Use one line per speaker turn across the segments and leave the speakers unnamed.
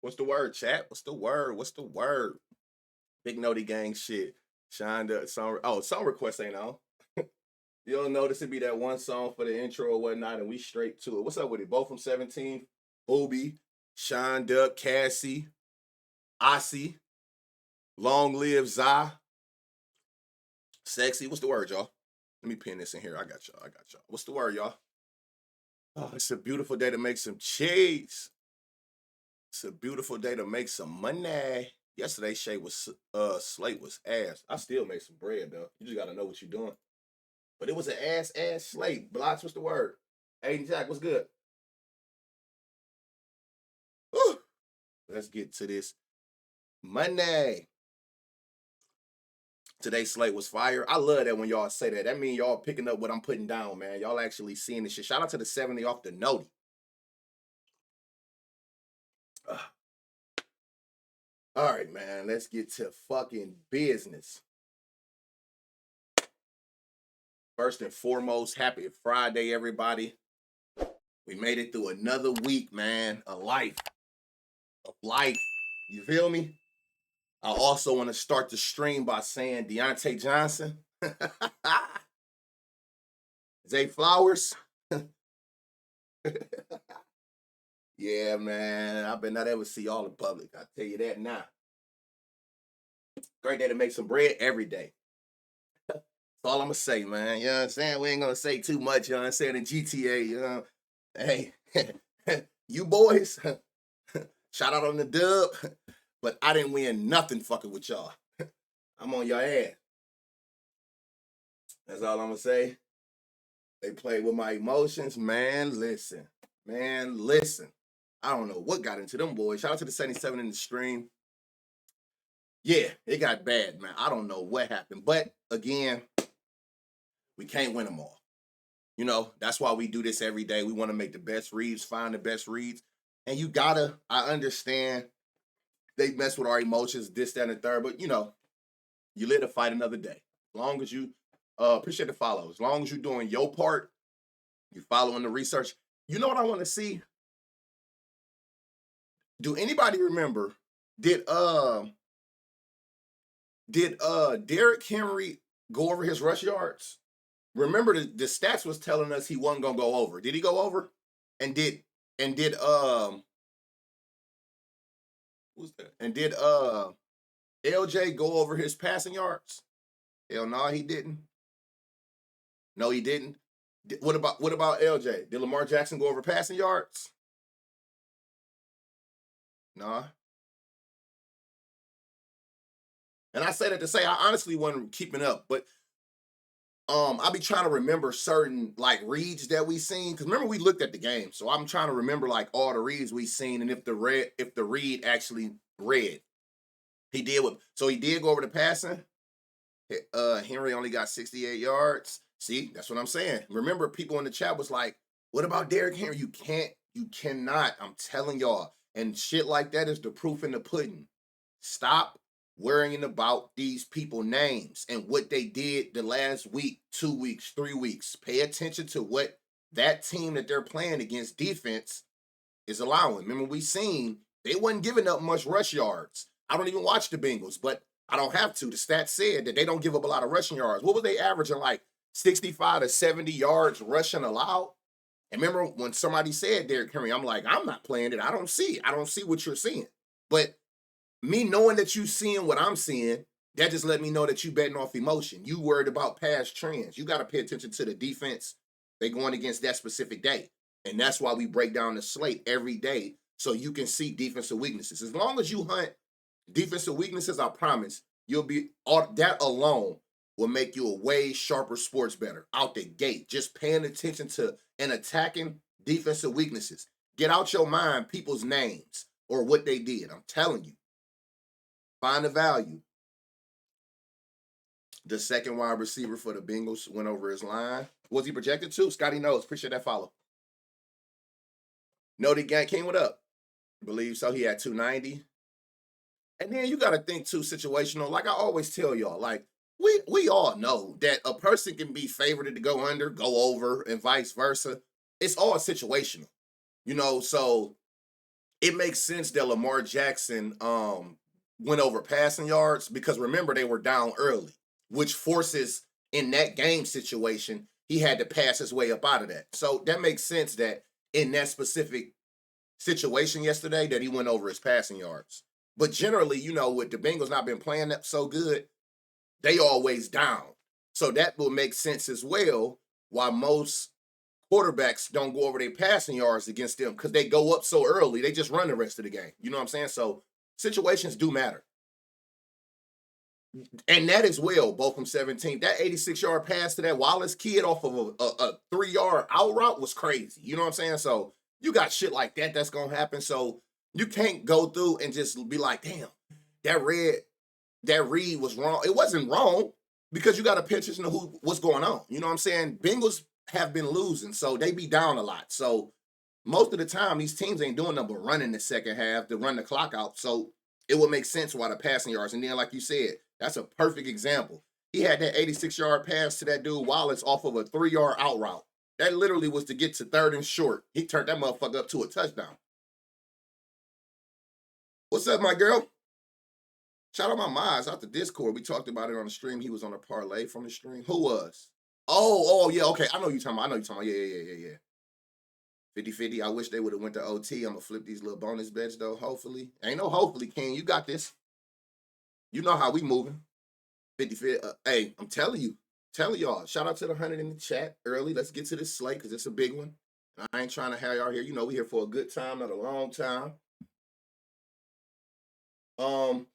What's the word, chat? What's the word? What's the word? Big Noti Gang shit. Shonda, song request ain't on. You'll notice it be that one song for the intro or whatnot, and we straight to it. What's up with it? Both from 17, Booby, Shonda, Cassie, Ossie, Long Live Zah, Sexy. What's the word, y'all? Let me pin this in here. I got y'all. What's the word, y'all? Oh, it's a beautiful day to make some cheese. It's a beautiful day to make some money. Yesterday, Slate was ass. I still make some bread though. You just gotta know what you're doing. But it was an ass Slate. Blocks, what's the word? Aiden Jack, what's good? Whew. Let's get to this Monday. Today's slate was fire. I love that when y'all say that. That means y'all picking up what I'm putting down, man. Y'all actually seeing this shit. Shout out to the 70 off the Noti. All right, man. Let's get to fucking business. First and foremost, happy Friday, everybody. We made it through another week, man. Of life. You feel me? I also want to start the stream by saying Deontay Johnson, Zay Flowers. Yeah, man. I bet not ever see y'all in public. I'll tell you that now. Great day to make some bread every day. That's all I'm going to say, man. You know what I'm saying? We ain't going to say too much, you know what I'm saying, in GTA, you know. Hey, you boys, shout out on the dub, but I didn't win nothing fucking with y'all. I'm on your ass. That's all I'm going to say. They played with my emotions. Man, listen. I don't know what got into them boys. Shout out to the 77 in the stream. Yeah, it got bad, man. I don't know what happened. But, again, we can't win them all. You know, that's why we do this every day. We want to make the best reads, find the best reads. And you gotta, I understand they mess with our emotions, this, that, and the third. But, you know, you live to fight another day. As long as you, appreciate the follow. As long as you're doing your part, you're following the research. You know what I want to see? Do anybody remember, did Derrick Henry go over his rush yards? Remember the stats was telling us he wasn't gonna go over. Did he go over? And did who's that? And did LJ go over his passing yards? Hell no, he didn't. No, he didn't. What about LJ? Did Lamar Jackson go over passing yards? Nah. And I say that to say I honestly wasn't keeping up, but I be trying to remember certain like reads that we seen. Cause remember we looked at the game. So I'm trying to remember like all the reads we seen and if the read actually read. He did go over the passing. Henry only got 68 yards. See, that's what I'm saying. Remember, people in the chat was like, what about Derrick Henry? You cannot. I'm telling y'all. And shit like that is the proof in the pudding. Stop worrying about these people names and what they did the last week, 2 weeks, 3 weeks. Pay attention to what that team that they're playing against defense is allowing. Remember, we seen they wasn't giving up much rush yards. I don't even watch the Bengals, but I don't have to. The stats said that they don't give up a lot of rushing yards. What was they averaging, like 65 to 70 yards rushing allowed? And remember when somebody said Derrick Henry, I'm like, I'm not playing it. I don't see what you're seeing. But me knowing that you seeing what I'm seeing, that just let me know that you betting off emotion. You worried about past trends. You got to pay attention to the defense they going against that specific day. And that's why we break down the slate every day so you can see defensive weaknesses. As long as you hunt defensive weaknesses, I promise, that alone will make you a way sharper sports bettor out the gate. Just paying attention to and attacking defensive weaknesses. Get out your mind people's names or what they did. I'm telling you. Find the value. The second wide receiver for the Bengals went over his line. Was he projected to? Scotty knows. Appreciate that follow. Noti Gang King, what up? I believe so. He had 290. And then you got to think too situational. Like I always tell y'all, like we all know that a person can be favored to go under, go over, and vice versa. It's all situational, you know. So it makes sense that Lamar Jackson went over passing yards because remember they were down early, which forces in that game situation he had to pass his way up out of that. So that makes sense that in that specific situation yesterday that he went over his passing yards. But generally, with the Bengals not been playing that so good, they always down. So that will make sense as well why most quarterbacks don't go over their passing yards against them because they go up so early. They just run the rest of the game. You know what I'm saying? So situations do matter. And that as well, both from 17. That 86-yard pass to that Wallace kid off of a 3-yard out route was crazy. You know what I'm saying? So you got shit like that that's going to happen. So you can't go through and just be like, damn, that read was wrong. It wasn't wrong because you got to pay attention to what's going on. You know what I'm saying? Bengals have been losing, so they be down a lot. So most of the time, these teams ain't doing nothing but running the second half to run the clock out. So it would make sense why the passing yards. And then, like you said, that's a perfect example. He had that 86-yard pass to that dude Wallace off of a 3-yard out route. That literally was to get to 3rd and short. He turned that motherfucker up to a touchdown. What's up, my girl? Shout out my Miles out the Discord. We talked about it on the stream. He was on a parlay from the stream. Who was? Oh, yeah, okay. I know you talking about. Yeah. 50-50. I wish they would have went to OT. I'm going to flip these little bonus bets, though, hopefully. Ain't no hopefully, King. You got this. You know how we moving. 50-50. Hey, I'm telling y'all. Shout out to the 100 in the chat early. Let's get to this slate because it's a big one. I ain't trying to have y'all here. We here for a good time, not a long time.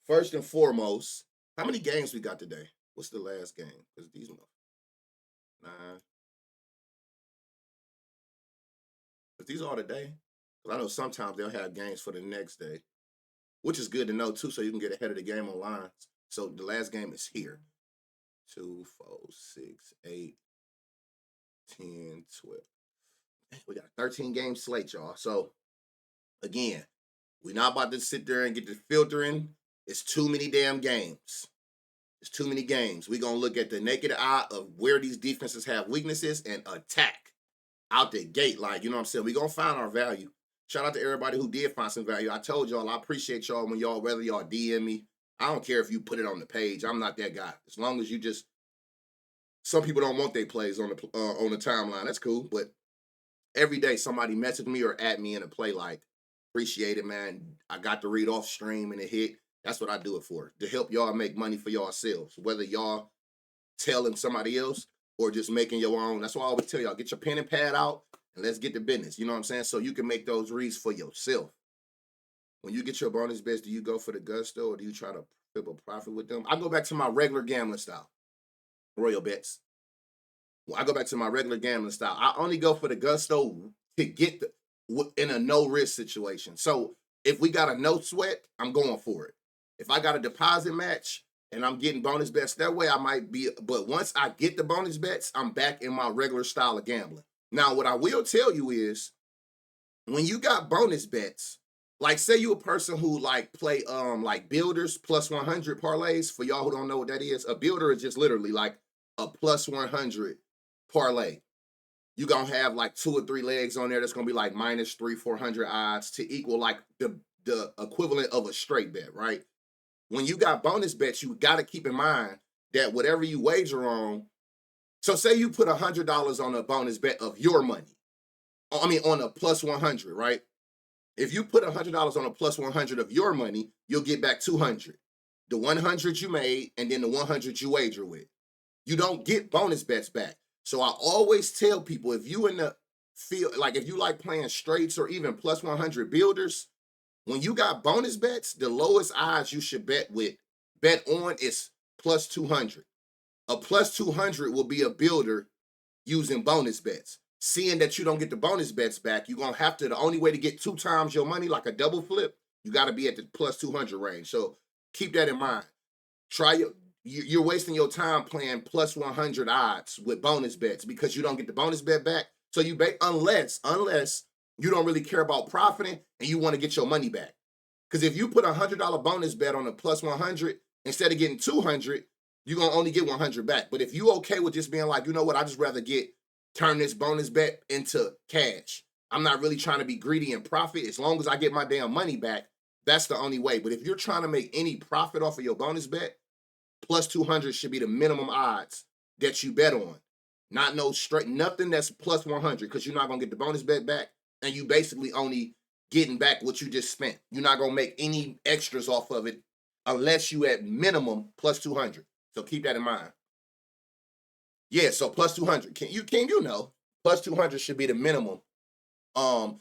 First and foremost, how many games we got today? What's the last game? Because these 9. But these are today. Because I know sometimes they'll have games for the next day, which is good to know too, so you can get ahead of the game online. So the last game is here. 2, 4, 6, 8, 10, 12. We got a 13-game slate, y'all. So again, we're not about to sit there and get the filtering. It's too many damn games. It's too many games. We're going to look at the naked eye of where these defenses have weaknesses and attack out the gate. Like, you know what I'm saying? We're going to find our value. Shout out to everybody who did find some value. I told y'all, I appreciate y'all whether y'all DM me. I don't care if you put it on the page. I'm not that guy. As long as you just, some people don't want their plays on the timeline. That's cool. But every day somebody messaged me or at me in a play like, appreciate it, man. I got to read off stream and it hit. That's what I do it for, to help y'all make money for yourselves, whether y'all telling somebody else or just making your own. That's why I always tell y'all, get your pen and pad out and let's get to business. You know what I'm saying? So you can make those reads for yourself. When you get your bonus bets, do you go for the gusto or do you try to flip a profit with them? I go back to my regular gambling style, royal bets. Well, I go back to my regular gambling style. I only go for the gusto to get in a no-risk situation. So if we got a no sweat, I'm going for it. If I got a deposit match and I'm getting bonus bets that way, I might be. But once I get the bonus bets, I'm back in my regular style of gambling. Now, what I will tell you is when you got bonus bets, like say you a person who like play like builders plus 100 parlays. For y'all who don't know what that is, a builder is just literally like a plus 100 parlay. You're going to have like 2 or 3 legs on there that's going to be like minus 300-400 odds to equal like the equivalent of a straight bet, right? When you got bonus bets, you got to keep in mind that whatever you wager on, so say you put $100 on a bonus bet of your money, on a plus 100, right? If you put $100 on a plus 100 of your money, you'll get back 200. The 100 you made and then the 100 you wager with. You don't get bonus bets back. So I always tell people, if you in the field, like if you like playing straights or even plus 100 builders, when you got bonus bets, the lowest odds you should bet on is plus 200. A plus 200 will be a builder using bonus bets. Seeing that you don't get the bonus bets back, you're going to have to, the only way to get 2 times your money, like a double flip, you got to be at the plus 200 range. So keep that in mind. You're wasting your time playing plus 100 odds with bonus bets because you don't get the bonus bet back. So unless you don't really care about profiting and you want to get your money back. Because if you put a $100 bonus bet on a plus 100, instead of getting 200, you're going to only get 100 back. But if you okay with just being like, you know what, I just rather turn this bonus bet into cash. I'm not really trying to be greedy and profit. As long as I get my damn money back, that's the only way. But if you're trying to make any profit off of your bonus bet, plus 200 should be the minimum odds that you bet on. Not no straight, nothing that's plus 100 because you're not going to get the bonus bet back and you basically only getting back what you just spent. You're not going to make any extras off of it unless you at minimum plus 200. So keep that in mind. Yeah, so plus 200. You know, plus 200 should be the minimum.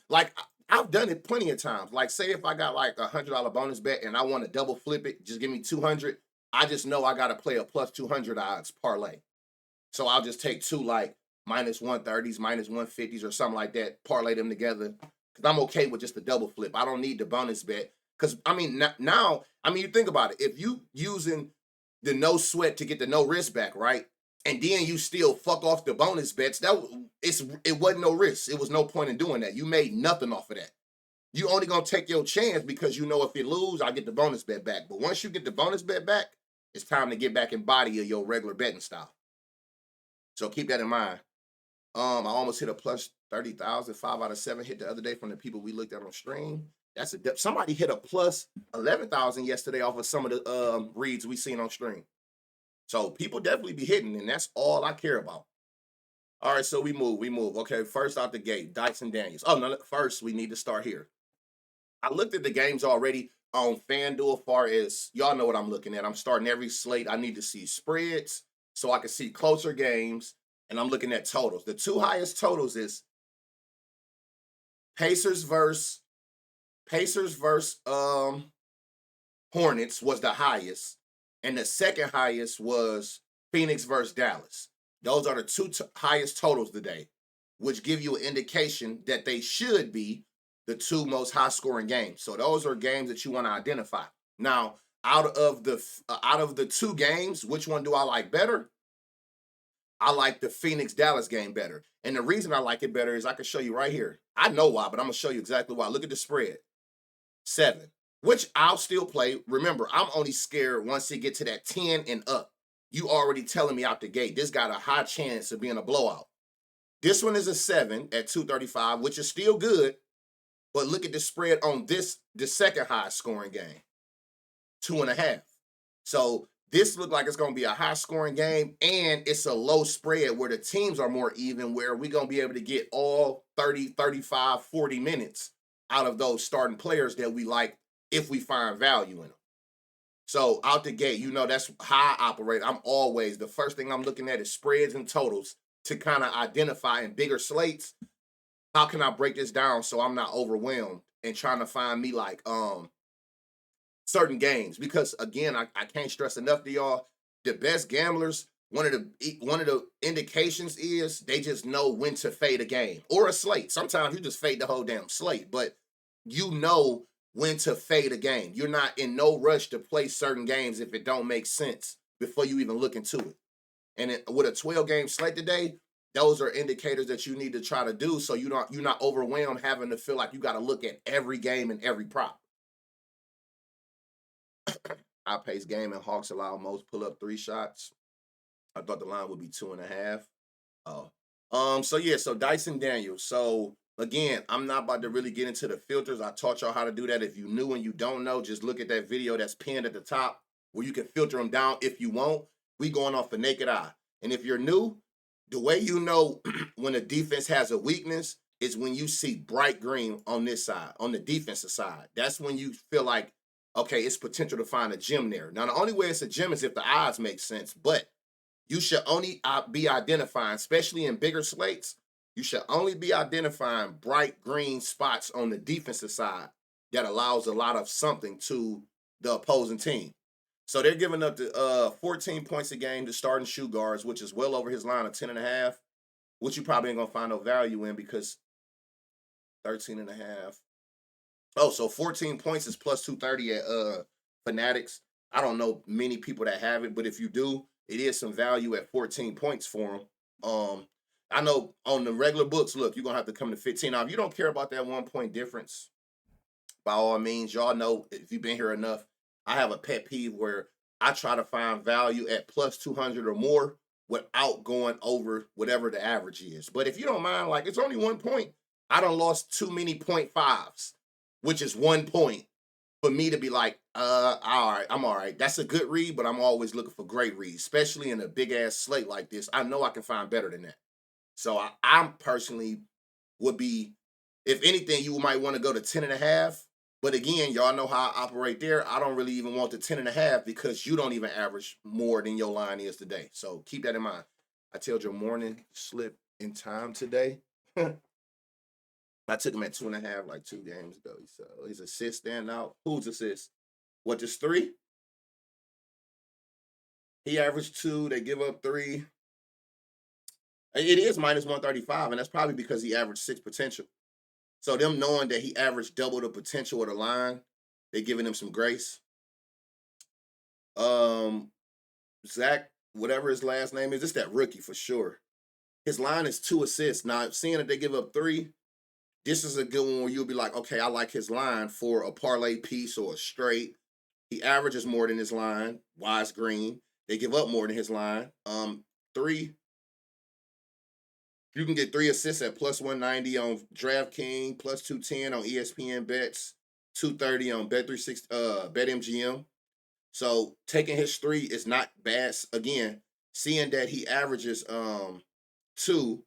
Like I've done it plenty of times. Like say if I got like $100 bonus bet and I want to double flip it, just give me 200. I just know I got to play a plus 200 odds parlay. So I'll just take two like minus 130s, minus 150s or something like that, parlay them together. Because I'm okay with just the double flip. I don't need the bonus bet. Because I mean, now, I mean, you think about it. If you using the no sweat to get the no risk back, right? And then you still fuck off the bonus bets, it wasn't no risk. It was no point in doing that. You made nothing off of that. You only gonna take your chance because you know if you lose, I get the bonus bet back. But once you get the bonus bet back, it's time to get back in body of your regular betting style. So keep that in mind. I almost hit a plus 30,000, 5 out of 7 hit the other day from the people we looked at on stream. Somebody hit a plus 11,000 yesterday off of some of the reads we seen on stream. So people definitely be hitting, and that's all I care about. All right, so we move. Okay, first out the gate, Dyson Daniels. Oh, no, first we need to start here. I looked at the games already on FanDuel far as, y'all know what I'm looking at. I'm starting every slate. I need to see spreads so I can see closer games, and I'm looking at totals. The two highest totals is Pacers versus Hornets was the highest. And the second highest was Phoenix versus Dallas. Those are the two highest totals today, which give you an indication that they should be the two most high-scoring games. So those are games that you want to identify. Now, out of the two games, which one do I like better? I like the Phoenix-Dallas game better. And the reason I like it better is I can show you right here. I know why, but I'm going to show you exactly why. Look at the spread. 7. Which I'll still play. Remember, I'm only scared once it get to that 10 and up. You already telling me out the gate, this got a high chance of being a blowout. This one is a 7 at 235, which is still good. But look at the spread on the second highest scoring game, 2.5. So this looked like it's going to be a high scoring game, and it's a low spread where the teams are more even, where we're going to be able to get all 30, 35, 40 minutes out of those starting players that we like if we find value in them. So out the gate, you know, that's how I operate. The first thing I'm looking at is spreads and totals to kind of identify in bigger slates. How can I break this down so I'm not overwhelmed and trying to find me like certain games? Because again, I can't stress enough to y'all, the best gamblers, one of the indications is they just know when to fade a game or a slate. Sometimes you just fade the whole damn slate, but you know when to fade a game. You're not in no rush to play certain games if it don't make sense before you even look into it. And with a 12-game slate today, those are indicators that you need to try to do so you're not overwhelmed having to feel like you got to look at every game and every prop. Outpace game and Hawks allow most pull up 3 shots. I thought the line would be 2.5. Oh. So Dyson Daniels. So again, I'm not about to really get into the filters. I taught y'all how to do that. If you knew and you don't know, just look at that video that's pinned at the top where you can filter them down if you want. We going off the naked eye. And if you're new, the way you know when a defense has a weakness is when you see bright green on this side, on the defensive side. That's when you feel like, okay, it's potential to find a gem there. Now, the only way it's a gem is if the odds make sense, but you should only be identifying, especially in bigger slates, you should only be identifying bright green spots on the defensive side that allows a lot of something to the opposing team. So they're giving up to 14 points a game to starting shoot guards, which is well over his line of 10.5, which you probably ain't going to find no value in because 13.5. Oh, so 14 points is plus 230 at Fanatics. I don't know many people that have it, but if you do, it is some value at 14 points for them. I know on the regular books, look, you're going to have to come to 15. Now, if you don't care about that 1 point difference, by all means, y'all know if you've been here enough, I have a pet peeve where I try to find value at plus 200 or more without going over whatever the average is. But if you don't mind, like it's only 1 point, I done lost too many .5s, which is 1 point, for me to be like, all right, I'm all right. That's a good read, but I'm always looking for great reads, especially in a big ass slate like this. I know I can find better than that. So I'm personally would be, if anything, you might want to go to 10.5. But again, y'all know how I operate there. I don't really even want the 10.5 because you don't even average more than your line is today. So keep that in mind. I told your morning slip in time today. I took him at 2.5 like 2 games ago. So his assist stand out. Who's assist? What, just three? He averaged two. They give up three. It is minus 135, and that's probably because he averaged six potential. So them knowing that he averaged double the potential of the line, they giving him some grace. Um, Zach, whatever his last name is, it's that rookie for sure. His line is 2 assists. Now, seeing that they give up three, this is a good one where you'll be like, okay, I like his line for a parlay piece or a straight. He averages more than his line. Wise Green. They give up more than his line. Three. You can get 3 assists at plus 190 on DraftKings, plus 210 on ESPN bets, 230 on Bet360, BetMGM. So taking his three is not bad. Again, seeing that he averages two,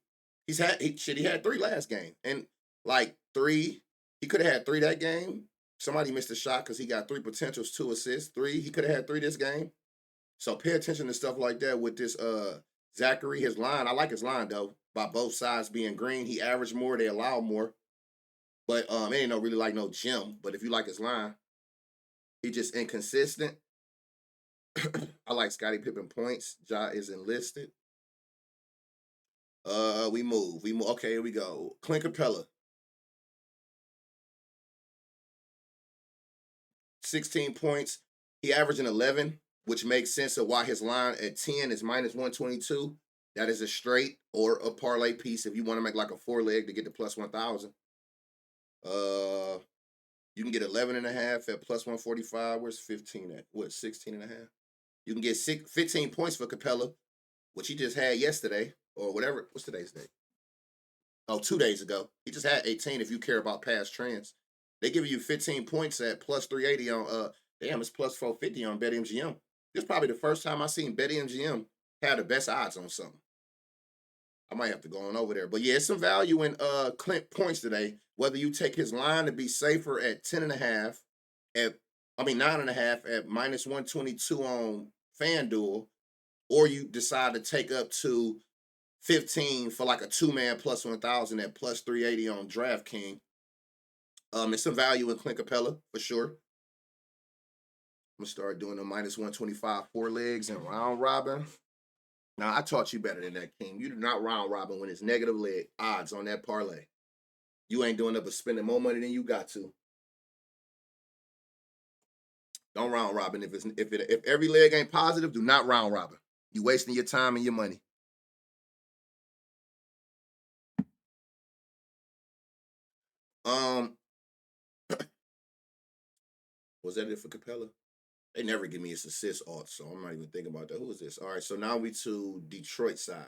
he had three last game. And like three, he could have had three that game. Somebody missed a shot because he got three potentials, 2 assists. Three, he could have had three this game. So pay attention to stuff like that with this Zachary, his line. I like his line though. By both sides being green, he averaged more, they allow more. But it ain't no really like no gem. But if you like his line, he just inconsistent. I like Scottie Pippen points. Ja is enlisted. We move. Okay, here we go. Clint Capella. 16 points. He averaging 11, which makes sense of why his line at 10 is minus 122. That is a straight or a parlay piece if you want to make like a 4-leg to get to plus 1,000. You can get 11.5 at plus 145. Where's 15 at? What, 16.5? You can get 15 points for Capella, which he just had yesterday or whatever. What's today's date? Oh, 2 days ago. He just had 18 if you care about past trends. They give you 15 points at plus 380 on damn, it's plus 450 on BetMGM. This is probably the first time I've seen BetMGM have the best odds on something. I might have to go on over there. But yeah, it's some value in Clint points today. Whether you take his line to be safer at 10.5, 9.5 at minus 122 on FanDuel, or you decide to take up to 15 for like a 2-man plus 1,000 at plus 380 on DraftKings. It's some value in Clint Capella for sure. I'm gonna start doing the minus 125 4 legs and round robin. Now I taught you better than that, King. You do not round robin when it's negative leg odds on that parlay. You ain't doing it but spending more money than you got to. Don't round robin if every leg ain't positive. Do not round robin. You wasting your time and your money. Was that it for Capella? They never give me his assist odds, so I'm not even thinking about that. Who is this? All right, so now we to Detroit side.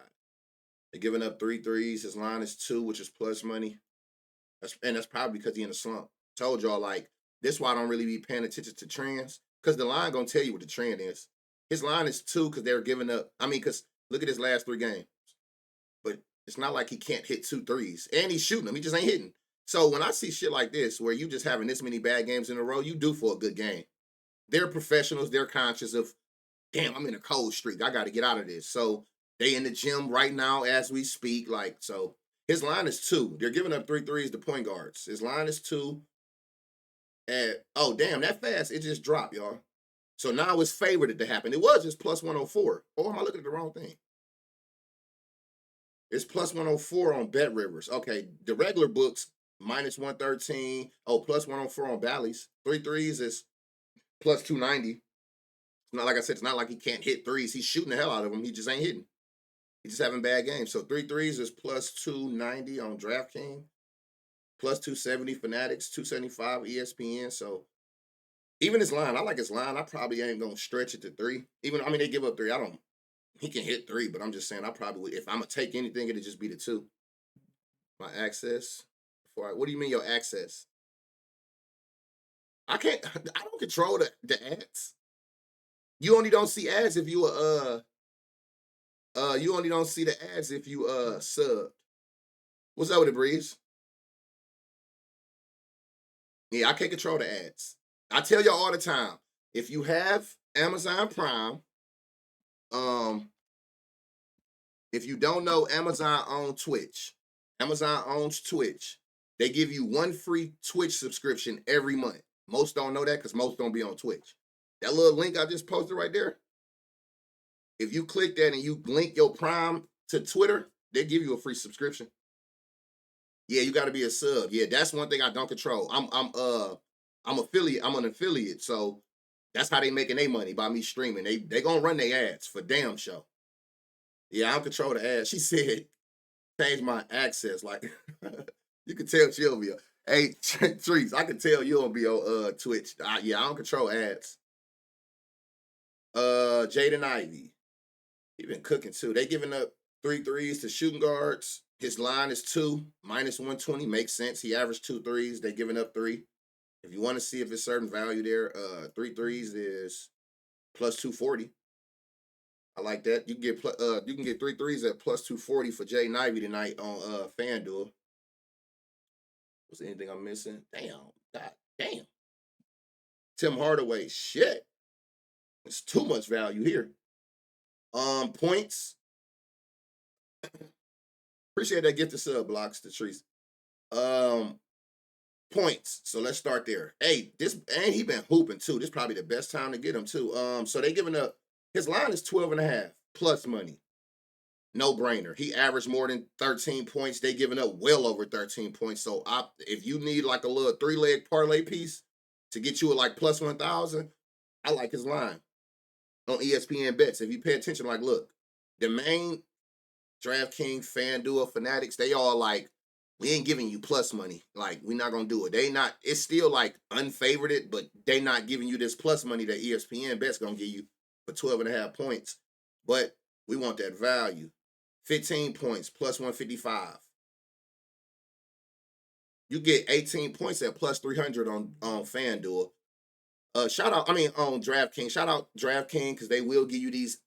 They're giving up 3 threes. His line is 2, which is plus money. That's probably because he in a slump. Told y'all, like, this why I don't really be paying attention to trends. Because the line gonna tell you what the trend is. His line is 2 because they're giving up. Because look at his last 3 games. But it's not like he can't hit 2 threes. And he's shooting them. He just ain't hitting. So when I see shit like this, where you just having this many bad games in a row, you do for a good game. They're professionals. They're conscious of, damn, I'm in a cold streak. I got to get out of this. So they in the gym right now as we speak. Like, so his line is 2. They're giving up 3 threes to point guards. His line is 2. Oh, damn, that fast. It just dropped, y'all. So now it's favored to happen. It was just plus 104. Or am I looking at the wrong thing? It's plus 104 on Bet Rivers. Okay, the regular books, minus 113. Oh, plus 104 on Bally's. 3 threes is plus 290. It's not like I said, it's not like he can't hit threes. He's shooting the hell out of them. He just ain't hitting. He's just having bad games. So 3 threes is plus 290 on DraftKings, plus 270 Fanatics, 275 ESPN. So even his line, I like his line. I probably ain't gonna stretch it to 3. They give up 3. He can hit 3, but I'm just saying I probably would. If I'm gonna take anything, it'd just be the 2. My access What do you mean your access? I can't. I don't control the ads. You only don't see ads if you you only don't see the ads if you sub. What's up with it, Breeze? Yeah, I can't control the ads. I tell y'all all the time, if you have Amazon Prime, um, if you don't know, Amazon owns Twitch. Amazon owns Twitch. They give you one free Twitch subscription every month. Most don't know that because most don't be on Twitch. That little link I just posted right there, if you click that and you link your Prime to Twitter, they give you a free subscription. Yeah, you got to be a sub. Yeah, that's one thing I don't control. I'm affiliate. I'm an affiliate, so that's how they making their money by me streaming. They gonna run their ads for damn show. Yeah, I don't control the ads. She said change my access. Like you can tell she'll be. Hey, Trees, I can tell you'll be on Twitch. Yeah, I don't control ads. Jaden Ivey, he been cooking too. They giving up 3 threes to shooting guards. His line is 2 minus 120. Makes sense. He averaged 2 threes. They giving up 3. If you want to see if it's certain value there, 3 threes is plus 240. I like that. You can get 3 threes at plus 240 for Jaden Ivey tonight on FanDuel. Was there anything I'm missing? Damn. God damn. Tim Hardaway. Shit. It's too much value here. Points. Appreciate that gift of sub blocks to Trees. Points. So let's start there. Hey, and he been hooping too. This is probably the best time to get him too. So they giving up his line is 12.5 plus money. No brainer. He averaged more than 13 points. They giving up well over 13 points. So if you need like a little 3-leg parlay piece to get you at like plus 1,000, I like his line on ESPN bets. If you pay attention, like look, the main DraftKings, FanDuel, Fanatics, they all like, we ain't giving you plus money. Like, we're not gonna do it. It's still like unfavored, but they not giving you this plus money that ESPN bet's gonna give you for 12.5 points. But we want that value. 15 points plus 155. You get 18 points at plus 300 on FanDuel. On DraftKings. Shout out DraftKings because they will give you these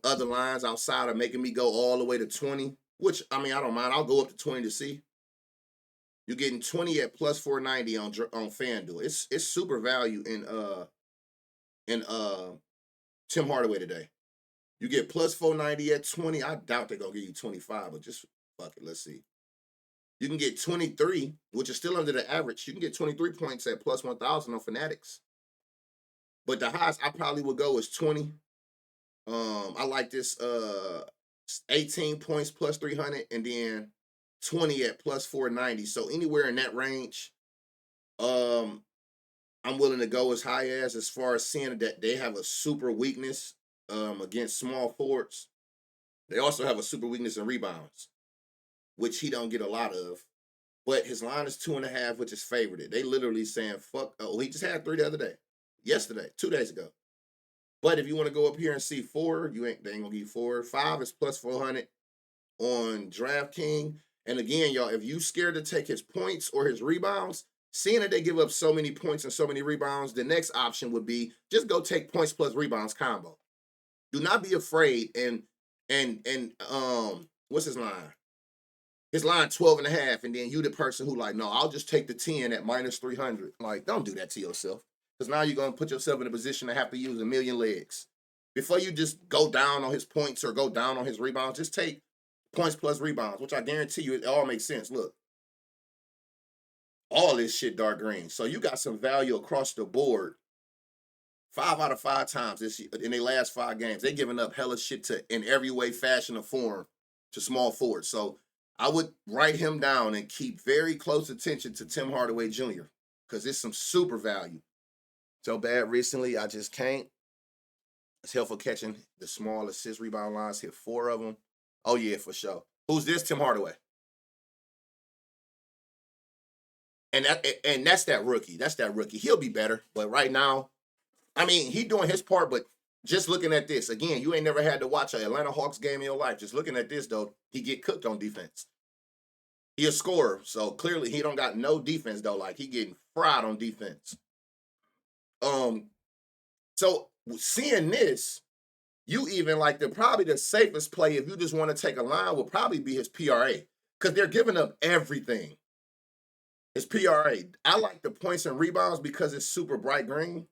other lines outside of making me go all the way to 20. Which I don't mind. I'll go up to 20 to see. You're getting 20 at plus 490 on FanDuel. It's super value in Tim Hardaway today. You get plus 490 at 20. I doubt they're gonna give you 25, but just fuck it. Let's see. You can get 23, which is still under the average. You can get 23 points at plus 1,000 on Fanatics. But the highest I probably would go is 20. I like this 18 points plus 300 and then 20 at plus 490. So anywhere in that range, I'm willing to go as high as far as seeing that they have a super weakness against small forwards. They also have a super weakness in rebounds, which he don't get a lot of. But his line is 2.5, which is favored. They literally saying fuck. Oh, he just had 3 the other day. Yesterday, 2 days ago. But if you want to go up here and see 4, they ain't gonna give you 4. 5 is plus 400 on DraftKings. And again, y'all, if you scared to take his points or his rebounds, seeing that they give up so many points and so many rebounds, the next option would be just go take points plus rebounds combo. Do not be afraid. And what's his line? His line 12.5, and then you the person who like, no, I'll just take the 10 at minus 300. Like, don't do that to yourself. Because now you're going to put yourself in a position to have to use a million legs. Before you just go down on his points or go down on his rebounds, just take points plus rebounds, which I guarantee you, it all makes sense. Look, all this shit dark green. So you got some value across the board. 5 out of 5 times in their last 5 games, they giving up hella shit in every way, fashion, or form to small forwards. So I would write him down and keep very close attention to Tim Hardaway Jr. because it's some super value. So bad recently, I just can't. It's helpful catching the small assist rebound lines. Hit 4 of them. Oh, yeah, for sure. Who's this? Tim Hardaway. And that's that rookie. That's that rookie. He'll be better. But right now, he doing his part, but just looking at this, again, you ain't never had to watch an Atlanta Hawks game in your life. Just looking at this, though, he get cooked on defense. He a scorer, so clearly he don't got no defense though. Like he getting fried on defense. Um, so seeing this, you even like probably the safest play if you just want to take a line will probably be his PRA because they're giving up everything. His PRA. I like the points and rebounds because it's super bright green.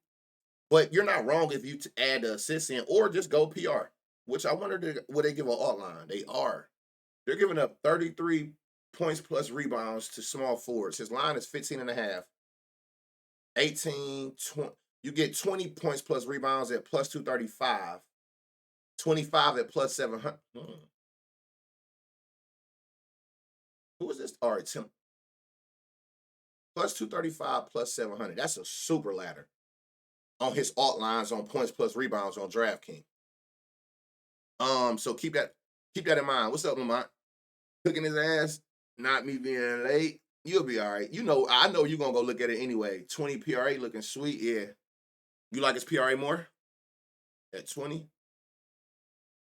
But you're not wrong if you add the assists in or just go PR, which I wonder would they give an alt line? They are. They're giving up 33 points plus rebounds to small forwards. His line is 15 and a half, 18, 20. You get 20 points plus rebounds at plus 235, 25 at plus 700. Who is this? All right, Tim. Plus 235, plus 700. That's a super ladder on his alt lines on points plus rebounds on DraftKings. So keep that in mind. What's up, Lamont? Cooking his ass, not me being late. You'll be all right. I know you're gonna go look at it anyway. 20 PRA looking sweet. Yeah. You like his PRA more? At 20?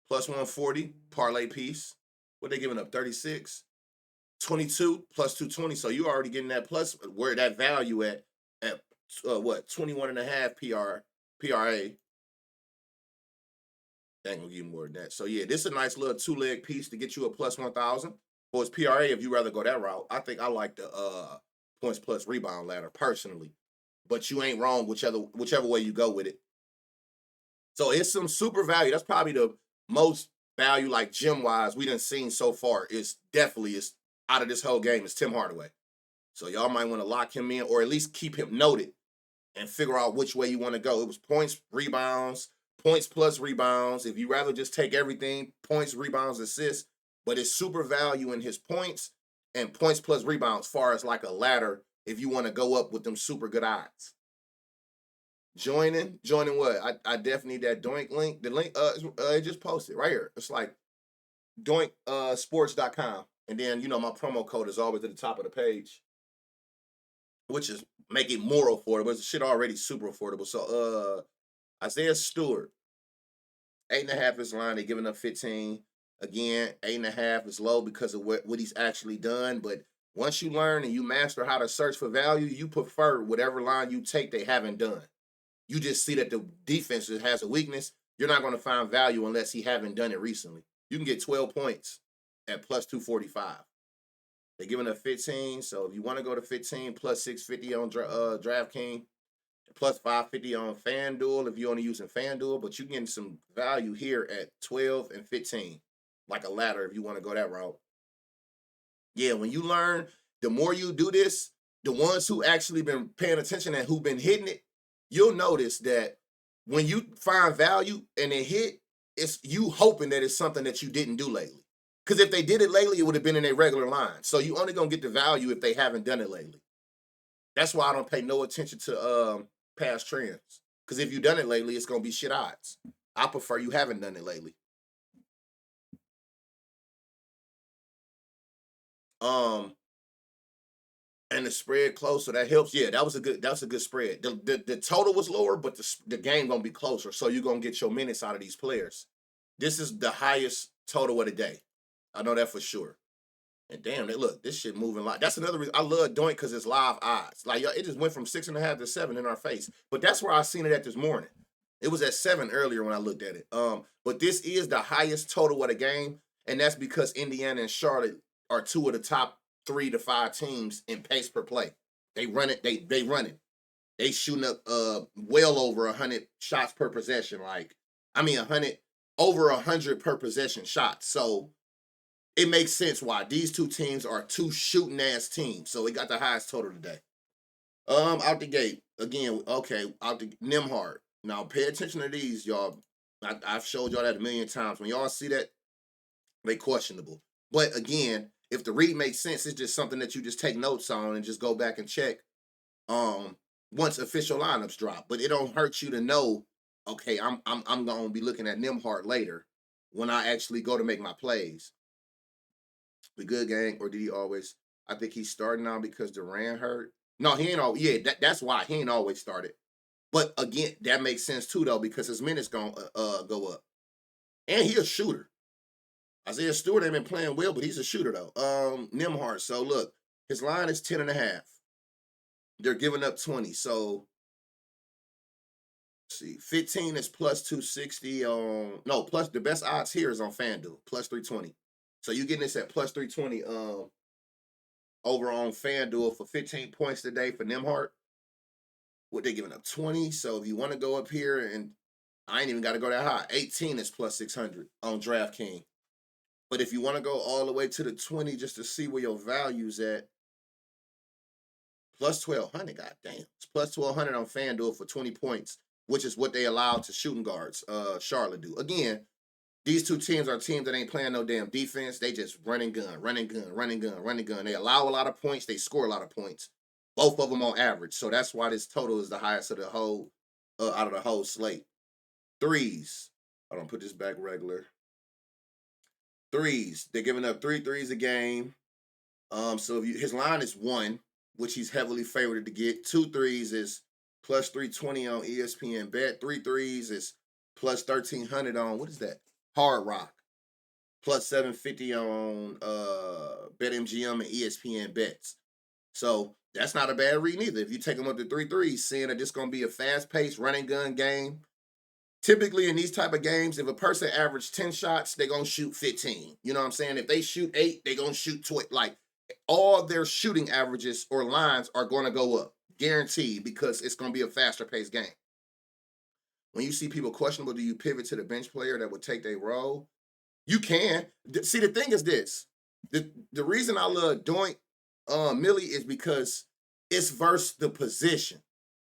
Plus 140, parlay piece. What they giving up? 36? 22 plus 220. So you already getting that plus where that value at what 21 and a half PRA. That ain't gonna give you more than that. So yeah, this is a nice little 2-leg piece to get you a plus 1,000. For his PRA, if you rather go that route, I think I like the points plus rebound ladder personally. But you ain't wrong whichever way you go with it. So it's some super value. That's probably the most value, like gym wise, we done seen so far. Is out of this whole game is Tim Hardaway. So y'all might want to lock him in or at least keep him noted and figure out which way you want to go. It was points, rebounds, points plus rebounds. If you rather just take everything, points, rebounds, assists, but it's super value in his points and points plus rebounds, far as like a ladder if you want to go up with them super good odds. Joining what? I definitely need that Doink link. The link it just posted right here. It's like Doink sports.com. And then my promo code is always at the top of the page, which is make it more affordable. It's shit already super affordable. So Isaiah Stewart, 8.5 is line. They're giving up 15. Again, 8.5 is low because of what he's actually done. But once you learn and you master how to search for value, you prefer whatever line you take they haven't done. You just see that the defense has a weakness. You're not going to find value unless he haven't done it recently. You can get 12 points at plus 245. They're giving up 15. So if you want to go to 15, plus 650 on DraftKings, plus 550 on FanDuel if you're only using FanDuel, but you're getting some value here at 12 and 15, like a ladder if you want to go that route. Yeah, when you learn, the more you do this, the ones who actually been paying attention and who've been hitting it, you'll notice that when you find value and it hit, it's you hoping that it's something that you didn't do lately. Because if they did it lately, it would have been in a regular line. So you only going to get the value if they haven't done it lately. That's why I don't pay no attention to past trends. Because if you've done it lately, it's going to be shit odds. I prefer you haven't done it lately. And the spread close, so that helps. Yeah, that's a good spread. The total was lower, but the game gonna be closer. So you're gonna get your minutes out of these players. This is the highest total of the day. I know that for sure. And damn, look, this shit moving like that's another reason I love doing because it's live odds. Like it just went from 6.5 to 7 in our face. But that's where I seen it at this morning. It was at 7 earlier when I looked at it. But this is the highest total of the game, and that's because Indiana and Charlotte are two of the top 3 to 5 teams in pace per play. They run it. They run it. They shooting up well over 100 shots per possession. 100 over 100 per possession shots. So it makes sense why these two teams are two shooting ass teams. So it got the highest total today. Out the gate again. Okay, out the Nimhard. Now pay attention to these, y'all. I've showed y'all that a million times. When y'all see that, they questionable. But again, if the read makes sense, it's just something that you just take notes on and just go back and check once official lineups drop. But it don't hurt you to know, okay, I'm gonna be looking at Nimhart later when I actually go to make my plays. The good gang, or did he always? I think he's starting now because Durant hurt. No, he ain't all. Yeah, that's why he ain't always started. But again, that makes sense too though because his minutes gonna go up, and he a shooter. Isaiah Stewart ain't been playing well, but he's a shooter though. Nimhart. So look, his line is 10.5. They're giving up 20. So let's see, 15 is plus 260 on no plus the best odds here is on FanDuel, plus 320. So you getting this at plus 320 over on FanDuel for 15 points today for Nimhart. What they giving up 20. So if you want to go up here, and I ain't even got to go that high. 18 is plus 600 on DraftKings. But if you want to go all the way to the 20 just to see where your value's at, plus 1,200, god damn. It's plus 1,200 on FanDuel for 20 points, which is what they allow to shooting guards, Charlotte do. Again, these two teams are teams that ain't playing no damn defense. They just run and gun, run and gun, run and gun, run and gun. They allow a lot of points. They score a lot of points. Both of them on average. So that's why this total is the highest of the whole, out of the whole slate. Threes. I don't put this back regular. Threes. They're giving up 3 threes a game. So if his line is 1, which he's heavily favored to get. 2 threes is plus 320 on ESPN Bet. 3 threes is plus 1,300 on, what is that? Hard Rock. Plus 750 on BetMGM and ESPN Bets. So that's not a bad read either. If you take them up to 3 threes, seeing that it's going to be a fast-paced running gun game. Typically in these type of games, if a person averaged 10 shots, they're going to shoot 15. You know what I'm saying? If they shoot 8, they're going to shoot 20. Like, all their shooting averages or lines are going to go up. Guaranteed, because it's going to be a faster-paced game. When you see people questionable, do you pivot to the bench player that would take their role? You can. See, the thing is this. The reason I love Doink Millie is because it's versus the position.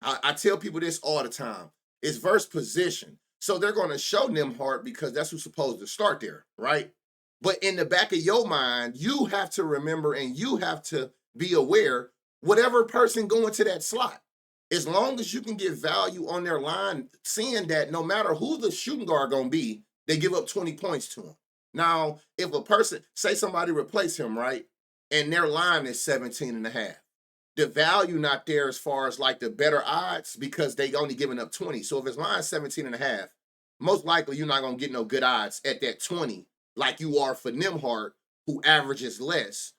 I tell people this all the time. It's versus position. So they're going to show Nimhart because that's who's supposed to start there, right? But in the back of your mind, you have to remember and you have to be aware, whatever person going to that slot, as long as you can get value on their line, seeing that no matter who the shooting guard going to be, they give up 20 points to him. Now, if a person, say somebody replace him, right, and their line is 17.5, the value not there as far as like the better odds because they only giving up 20. So if his line is 17.5, most likely you're not going to get no good odds at that 20 like you are for Nimhart, who averages less,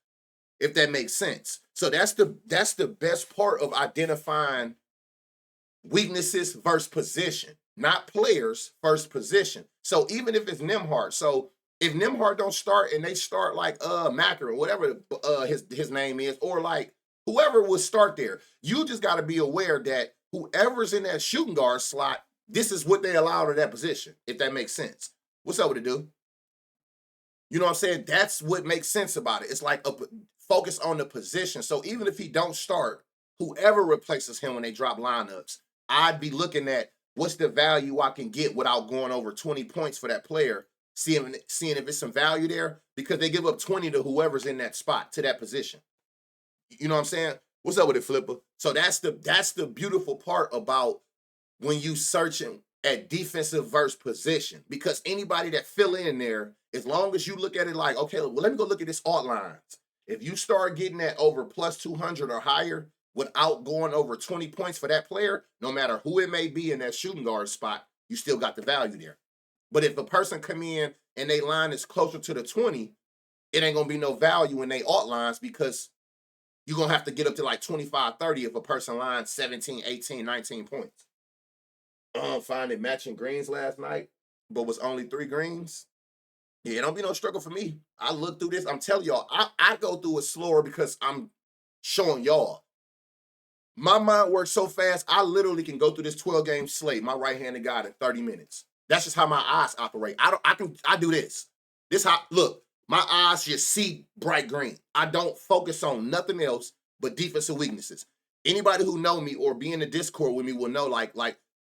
if that makes sense. So that's the best part of identifying weaknesses versus position, not players versus position. So even if it's Nimhart, so if Nimhart don't start and they start like Macker or whatever his name is, or like whoever would start there, you just got to be aware that whoever's in that shooting guard slot, this is what they allow to that position, if that makes sense. What's up with it, dude? You know what I'm saying? That's what makes sense about it. It's like a focus on the position. So even if he don't start, whoever replaces him when they drop lineups, I'd be looking at what's the value I can get without going over 20 points for that player, seeing if it's some value there, because they give up 20 to whoever's in that spot, to that position. You know what I'm saying? What's up with it, Flipper? So that's the beautiful part about when you searching at defensive versus position, because anybody that fill in there, as long as you look at it like, okay, well, let me go look at this alt lines. If you start getting that over plus 200 or higher without going over 20 points for that player, no matter who it may be in that shooting guard spot, you still got the value there. But if a person come in and they line is closer to the 20, it ain't going to be no value in they alt lines, because you're going to have to get up to like 25, 30 if a person lines 17, 18, 19 points. Finding matching greens last night, but was only 3 greens. Yeah, it don't be no struggle for me. I look through this. I'm telling y'all, I go through it slower because I'm showing y'all. My mind works so fast, I literally can go through this 12-game slate, my right-handed guy, in 30 minutes. That's just how my eyes operate. I do this. This how, look, my eyes just see bright green. I don't focus on nothing else but defensive weaknesses. Anybody who know me or be in the Discord with me will know, like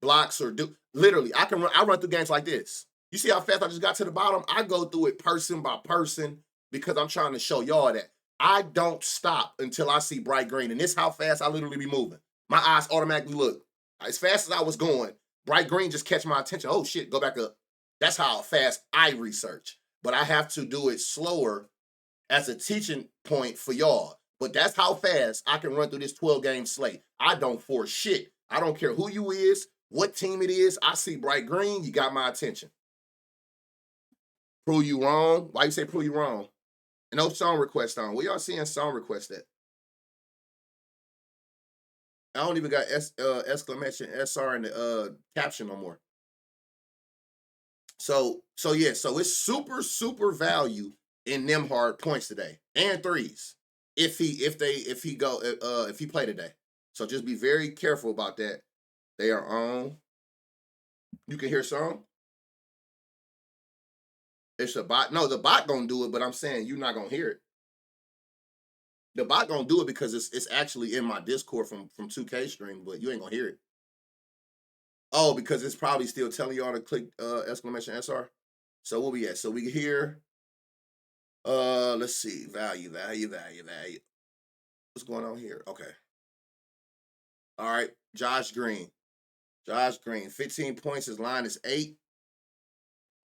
blocks or literally, I run through games like this. You see how fast I just got to the bottom? I go through it person by person because I'm trying to show y'all that I don't stop until I see bright green. And this how fast I literally be moving. My eyes automatically look. As fast as I was going, bright green just catch my attention. Oh shit, go back up. That's how fast I research. But I have to do it slower as a teaching point for y'all. But that's how fast I can run through this 12-game slate. I don't force shit. I don't care who you is, what team it is. I see bright green, you got my attention. Prove you wrong. Why you say prove you wrong? No song request on. Where y'all seeing song request at? I don't even got exclamation SR in the caption no more. So yeah, so it's super value in them hard points today and threes. If he play today. So just be very careful about that. They are on. You can hear song. It's a bot. No, the bot gonna do it, but I'm saying you're not gonna hear it. The bot gonna do it because it's actually in my Discord from 2K stream, but you ain't gonna hear it. Oh, because it's probably still telling y'all to click exclamation SR. So what we at? So we here. Let's see. Value. What's going on here? Okay. All right. Josh Green. 15 points. His line is 8.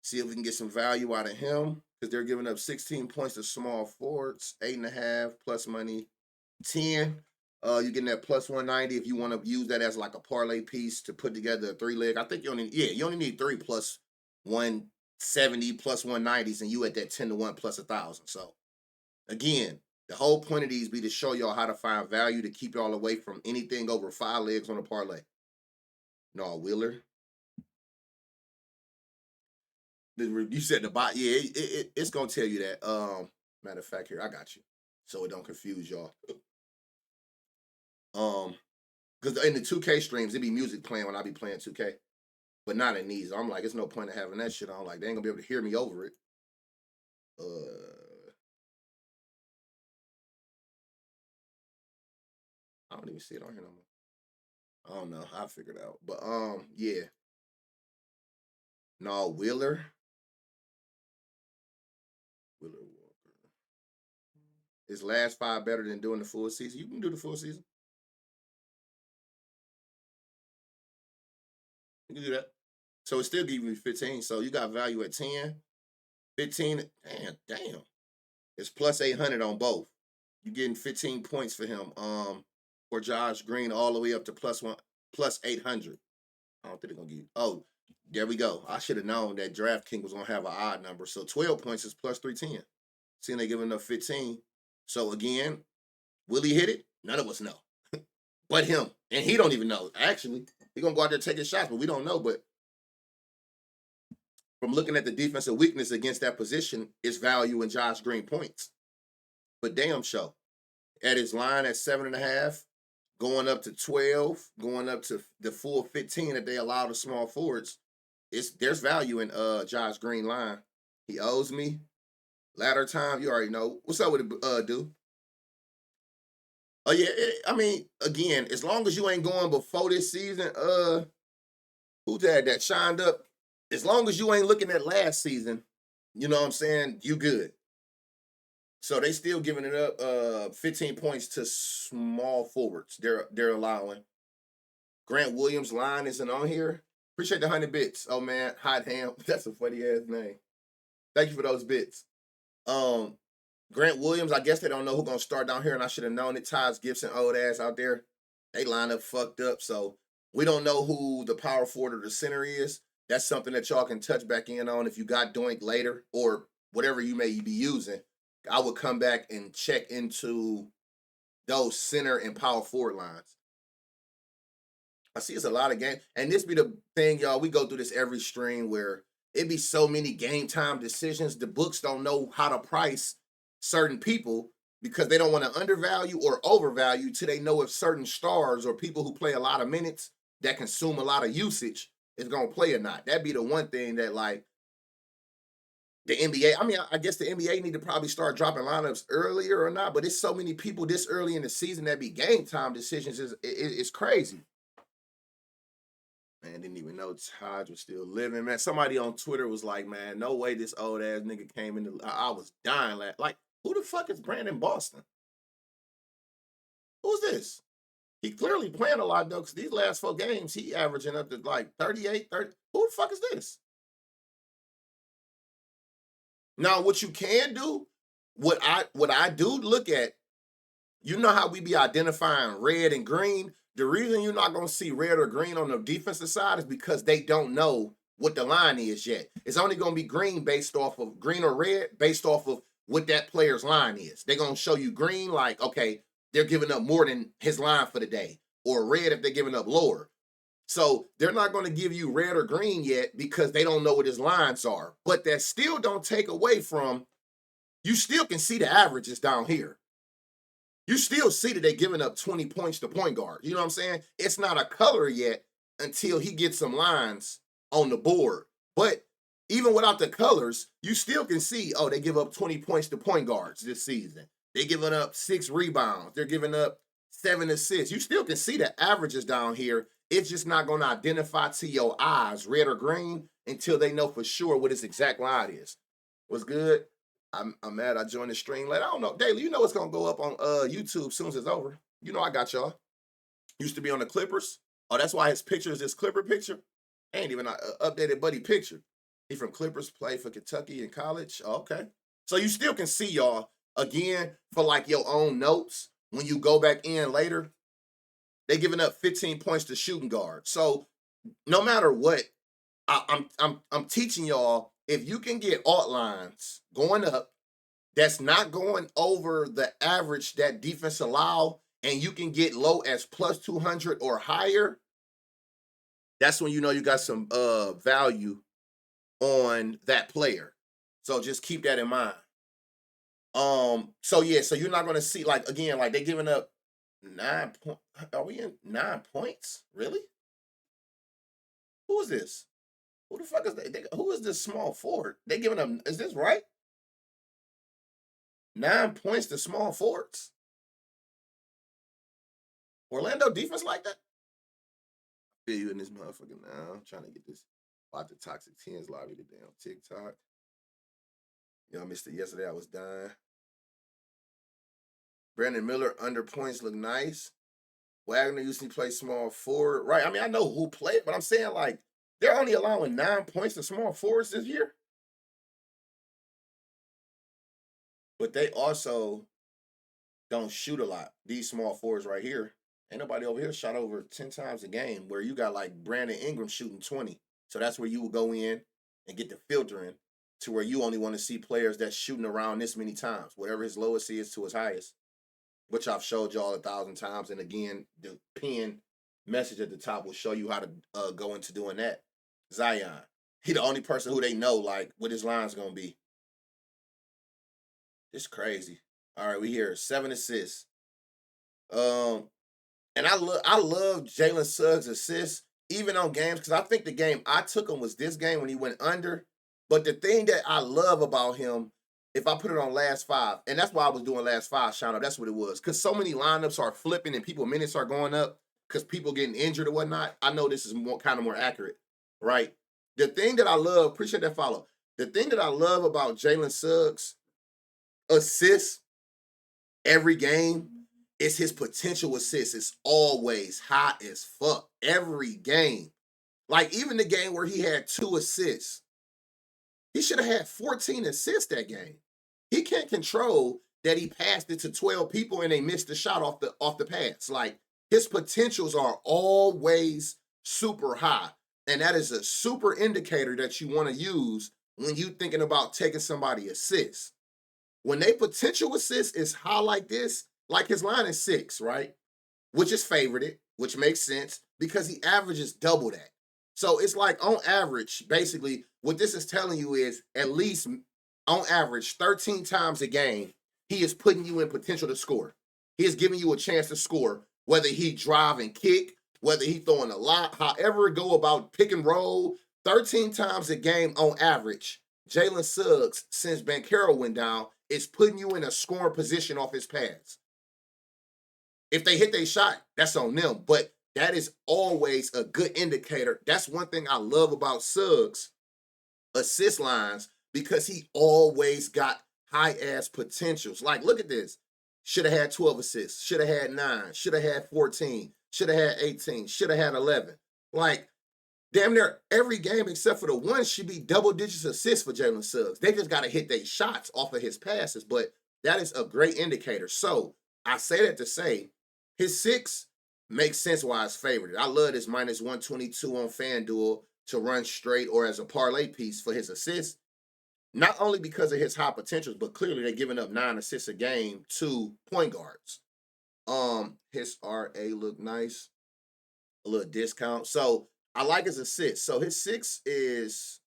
See if we can get some value out of him because they're giving up 16 points to small forwards, 8.5 plus money, 10. You're getting that plus 190 if you want to use that as like a parlay piece to put together a 3-leg. I think you only need 3 plus 170 plus 190s, and you at that 10-1 plus 1,000. So again, the whole point of these be to show y'all how to find value to keep y'all away from anything over 5 legs on a parlay. No, Wheeler. You said the bot. Yeah, it's gonna tell you that. Matter of fact, here I got you, so it don't confuse y'all. Because in the 2K streams, it be music playing when I be playing 2K, but not in these. I'm like, it's no point in having that shit on. Like, they ain't gonna be able to hear me over it. I don't even see it on here no more. I don't know. I'll figure it out. But yeah. No, Wheeler Walker. Is last 5 better than doing the full season? You can do the full season. You can do that. So it still give you 15. So you got value at 10. 15. Damn. It's plus 800 on both. You're getting 15 points for him. For Josh Green all the way up to plus 800. I don't think they're gonna give you. Oh, there we go. I should have known that DraftKings was gonna have an odd number. So 12 points is plus 310. Seeing they giving up 15. So again, will he hit it? None of us know. But him. And he don't even know. Actually, he's gonna go out there taking shots, but we don't know. But from looking at the defensive weakness against that position, it's value in Josh Green points. But damn show. At his line at 7.5, going up to 12, going up to the full 15 that they allow the small forwards. There's value in Josh Green line. He owes me. Ladder time, you already know. What's up with it, dude? Oh yeah, I mean, again, as long as you ain't going before this season, who's that shined up? As long as you ain't looking at last season, you know what I'm saying, you good. So they still giving it up 15 points to small forwards. They're allowing. Grant Williams line isn't on here. Appreciate the 100 bits. Oh man, Hot Ham. That's a funny ass name. Thank you for those bits. Grant Williams, I guess they don't know who's gonna start down here, and I should have known it. Taj Gibson, old ass out there. They line up fucked up. So we don't know who the power forward or the center is. That's something that y'all can touch back in on if you got Doink later or whatever you may be using. I would come back and check into those center and power forward lines. I see it's a lot of games. And this be the thing, y'all. We go through this every stream where it be so many game time decisions. The books don't know how to price certain people because they don't want to undervalue or overvalue till they know if certain stars or people who play a lot of minutes that consume a lot of usage is going to play or not. That'd be the one thing that, like, the NBA, I mean, I guess the NBA need to probably start dropping lineups earlier or not, but it's so many people this early in the season that be game time decisions is crazy. Man, didn't even know Taj was still living. Man, somebody on Twitter was like, man, no way this old ass nigga came in. I was dying. Like, who the fuck is Brandon Boston? Who's this? He clearly playing a lot, though, because these last 4 games, he averaging up to like 38, 30. Who the fuck is this? Now, what you can do, what I do look at, you know how we be identifying red and green? The reason you're not going to see red or green on the defensive side is because they don't know what the line is yet. It's only going to be green based off of green or red based off of what that player's line is. They're going to show you green like, okay, they're giving up more than his line for the day, or red if they're giving up lower. So they're not going to give you red or green yet because they don't know what his lines are. But that still don't take away from, you still can see the averages down here. You still see that they're giving up 20 points to point guard. You know what I'm saying? It's not a color yet until he gets some lines on the board. But even without the colors, you still can see, oh, they give up 20 points to point guards this season. They're giving up 6 rebounds. They're giving up 7 assists. You still can see the averages down here. It's just not going to identify to your eyes, red or green, until they know for sure what his exact line is. What's good? I'm mad I joined the stream late. I don't know. Daily, you know it's going to go up on YouTube as soon as it's over. You know I got y'all. Used to be on the Clippers. Oh, that's why his picture is this Clipper picture. Ain't even an updated buddy picture. He from Clippers, played for Kentucky in college. Oh, okay. So you still can see y'all, again, for like your own notes, when you go back in later, they giving up 15 points to shooting guard. So no matter what, I'm teaching y'all, if you can get alt lines going up, that's not going over the average that defense allow, and you can get low as plus 200 or higher, that's when you know you got some value on that player. So just keep that in mind. So yeah, so you're not gonna see, like, again, like they giving up 9 points. Are we in 9 points? Really? Who is this? Who the fuck is that? Who is this small forward? They giving up, is this right? 9 points to small forwards? Orlando defense like that? I feel you in this motherfucker now. I'm trying to get this about the Toxic 10s lobby today on TikTok. You know, I missed it yesterday. I was dying. Brandon Miller under points look nice. Wagner usually plays small forward. Right. I mean, I know who played, but I'm saying, like, they're only allowing 9 points to small forwards this year. But they also don't shoot a lot. These small forwards right here. Ain't nobody over here shot over 10 times a game, where you got like Brandon Ingram shooting 20. So that's where you will go in and get the filtering to where you only want to see players that's shooting around this many times, whatever his lowest is to his highest, which I've showed y'all 1,000 times. And again, the pin message at the top will show you how to go into doing that. Zion, he the only person who they know, like, what his line's going to be. It's crazy. All right, we here 7 assists. And I love Jalen Suggs' assists, even on games, because I think the game I took him was this game when he went under. But the thing that I love about him, if I put it on last 5, and that's why I was doing last 5, Sean, that's what it was, because so many lineups are flipping and people minutes are going up because people getting injured or whatnot. I know this is kind of more accurate, right? The thing that I love, appreciate that follow. The thing that I love about Jalen Suggs' assists every game is his potential assists is always high as fuck every game. Like, even the game where he had 2 assists, he should have had 14 assists that game. He can't control that he passed it to 12 people and they missed the shot off the pass. Like, his potentials are always super high. And that is a super indicator that you want to use when you thinking about taking somebody assists. When they potential assist is high like this, like his line is 6, right? Which is favorited, which makes sense because he averages double that. So it's like, on average, basically, what this is telling you is at least on average 13 times a game, he is putting you in potential to score. He is giving you a chance to score, whether he drive and kick, whether he throwing a lot, however it go about pick and roll, 13 times a game on average. Jalen Suggs, since Banchero went down, is putting you in a scoring position off his pass. If they hit their shot, that's on them. But that is always a good indicator. That's one thing I love about Suggs' assist lines, because he always got high-ass potentials. Like, look at this. Should have had 12 assists. Should have had 9. Should have had 14. Should have had 18. Should have had 11. Like, damn near every game except for the one should be double-digit assists for Jalen Suggs. They just got to hit their shots off of his passes. But that is a great indicator. So I say that to say, his 6 makes sense why it's favored. I love this minus 122 on FanDuel. to run straight or as a parlay piece for his assists, not only because of his high potentials, but clearly they're giving up 9 assists a game to point guards. His RA look nice, a little discount. So I like his assists. So his 6 is,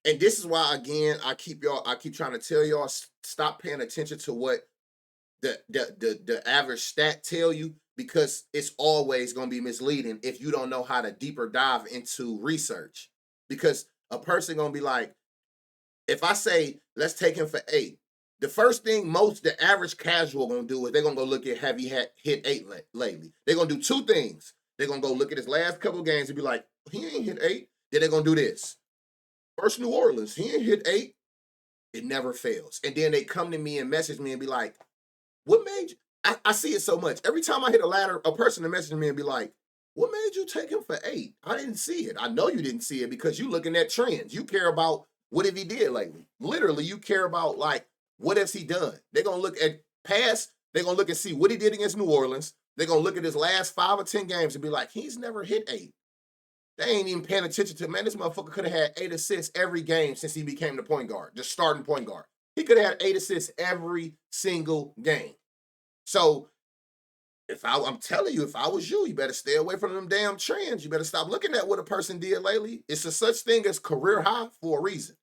and this is why again I keep trying to tell y'all, stop paying attention to what the average stat tell you, because it's always going to be misleading if you don't know how to deeper dive into research. Because a person going to be like, if I say let's take him for 8, the first thing the average casual going to do is they're going to go look at have he hit 8 lately. They're going to do 2 things. They're going to go look at his last couple of games and be like, he ain't hit 8. Then they're going to do this. First New Orleans, he ain't hit 8. It never fails. And then they come to me and message me and be like, what made you? I see it so much. Every time I hit a ladder, a person to message me and be like, what made you take him for 8? I didn't see it. I know you didn't see it because you looking at trends. You care about what if he did lately. Literally, you care about like, what has he done? They're going to look at past. They're going to look and see what he did against New Orleans. They're going to look at his last 5 or 10 games and be like, he's never hit 8. They ain't even paying attention to, man, this motherfucker could have had 8 assists every game since he became the point guard, the starting point guard. He could have had 8 assists every single game. So I'm telling you, if I was you better stay away from them damn trends. You better stop looking at what a person did lately. It's a such thing as career high for a reason.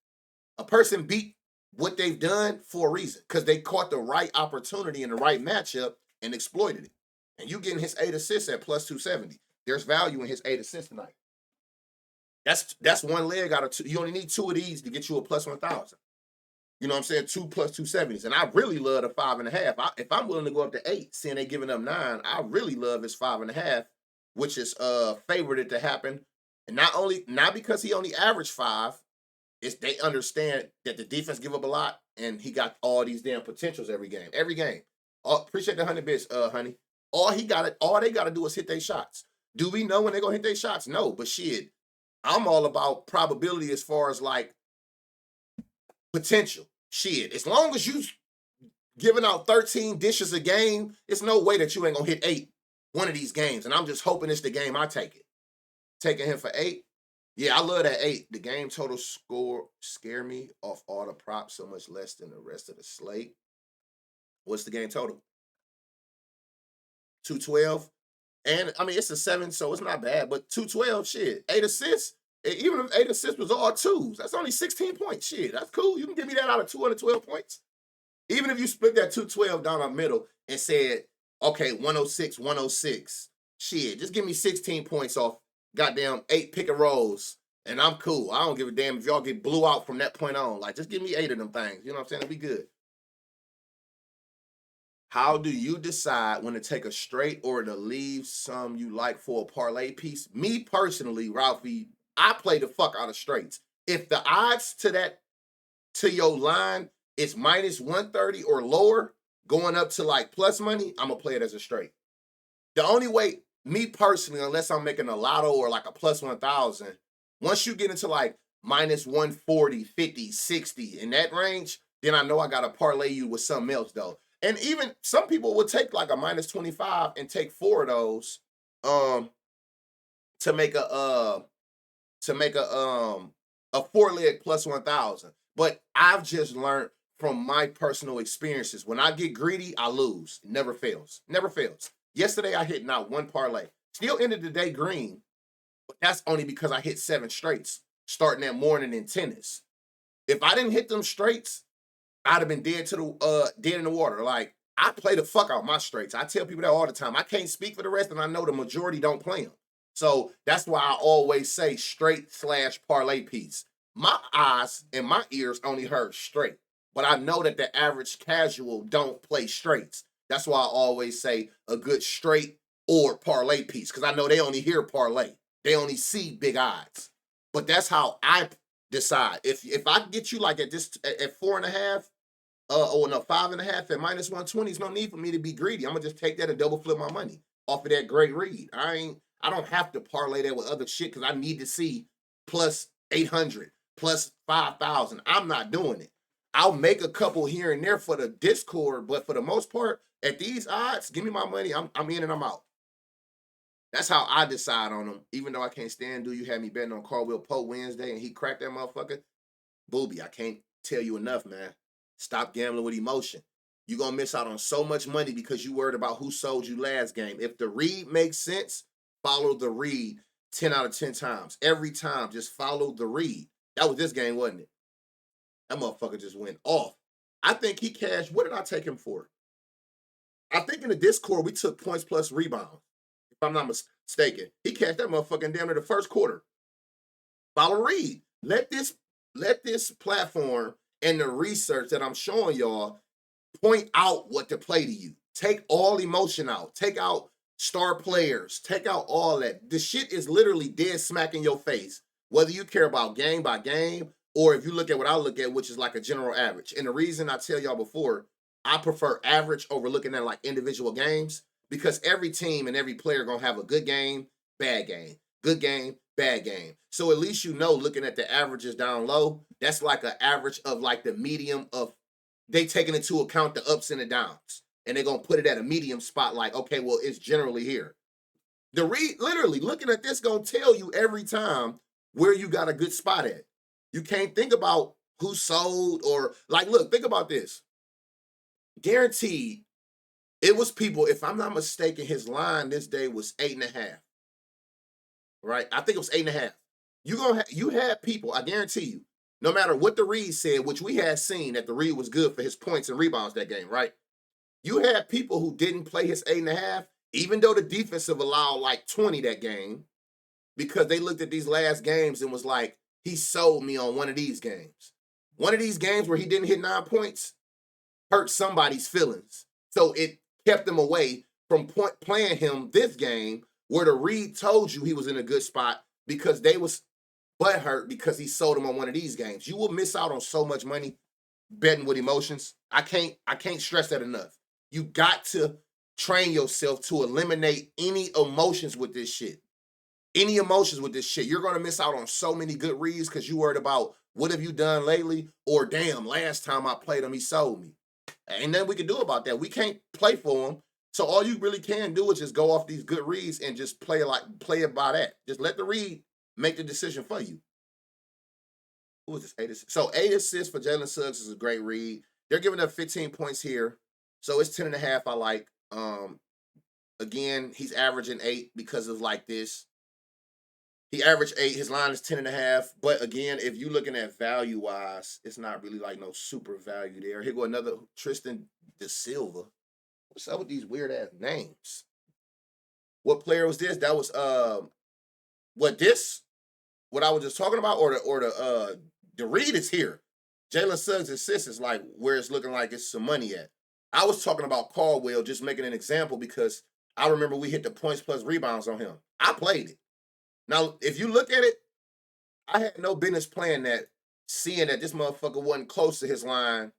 A person beat what they've done for a reason because they caught the right opportunity in the right matchup and exploited it. And you getting his 8 assists at plus 270. There's value in his 8 assists tonight. That's one leg out of 2. You only need 2 of these to get you a plus 1,000. You know what I'm saying? 2 plus 270s. And I really love the 5.5. If I'm willing to go up to 8, seeing they giving up 9, I really love his 5.5, which is favored it to happen. And not because he only averaged 5, it's they understand that the defense give up a lot, and he got all these damn potentials every game. Every game. Appreciate the 100 bits, honey. All they gotta do is hit their shots. Do we know when they're gonna hit their shots? No, but shit. I'm all about probability as far as like potential. Shit, as long as you giving out 13 dishes a game, it's no way that you ain't gonna hit 8 one of these games. And I'm just hoping it's the game I take it. Taking him for 8. Yeah, I love that 8. The game total score scare me off all the props so much less than the rest of the slate. What's the game total? 212. And I mean, it's a 7, so it's not bad, but 212, shit. 8 assists. Even if 8 assists was all 2s, that's only 16 points. Shit, that's cool. You can give me that out of 212 points. Even if you split that 212 down the middle and said, okay, 106, 106. Shit, just give me 16 points off goddamn 8 pick and rolls, and I'm cool. I don't give a damn if y'all get blew out from that point on. Like, just give me 8 of them things. You know what I'm saying? It'll be good. How do you decide when to take a straight or to leave some you like for a parlay piece? Me personally, Ralphie, I play the fuck out of straights. If the odds to your line is minus 130 or lower, going up to like plus money, I'm gonna play it as a straight. The only way, me personally, unless I'm making a lotto or like a plus 1,000, once you get into like minus 140, 50, 60 in that range, then I know I gotta parlay you with something else though. And even some people would take like a minus 25 and take 4 of those to make a 4-leg plus 1,000. But I've just learned from my personal experiences, when I get greedy, I lose. It never fails. Never fails. Yesterday I hit not one parlay. Still ended the day green, but that's only because I hit 7 straights starting that morning in tennis. If I didn't hit them straights, I'd have been dead in the water. Like, I play the fuck out my straights. I tell people that all the time. I can't speak for the rest, and I know the majority don't play them. So that's why I always say straight/parlay piece. My eyes and my ears only heard straight, but I know that the average casual don't play straights. That's why I always say a good straight or parlay piece, because I know they only hear parlay. They only see big odds. But that's how I decide. If I get you like at 4.5, or no, 5.5 at minus 120, there's no need for me to be greedy. I'm gonna just take that and double flip my money off of that great read. I don't have to parlay that with other shit because I need to see plus 800, plus 5,000. I'm not doing it. I'll make a couple here and there for the Discord, but for the most part, at these odds, give me my money. I'm in and I'm out. That's how I decide on them. Even though I can't stand, do you have me betting on Caldwell Pope Wednesday and he cracked that motherfucker? Booby, I can't tell you enough, man. Stop gambling with emotion. You're gonna miss out on so much money because you worried about who sold you last game. If the read makes sense, follow the read 10 out of 10 times. Every time, just follow the read. That was this game, wasn't it? That motherfucker just went off. I think he cashed. What did I take him for? I think in the Discord we took points plus rebounds. If I'm not mistaken, he cashed that motherfucker in damn near the first quarter. Follow read. Let this platform and the research that I'm showing y'all point out what to play to you. Take all emotion out. Take out star players. Take out all that. The shit is literally dead smack in your face. Whether you care about game by game or if you look at what I look at, which is like a general average. And the reason I tell y'all before, I prefer average over looking at like individual games because every team and every player gonna have a good game, bad game, good game, bad game. So at least you know, looking at the averages down low, that's like an average of like the medium of they taking into account the ups and the downs. And they're gonna put it at a medium spot, like, okay, well, it's generally here. The read, literally looking at this, gonna tell you every time where you got a good spot at. You can't think about who sold or like, look, think about this. Guaranteed, it was people, if I'm not mistaken, his line this day was 8.5. Right? I think it was 8.5. You had people, I guarantee you, no matter what the read said, which we had seen that the read was good for his points and rebounds that game, right? You had people who didn't play his 8.5, even though the defensive allowed like 20 that game, because they looked at these last games and was like, he sold me on one of these games. One of these games where he didn't hit 9 points hurt somebody's feelings. So it kept them away from playing him this game where the read told you he was in a good spot because they was butthurt because he sold him on one of these games. You will miss out on so much money betting with emotions. I can't stress that enough. You got to train yourself to eliminate any emotions with this shit. Any emotions with this shit. You're gonna miss out on so many good reads because you worried about what have you done lately, or damn, last time I played him, he sold me. Ain't nothing we can do about that. We can't play for him. So all you really can do is just go off these good reads and just play it by that. Just let the read make the decision for you. Who was this? 8 assists. So 8 assists for Jalen Suggs is a great read. They're giving up 15 points here. So it's 10.5 I like. Again, he's averaging 8 because of like this. He averaged 8. His line is 10.5. But again, if you're looking at value-wise, it's not really like no super value there. Here go another Tristan De Silva. What's up with these weird-ass names? What player was this? That was what I was just talking about, or the read is here. Jalen Suggs' assist is like where it's looking like it's some money at. I was talking about Caldwell, just making an example because I remember we hit the points plus rebounds on him. I played it. Now, if you look at it, I had no business playing that, seeing that this motherfucker wasn't close to his line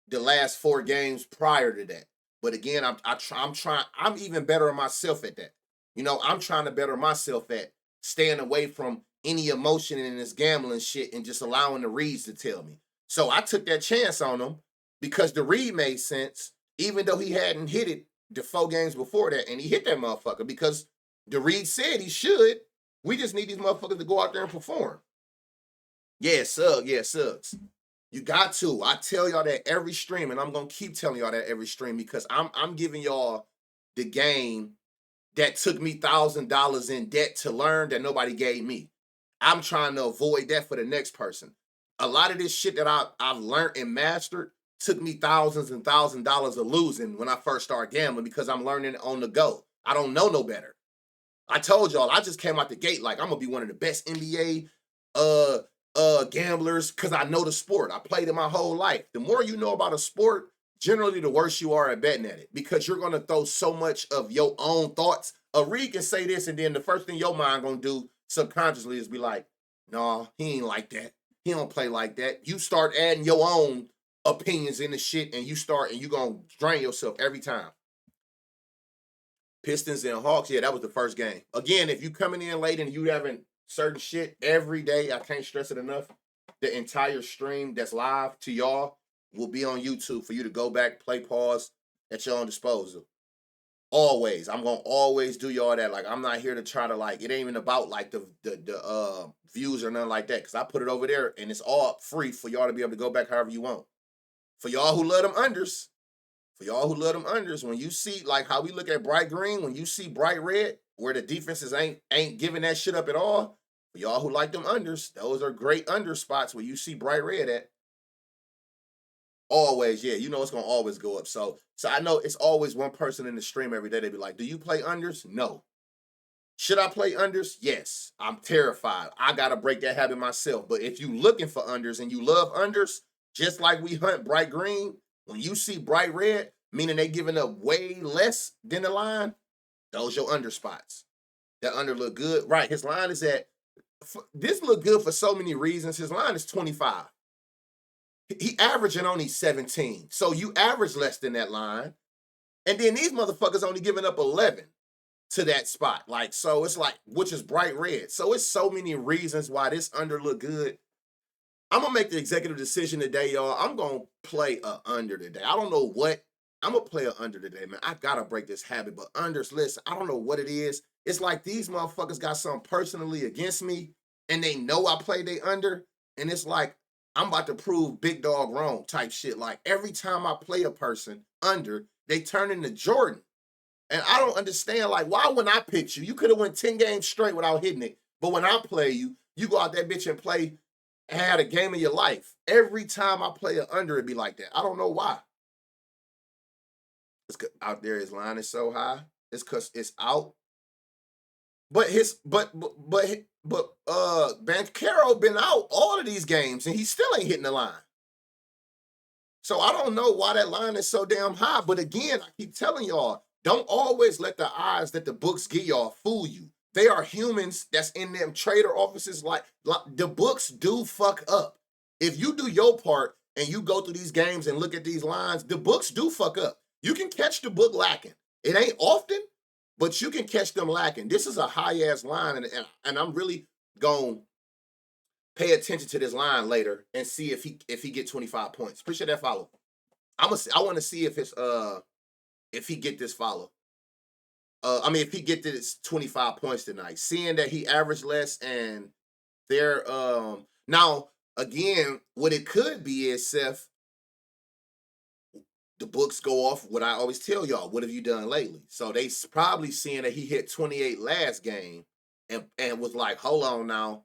the last 4 games prior to that. But again, I'm even better on myself at that. You know, I'm trying to better myself at staying away from any emotion in this gambling shit and just allowing the reads to tell me. So I took that chance on him because the read made sense, even though he hadn't hit it the 4 games before that, and he hit that motherfucker because the read said he should. We just need these motherfuckers to go out there and perform. Yeah, Suggs. You got to. I tell y'all that every stream, and I'm gonna keep telling y'all that every stream because I'm giving y'all the game that took me $1,000 in debt to learn that nobody gave me. I'm trying to avoid that for the next person. A lot of this shit that I've learned and mastered took me thousands and thousands of dollars of losing when I first started gambling because I'm learning on the go. I don't know no better. I told y'all I just came out the gate like I'm gonna be one of the best NBA gamblers because I know the sport. I played it my whole life. The more you know about a sport, generally the worse you are at betting at it because you're gonna throw so much of your own thoughts. A read can say this, and then the first thing your mind gonna do subconsciously is be like, "Nah, he ain't like that. He don't play like that." You start adding your own opinions in the shit, and you gonna drain yourself every time. Pistons and Hawks, yeah, that was the first game. Again, if you coming in late and you having certain shit every day, I can't stress it enough. The entire stream that's live to y'all will be on YouTube for you to go back, play pause at your own disposal. Always. I'm gonna always do y'all that. Like, I'm not here to try to like, it ain't even about like the views or nothing like that. Cause I put it over there and it's all free for y'all to be able to go back however you want. For y'all who love them unders, when you see like how we look at bright green, when you see bright red, where the defenses ain't giving that shit up at all. For y'all who like them unders, those are great under spots where you see bright red at. Always, yeah, you know it's gonna always go up. So I know it's always one person in the stream every day. They be like, "Do you play unders?" No. Should I play unders? Yes. I'm terrified. I gotta break that habit myself. But if you looking for unders and you love unders, just like we hunt bright green, when you see bright red, meaning they giving up way less than the line, those your under spots. That under look good. Right. His line is at this look good for so many reasons. His line is 25. He averaging only 17. So you average less than that line. And then these motherfuckers only giving up 11 to that spot. Like, so it's like, which is bright red. So it's so many reasons why this under look good. I'm gonna make the executive decision today, y'all. I'm gonna play a under today. I don't know what. I'm gonna play a under today, man. I gotta break this habit. But unders, listen, I don't know what it is. It's like these motherfuckers got something personally against me, and they know I play they under, and it's like I'm about to prove big dog wrong type shit. Like every time I play a person under, they turn into Jordan. And I don't understand, like, why when I pick you, you could have went 10 games straight without hitting it. But when I play you, you go out that bitch and play and had a game of your life. Every time I play an under, it be like that. I don't know why. It's 'cause out there, his line is so high. It's because it's out. But Bancaro been out all of these games and he still ain't hitting the line. So I don't know why that line is so damn high. But again, I keep telling y'all, don't always let the odds that the books give y'all fool you. They are humans that's in them trader offices. Like the books do fuck up. If you do your part and you go through these games and look at these lines, the books do fuck up. You can catch the book lacking. It ain't often, but you can catch them lacking. This is a high ass line, and I'm really going pay attention to this line later and see if he get 25 points. Appreciate that follow. I want to see if he get this follow. I mean if he get this 25 points tonight. Seeing that he averaged less and they're now again, what it could be is Seth, the books go off what I always tell y'all. What have you done lately? So they probably seeing that he hit 28 last game and was like, hold on now,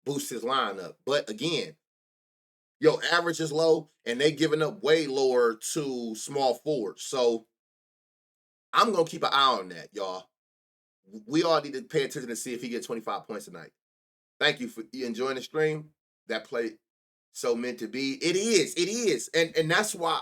boost his line up. But again, your average is low and they giving up way lower to small forwards. So I'm gonna keep an eye on that, y'all. We all need to pay attention to see if he gets 25 points tonight. Thank you for enjoying the stream. That play so meant to be. It is. And that's why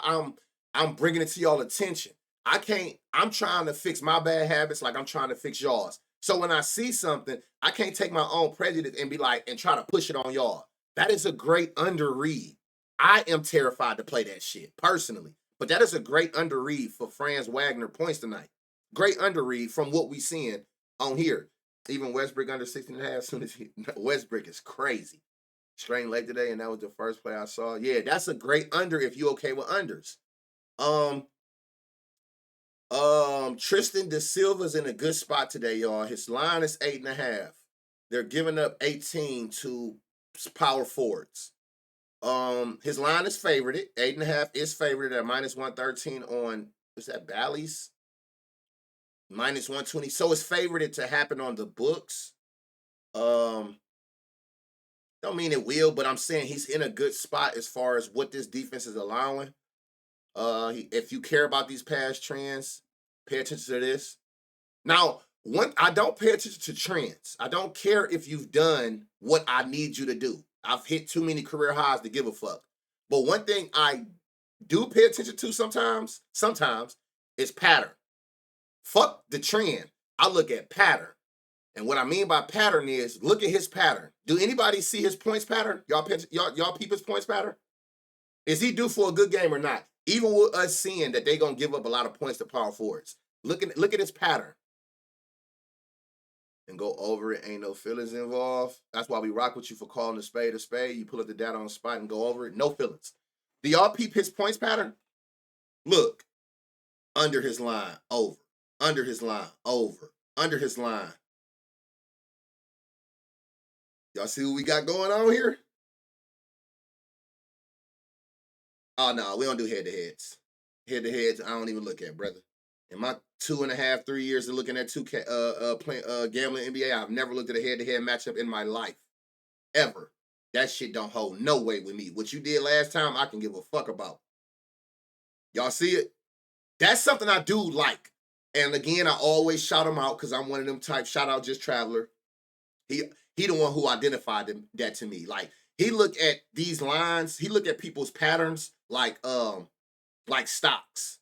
I'm bringing it to y'all attention. I'm trying to fix my bad habits like I'm trying to fix y'all's. So when I see something, I can't take my own prejudice and be like, and try to push it on y'all. That is a great underread. I am terrified to play that shit personally, but that is a great underread for Franz Wagner points tonight. Great underread from what we seeing on here. Even Westbrook under 16 and a half. Soon as Westbrook is crazy. Strained leg today, and that was the first play I saw. Yeah, that's a great under if you okay with unders. Tristan De Silva's in a good spot today, y'all. His line is 8.5. They're giving up 18 to power forwards. His line is favorited. 8.5 is favorited at minus 113 on, is that Bally's? Minus 120. So it's favorited to happen on the books. Don't mean it will, but I'm saying he's in a good spot as far as what this defense is allowing. If you care about these past trends, pay attention to this. Now, I don't pay attention to trends. I don't care if you've done what I need you to do. I've hit too many career highs to give a fuck. But one thing I do pay attention to sometimes is pattern. Fuck the trend. I look at pattern. And what I mean by pattern is look at his pattern. Do anybody see his points pattern? Y'all peep his points pattern? Is he due for a good game or not? Even with us seeing that they're gonna give up a lot of points to power forwards. Look at his pattern. And go over it. Ain't no feelings involved. That's why we rock with you for calling a spade a spade. You pull up the data on the spot and go over it. No feelings. Do y'all peep his points pattern? Look, under his line, over. Under his line. Over. Under his line. Y'all see what we got going on here? Oh no, we don't do head-to-heads. Head-to-heads, I don't even look at, brother. In my 2.5, 3 years of looking at gambling NBA, I've never looked at a head-to-head matchup in my life. Ever. That shit don't hold no weight with me. What you did last time, I can give a fuck about. Y'all see it? That's something I do like. And again, I always shout him out because I'm one of them types. Shout out Just Traveler. He he the one who identified that to me. Like he look at these lines, he look at people's patterns like stocks.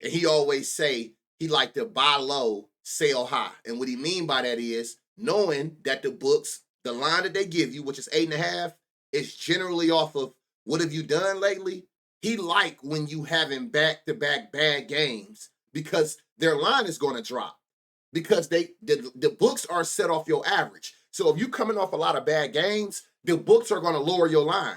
And he always say he like to buy low, sell high. And what he mean by that is knowing that the books, the line that they give you, which is 8.5, is generally off of what have you done lately. He like when you having back-to-back bad games because their line is going to drop because the books are set off your average. So if you coming off a lot of bad games, the books are going to lower your line.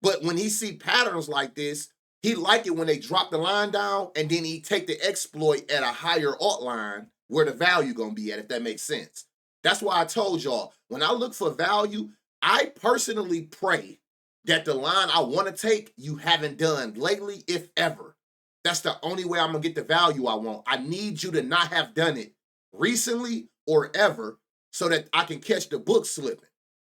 But when he see patterns like this, he like it when they drop the line down and then he take the exploit at a higher alt line where the value gonna be at, if that makes sense. That's why I told y'all, when I look for value, I personally pray that the line I want to take, you haven't done lately, if ever. That's the only way I'm gonna get the value I want. I need you to not have done it recently or ever so that I can catch the book slipping.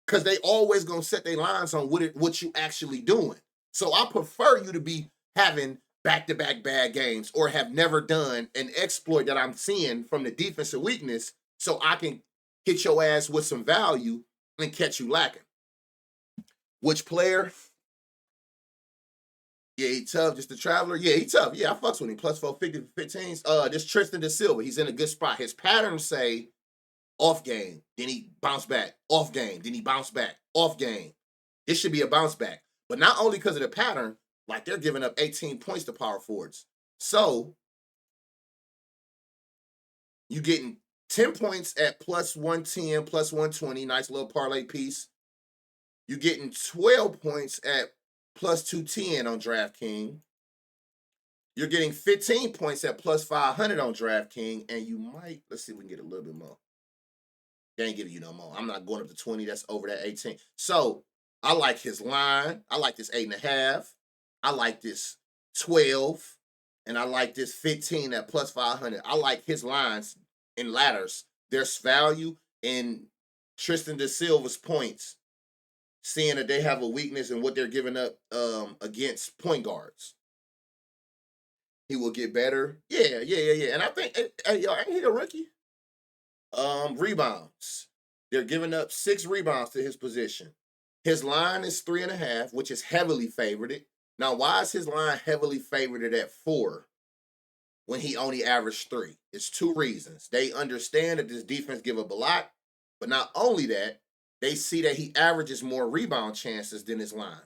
Because they always gonna set their lines on what you actually doing. So I prefer you to be having back-to-back bad games or have never done an exploit that I'm seeing from the defensive weakness so I can hit your ass with some value and catch you lacking. Which player? Yeah, he tough. Just the traveler. Yeah, he tough. Yeah, I fucks with him. Plus 450 15s. This Tristan Da Silva. He's in a good spot. His patterns say off game, then he bounce back. Off game, then he bounce back. Off game. This should be a bounce back. But not only because of the pattern, like they're giving up 18 points to power forwards. So you getting 10 points at plus 110, plus 120. Nice little parlay piece. You getting 12 points at plus 210 on DraftKings. You're getting 15 points at plus 500 on DraftKings. And you might, let's see if we can get a little bit more. They ain't giving you no more. I'm not going up to 20. That's over that 18. So I like his line. I like this 8.5. I like this 12. And I like this 15 at plus 500. I like his lines in ladders. There's value in Tristan Da Silva's points, seeing that they have a weakness in what they're giving up against point guards. He will get better. Yeah. And I think, hey, y'all, ain't he a rookie? Rebounds. They're giving up 6 rebounds to his position. His line is 3.5, which is heavily favored. Now, why is his line heavily favored at 4 when he only averaged 3? It's 2 reasons. They understand that this defense give up a lot, but not only that, they see that he averages more rebound chances than his line.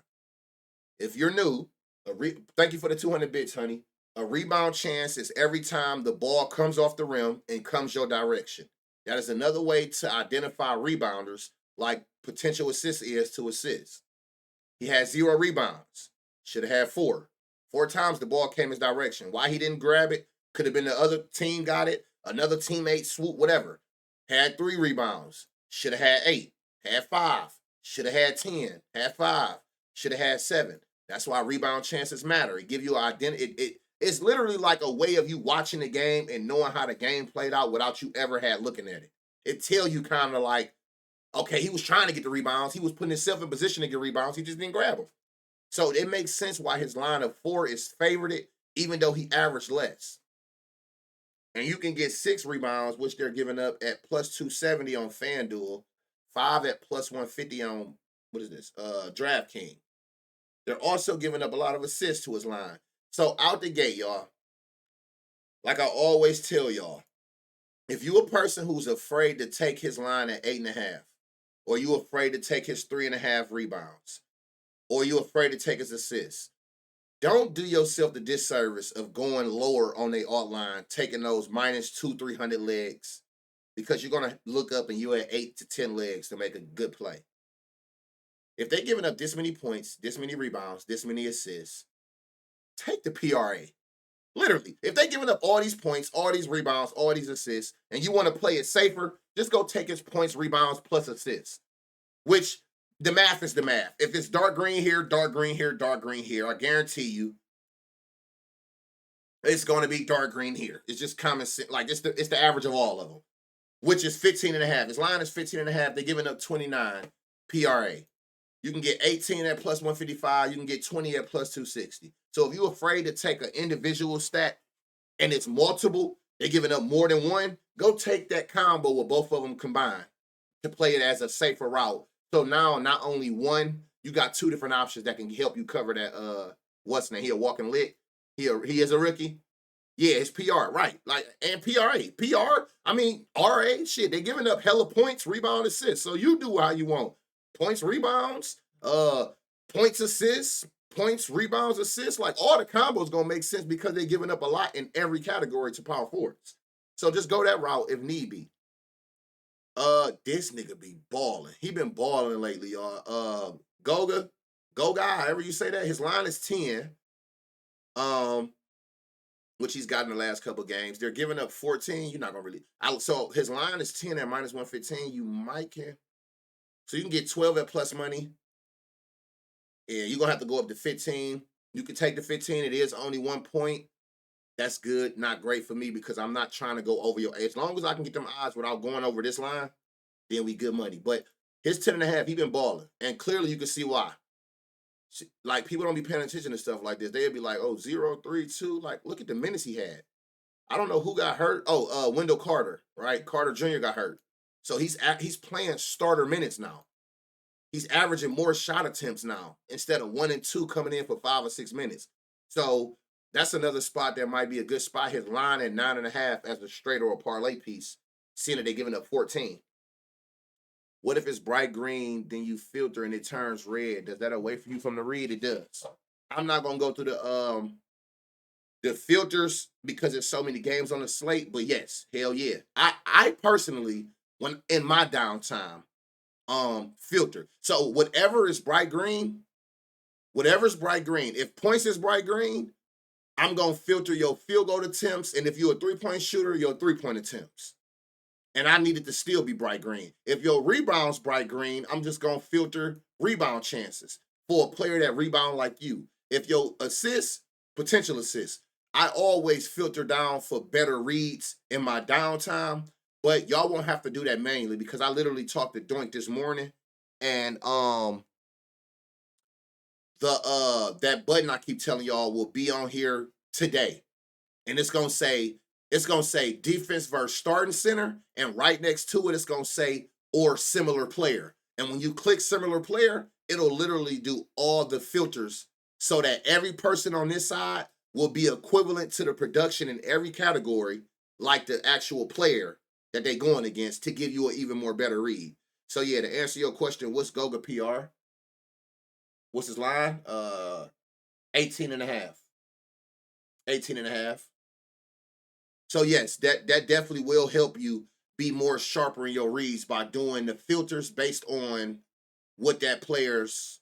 If you're new, thank you for the 200 bits, honey. A rebound chance is every time the ball comes off the rim and comes your direction. That is another way to identify rebounders, like potential assist is to assist. He had 0 rebounds. Should have had 4. 4 times the ball came his direction. Why he didn't grab it? Could have been the other team got it, another teammate swoop, whatever. Had 3 rebounds. Should have had 8. Had 5. Should have had 10. Had 5. Should have had 7. That's why rebound chances matter. It give you an identity. It's literally like a way of you watching the game and knowing how the game played out without you ever had looking at it. It tell you kind of like, okay, he was trying to get the rebounds. He was putting himself in position to get rebounds. He just didn't grab them. So it makes sense why his line of 4 is favored, even though he averaged less. And you can get 6 rebounds, which they're giving up at plus 270 on FanDuel, 5 at plus 150 on, what is this, DraftKings. They're also giving up a lot of assists to his line. So out the gate, y'all, like I always tell y'all, if you a person who's afraid to take his line at 8.5, or you afraid to take his 3.5 rebounds, or you afraid to take his assists, don't do yourself the disservice of going lower on their alt line, taking those minus 200-300 legs, because you're gonna look up and you're at 8 to 10 legs to make a good play. If they're giving up this many points, this many rebounds, this many assists, take the PRA. Literally, if they giving up all these points, all these rebounds, all these assists, and you want to play it safer, just go take his points, rebounds, plus assists. Which the math is the math. If it's dark green here, dark green here, dark green here, I guarantee you it's going to be dark green here. It's just common sense. Like it's the average of all of them, which is 15 and a half. His line is 15 and a half. They're giving up 29 PRA. You can get 18 at plus 155. You can get 20 at plus 260. So if you're afraid to take an individual stat and it's multiple, they're giving up more than one, go take that combo with both of them combined to play it as a safer route. So now not only one, you got two different options that can help you cover that what's name? He a walking lick. He is a rookie. Yeah, it's PR, right. Like, and PRA. PR, I mean, RA, shit, they giving up hella points, rebound, assists. So you do how you want. Points, rebounds, points, assists, points, rebounds, assists. Like, all the combos gonna make sense because they're giving up a lot in every category to power forwards. So just go that route if need be. This nigga be balling. He been balling lately, y'all. Goga, however you say that, his line is 10. Which he's got in the last couple games. They're giving up 14. You're not gonna really. So his line is 10 at minus 115. You might can. So you can get 12 at plus money. Yeah, you're gonna have to go up to 15. You can take the 15. It is only 1 point. That's good. Not great for me because I'm not trying to go over your. As long as I can get them odds without going over this line, then we good money. But his 10 and a half, he been balling, and clearly you can see why. Like, people don't be paying attention to stuff like this. They'd be like, oh, 0-3-2. Like, look at the minutes he had. I don't know who got hurt. Oh, Wendell Carter, right? Carter Jr. got hurt. So he's playing starter minutes now. He's averaging more shot attempts now instead of 1 and 2 coming in for 5 or 6 minutes. So that's another spot that might be a good spot. His line at 9.5 as a straight or a parlay piece, seeing that they're giving up 14. What if it's bright green, then you filter and it turns red? Does that away from you from the read? It does. I'm not gonna go through the filters because there's so many games on the slate, but yes, hell yeah. I personally, when in my downtime, filter. So whatever's bright green, if points is bright green, I'm gonna filter your field goal attempts, and if you're a 3-point shooter, your 3-point attempts. And I needed to still be bright green. If your rebound's bright green, I'm just gonna filter rebound chances for a player that rebound like you. If your assists, potential assists, I always filter down for better reads in my downtime, but y'all won't have to do that manually because I literally talked to Doink this morning, and that button I keep telling y'all will be on here today, and it's gonna say defense versus starting center, and right next to it, it's gonna say or similar player. And when you click similar player, it'll literally do all the filters so that every person on this side will be equivalent to the production in every category, like the actual player that they're going against, to give you an even more better read. So yeah, to answer your question, what's Goga PR? What's his line? 18 and a half. 18 and a half. So yes, that definitely will help you be more sharper in your reads by doing the filters based on what that player's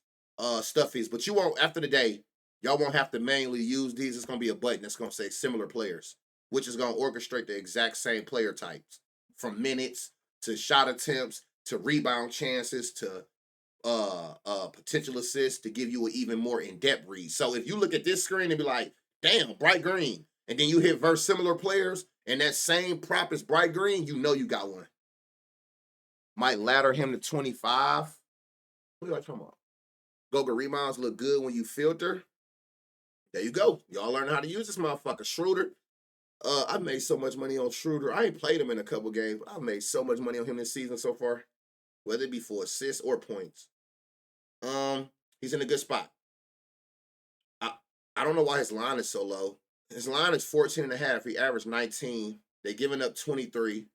stuff is. But you won't, after the day, y'all won't have to manually use these. It's gonna be a button that's gonna say similar players, which is gonna orchestrate the exact same player types, from minutes to shot attempts to rebound chances to potential assists, to give you an even more in-depth read. So if you look at this screen and be like, damn, bright green, and then you hit verse similar players, and that same prop is bright green, you know you got one. Might ladder him to 25. What are you talking about? Goga rebounds look good when you filter. There you go. Y'all learn how to use this motherfucker. Schroeder. I made so much money on Schroeder. I ain't played him in a couple games, but I made so much money on him this season so far, whether it be for assists or points. He's in a good spot. I don't know why his line is so low. His line is 14 and a half. He averaged 19. They giving up 23.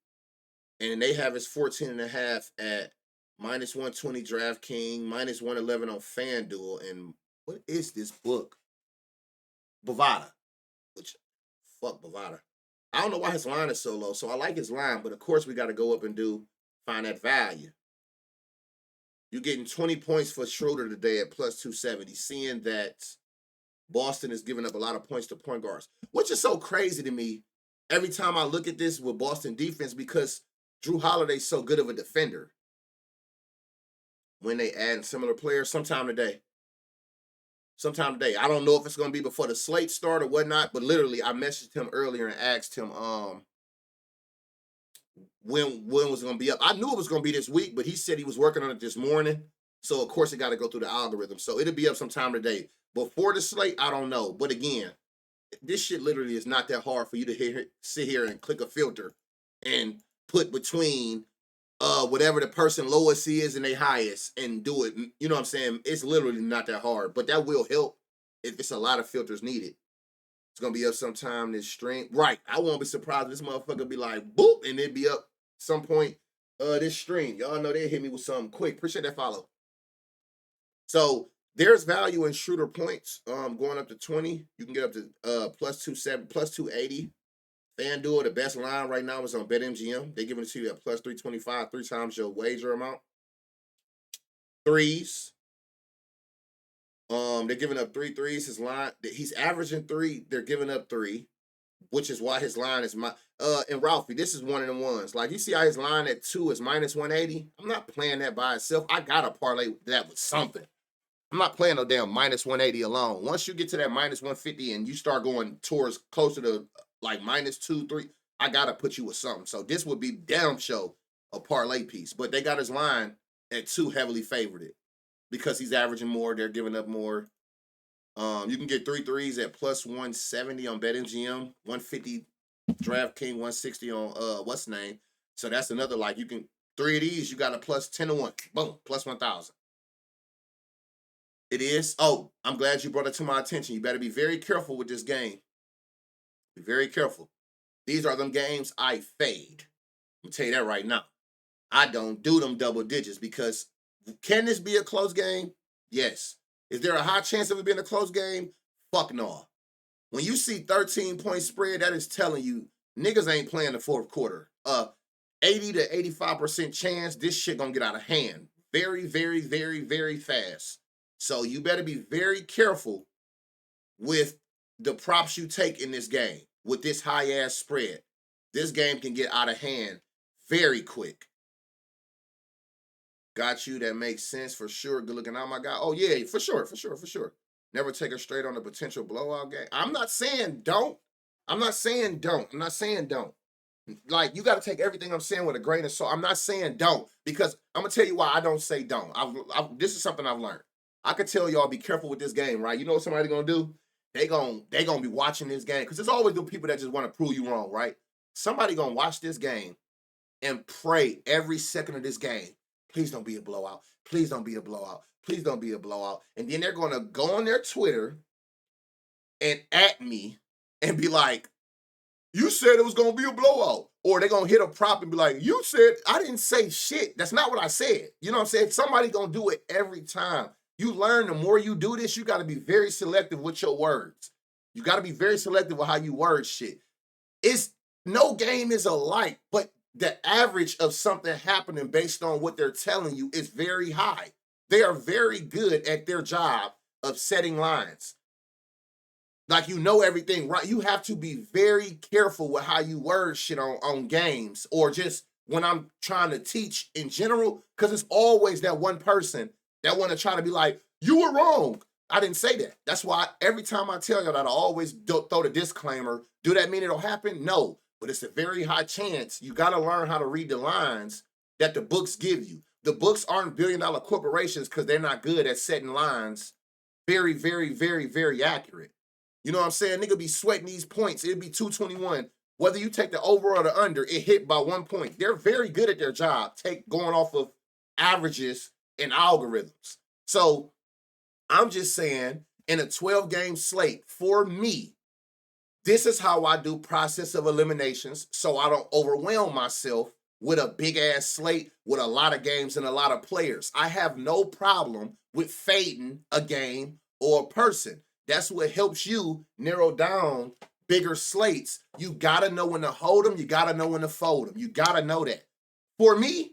And they have his 14 and a half at minus 120 DraftKings, minus 111 on FanDuel. And what is this book? Bovada. Which, fuck Bovada. I don't know why his line is so low. So I like his line, but of course we got to go up and find that value. You're getting 20 points for Schroeder today at plus 270. Seeing that Boston is giving up a lot of points to point guards, which is so crazy to me every time I look at this with Boston defense because Drew Holiday's so good of a defender. When they add similar players, sometime today. I don't know if it's going to be before the slate start or whatnot, but literally I messaged him earlier and asked him when was it going to be up. I knew it was going to be this week, but he said he was working on it this morning. So, of course, it got to go through the algorithm. So, it'll be up sometime today. Before the slate, I don't know. But again, this shit literally is not that hard for you to sit here and click a filter and put between whatever the person lowest is and they highest and do it. You know what I'm saying? It's literally not that hard. But that will help if it's a lot of filters needed. It's going to be up sometime this stream. Right. I won't be surprised if this motherfucker be like, boop, and it'd be up some point this stream. Y'all know they hit me with something quick. Appreciate that follow. So there's value in shooter points going up to 20. You can get up to plus 270, plus 280. FanDuel, the best line right now is on BetMGM. They're giving it to you at plus 325, 3 times your wager amount. Threes. They're giving up 3 threes. His line, he's averaging 3. They're giving up 3, which is why his line is and Ralphie, this is one of the ones. Like, you see how his line at 2 is minus 180? I'm not playing that by itself. I got to parlay that with something. I'm not playing no damn minus 180 alone. Once you get to that minus 150 and you start going towards closer to like minus 2, 3, I got to put you with something. So this would be damn show a parlay piece. But they got his line at 2 heavily favored because he's averaging more. They're giving up more. You can get 3 threes at plus 170 on BetMGM, 150 DraftKings, 160 on what's the name. So that's another, like, you can 3 of these, you got a plus 10 to 1. Boom, plus 1,000. It is. Oh, I'm glad you brought it to my attention. You better be very careful with this game. Be very careful. These are them games I fade. I'm tell you that right now. I don't do them double digits because can this be a close game? Yes. Is there a high chance of it being a close game? Fuck no. When you see 13-point spread, that is telling you niggas ain't playing the fourth quarter. 80 to 85% chance this shit gonna get out of hand. Very, very, very, very fast. So you better be very careful with the props you take in this game with this high-ass spread. This game can get out of hand very quick. Got you. That makes sense for sure. Good looking out, my guy. Oh, yeah, for sure. Never take her straight on a potential blowout game. I'm not saying don't. Like, you got to take everything I'm saying with a grain of salt. I'm not saying don't because I'm going to tell you why I don't say don't. This is something I've learned. I could tell y'all be careful with this game, right? You know what somebody gonna do? They gonna be watching this game because there's always the people that just want to prove you wrong, right? Somebody gonna watch this game and pray every second of this game. Please don't be a blowout. Please don't be a blowout. Please don't be a blowout. And then they're gonna go on their Twitter and at me and be like, "You said it was gonna be a blowout," or they're gonna hit a prop and be like, "You said I didn't say shit. That's not what I said." You know what I'm saying? Somebody gonna do it every time. You learn the more you do this, you got to be very selective with your words. You got to be very selective with how you word shit. No game is alike, but the average of something happening based on what they're telling you is very high. They are very good at their job of setting lines. Like, you know everything, right? You have to be very careful with how you word shit on games or just when I'm trying to teach in general, because it's always that one person that want to try to be like, you were wrong. I didn't say that. That's why every time I tell y'all that I always throw the disclaimer. Do that mean it'll happen? No. But it's a very high chance. You got to learn how to read the lines that the books give you. The books aren't billion-dollar corporations because they're not good at setting lines very, very, very, very accurate. You know what I'm saying? Nigga be sweating these points. It'd be 221. Whether you take the over or the under, it hit by 1 point. They're very good at their job, going off of averages and algorithms. So I'm just saying, in a 12-game slate, for me, this is how I do process of eliminations so I don't overwhelm myself with a big-ass slate with a lot of games and a lot of players. I have no problem with fading a game or a person. That's what helps you narrow down bigger slates. You got to know when to hold them. You got to know when to fold them. You got to know that. For me,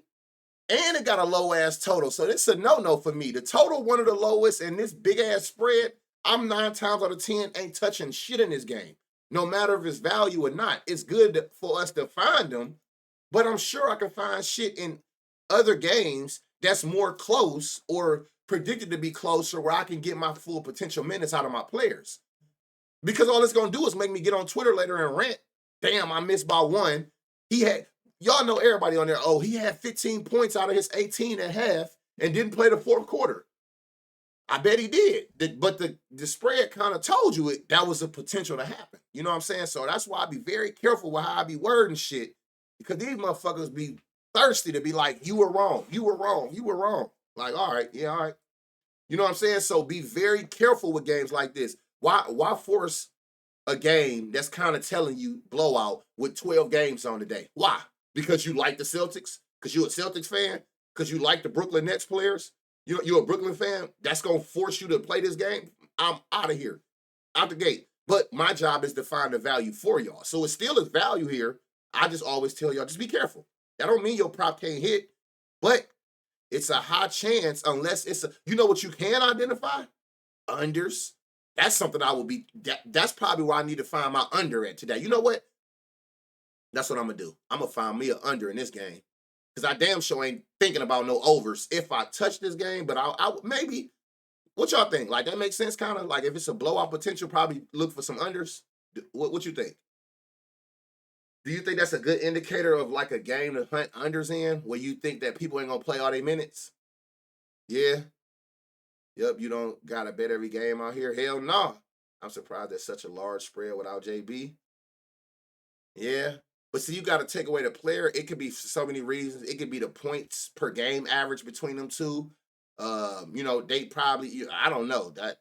and it got a low-ass total, so this is a no-no for me. The total, one of the lowest, and this big-ass spread, I'm 9 times out of 10 ain't touching shit in this game. No matter if it's value or not. It's good for us to find them, but I'm sure I can find shit in other games that's more close or predicted to be closer where I can get my full potential minutes out of my players. Because all it's gonna do is make me get on Twitter later and rant. Damn, I missed by one. He had, y'all know everybody on there, oh, he had 15 points out of his 18 at half and didn't play the fourth quarter. I bet he did. But the spread kind of told you that was a potential to happen. You know what I'm saying? So that's why I be very careful with how I be wording shit. Because these motherfuckers be thirsty to be like, you were wrong, you were wrong, you were wrong. Like, all right, yeah, all right. You know what I'm saying? So be very careful with games like this. Why force a game that's kind of telling you blowout with 12 games on the day? Why? Because you like the Celtics? Because you're a Celtics fan? Because you like the Brooklyn Nets players? You're a Brooklyn fan? That's going to force you to play this game? I'm out of here. Out the gate. But my job is to find the value for y'all. So it still is value here. I just always tell y'all, just be careful. That don't mean your prop can't hit, but it's a high chance unless it's a, you know what you can identify? Unders. That's something I will be, that's probably where I need to find my under at today. You know what? That's what I'm going to do. I'm going to find me an under in this game. Because I damn sure ain't thinking about no overs if I touch this game, but I maybe, what y'all think? Like, that makes sense kind of? Like, if it's a blowout potential, probably look for some unders. What you think? Do you think that's a good indicator of like a game to hunt unders in, where you think that people ain't going to play all their minutes? Yeah. Yep, you don't got to bet every game out here. Hell no. I'm surprised there's such a large spread without JB. Yeah. But see, you got to take away the player. It could be for so many reasons. It could be the points per game average between them two. They probably, I don't know. That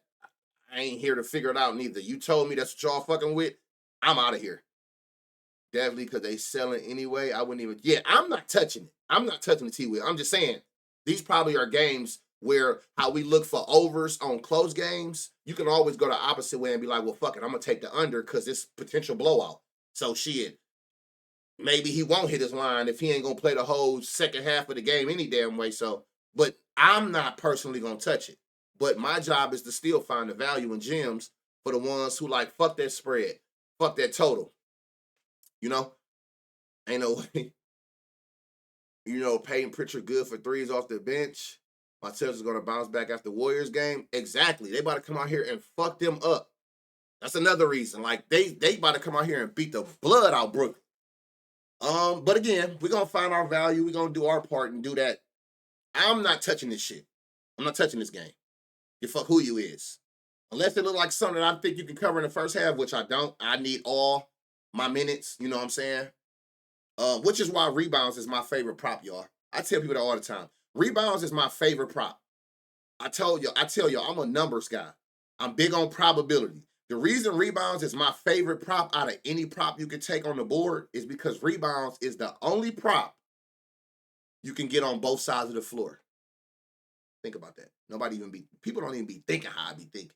I ain't here to figure it out neither. You told me that's what y'all fucking with. I'm out of here. Definitely because they selling anyway. I wouldn't even, yeah, I'm not touching it. I'm not touching the T-Wheel. I'm just saying, these probably are games where how we look for overs on close games, you can always go the opposite way and be like, well, fuck it, I'm going to take the under because it's potential blowout. So shit, maybe he won't hit his line if he ain't going to play the whole second half of the game any damn way. So, but I'm not personally going to touch it. But my job is to still find the value in gems for the ones who like, fuck that spread, fuck that total. Ain't no way. Peyton Pritchard good for threes off the bench. My Celtics is going to bounce back after the Warriors game. Exactly. They about to come out here and fuck them up. That's another reason. Like, they about to come out here and beat the blood out Brooklyn. But again, we're going to find our value. We're going to do our part and do that. I'm not touching this shit. I'm not touching this game. You fuck who you is. Unless it look like something that I think you can cover in the first half, which I don't. I need all my minutes. You know what I'm saying? Which is why rebounds is my favorite prop, y'all. I tell people that all the time. Rebounds is my favorite prop. I tell y'all, I'm a numbers guy. I'm big on probability. The reason rebounds is my favorite prop out of any prop you can take on the board is because rebounds is the only prop you can get on both sides of the floor. Think about that. People don't even be thinking how I be thinking.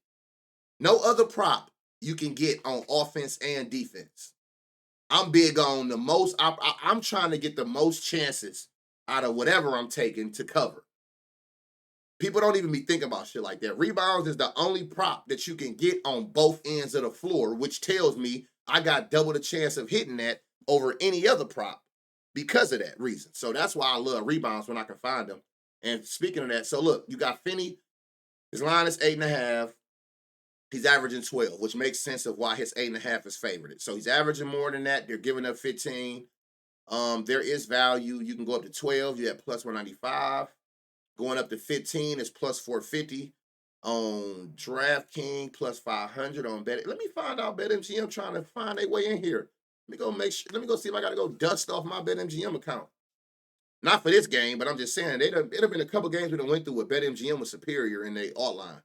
No other prop you can get on offense and defense. I'm big on the most, I'm trying to get the most chances out of whatever I'm taking to cover. People don't even be thinking about shit like that. Rebounds is the only prop that you can get on both ends of the floor, which tells me I got double the chance of hitting that over any other prop because of that reason. So that's why I love rebounds when I can find them. And speaking of that, so look, you got Finney. His line is 8.5. He's averaging 12, which makes sense of why his 8.5 is favored. So he's averaging more than that. They're giving up 15. There is value. You can go up to 12. You have plus 195. Going up to 15 is plus 450 on DraftKings, plus 500 on Bet. Let me find out BetMGM trying to find their way in here. Let me go see if I got to go dust off my BetMGM account. Not for this game, but I'm just saying it have been a couple games we done went through where BetMGM was superior in their outline.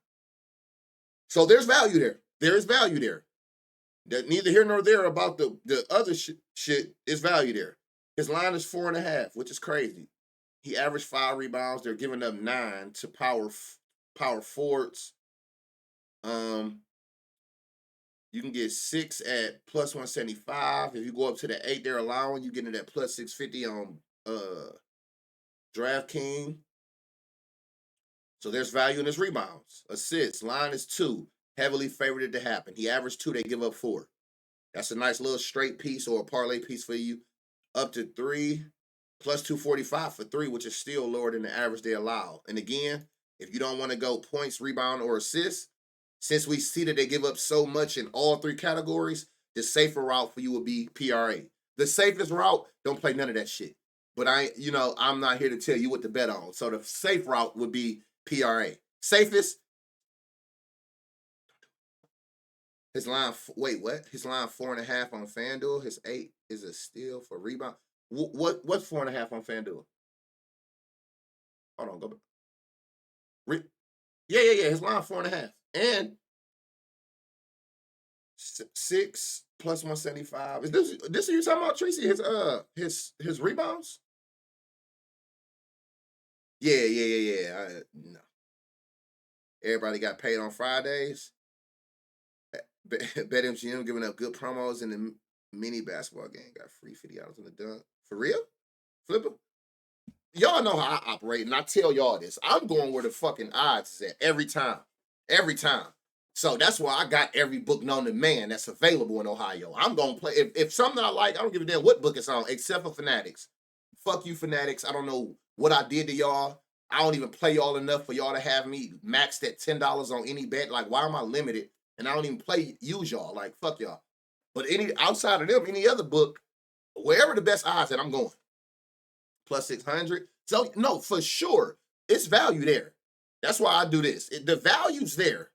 So there's value there. There is value there. Neither here nor there about the other shit is value there. His line is 4.5, which is crazy. He averaged 5 rebounds. They're giving up 9 to power forwards. You can get 6 at plus 175. If you go up to the 8 they're allowing, you getting it at plus 650 on DraftKings. So there's value in his rebounds. Assists. Line is 2. heavily favored it to happen. He averaged 2, they give up 4. That's a nice little straight piece or a parlay piece for you. Up to 3 plus 245 for 3, which is still lower than the average they allow. And again, if you don't want to go points, rebound, or assists, since we see that they give up so much in all 3 categories, the safer route for you would be PRA. The safest route, don't play none of that shit. But I'm not here to tell you what to bet on. So the safe route would be PRA. Safest, his line, wait, what? His line 4.5 on FanDuel. His 8 is a steal for rebound. What's 4.5 on FanDuel? Hold on, go back. Yeah. His line 4.5. And 6 plus 175. Is this what you're talking about, Tracy? His rebounds? Yeah. No. Everybody got paid on Fridays. BetMGM giving up good promos in the mini basketball game. Got free $50 on the dunk. For real? Flipper? Y'all know how I operate, and I tell y'all this. I'm going where the fucking odds is at every time. Every time. So that's why I got every book known to man that's available in Ohio. I'm going to play. If something I like, I don't give a damn what book it's on, except for Fanatics. Fuck you, Fanatics. I don't know what I did to y'all. I don't even play y'all enough for y'all to have me maxed at $10 on any bet. Like, why am I limited? And I don't even use y'all. Like, fuck y'all. But outside of them, any other book, wherever the best odds at, I'm going. Plus 600. So, no, for sure, it's value there. That's why I do this. The value's there.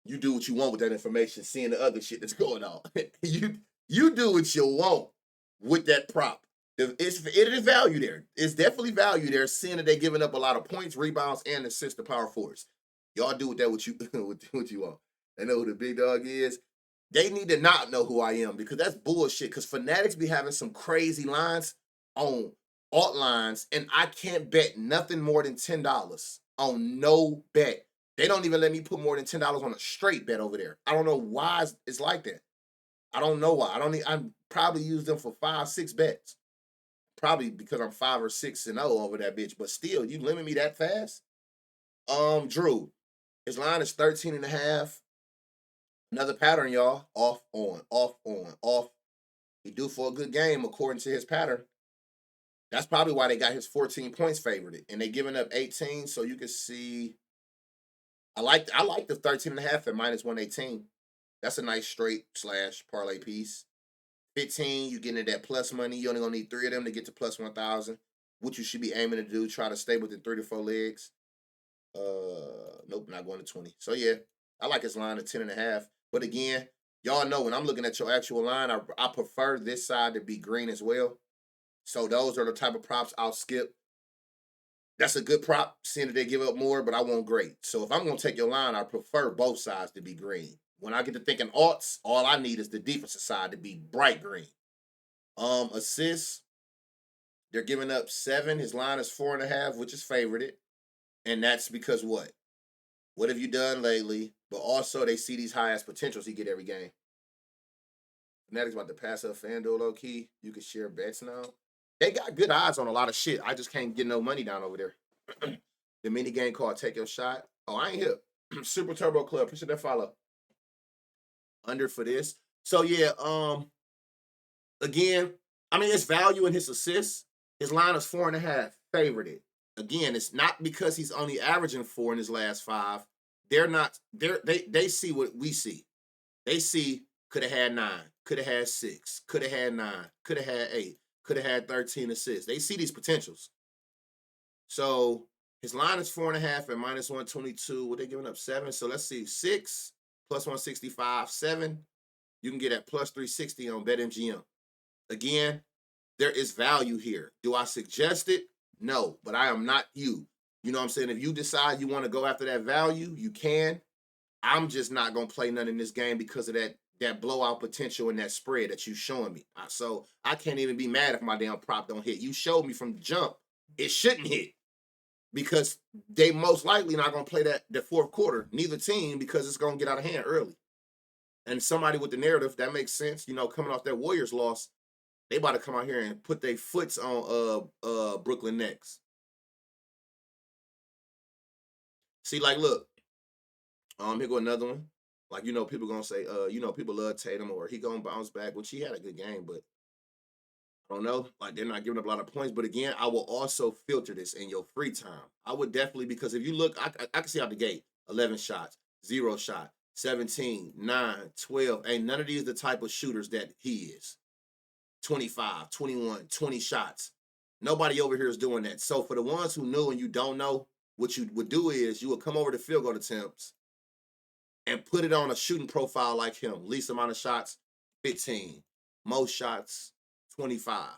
You do what you want with that information, seeing the other shit that's going on. you do what you want with that prop. It is value there. It's definitely value there, seeing that they're giving up a lot of points, rebounds, and assists to power forwards. Y'all do with that what you want. They know who the big dog is. They need to not know who I am because that's bullshit. Because Fanatics be having some crazy lines on alt lines, and I can't bet nothing more than $10 on no bet. They don't even let me put more than $10 on a straight bet over there. I don't know why it's like that. I don't know why. I probably use them for 5-6 bets. Probably because I'm 5 or 6-0 over that bitch. But still, you limit me that fast? Drew, his line is 13.5. Another pattern, y'all. Off, on, off, on, off. He due for a good game according to his pattern. That's probably why they got his 14 points favored. And they giving up 18, so you can see. I like the 13.5 at minus 118. That's a nice straight / parlay piece. 15, you getting that plus money. You only gonna need 3 of them to get to plus 1,000. What you should be aiming to do, try to stay within 3 to 4 legs. Nope, not going to 20. So yeah, I like his line of 10.5. But again, y'all know when I'm looking at your actual line, I prefer this side to be green as well. So those are the type of props I'll skip. That's a good prop, seeing that they give up more, but I want great. So if I'm going to take your line, I prefer both sides to be green. When I get to thinking alts, all I need is the defensive side to be bright green. Assists, they're giving up 7. His line is 4.5, which is favorited. And that's because what? What have you done lately? But also they see these high-ass potentials he get every game. Fanatics about to pass up FanDuel low-key. You can share bets now. They got good odds on a lot of shit. I just can't get no money down over there. The mini game called Take Your Shot. Oh, I ain't here. Super Turbo Club. Appreciate that follow. Under for this. So yeah, again, I mean it's value in his assists. His line is 4.5, favorited. Again, it's not because he's only averaging 4 in his last 5. They see what we see. They see could have had 9, could have had 6, could have had 9, could have had 8, could have had 13 assists. They see these potentials. So his line is 4.5 at minus 122. What they giving up 7? So let's see, 6 plus 165, 7. You can get at plus 360 on BetMGM. Again, there is value here. Do I suggest it? No, but I am not you. You know what I'm saying? If you decide you want to go after that value, you can. I'm just not going to play none in this game because of that blowout potential and that spread that you showing me. So I can't even be mad if my damn prop don't hit. You showed me from the jump it shouldn't hit because they most likely not going to play the fourth quarter, neither team, because it's going to get out of hand early. And somebody with the narrative, that makes sense. You know, coming off that Warriors loss, they about to come out here and put their foots on Brooklyn Nets. See, like, look, Here go another one. Like, people gonna say, people love Tatum or he gonna bounce back, which he had a good game, but I don't know. Like, they're not giving up a lot of points. But again, I will also filter this in your free time. I would definitely, because if you look, I can see out the gate 11 shots, 0 shot, 17, 9, 12. Ain't none of these the type of shooters that he is. 25, 21, 20 shots. Nobody over here is doing that. So for the ones who knew and you don't know, what you would do is you would come over to field goal attempts and put it on a shooting profile like him. Least amount of shots, 15. Most shots, 25.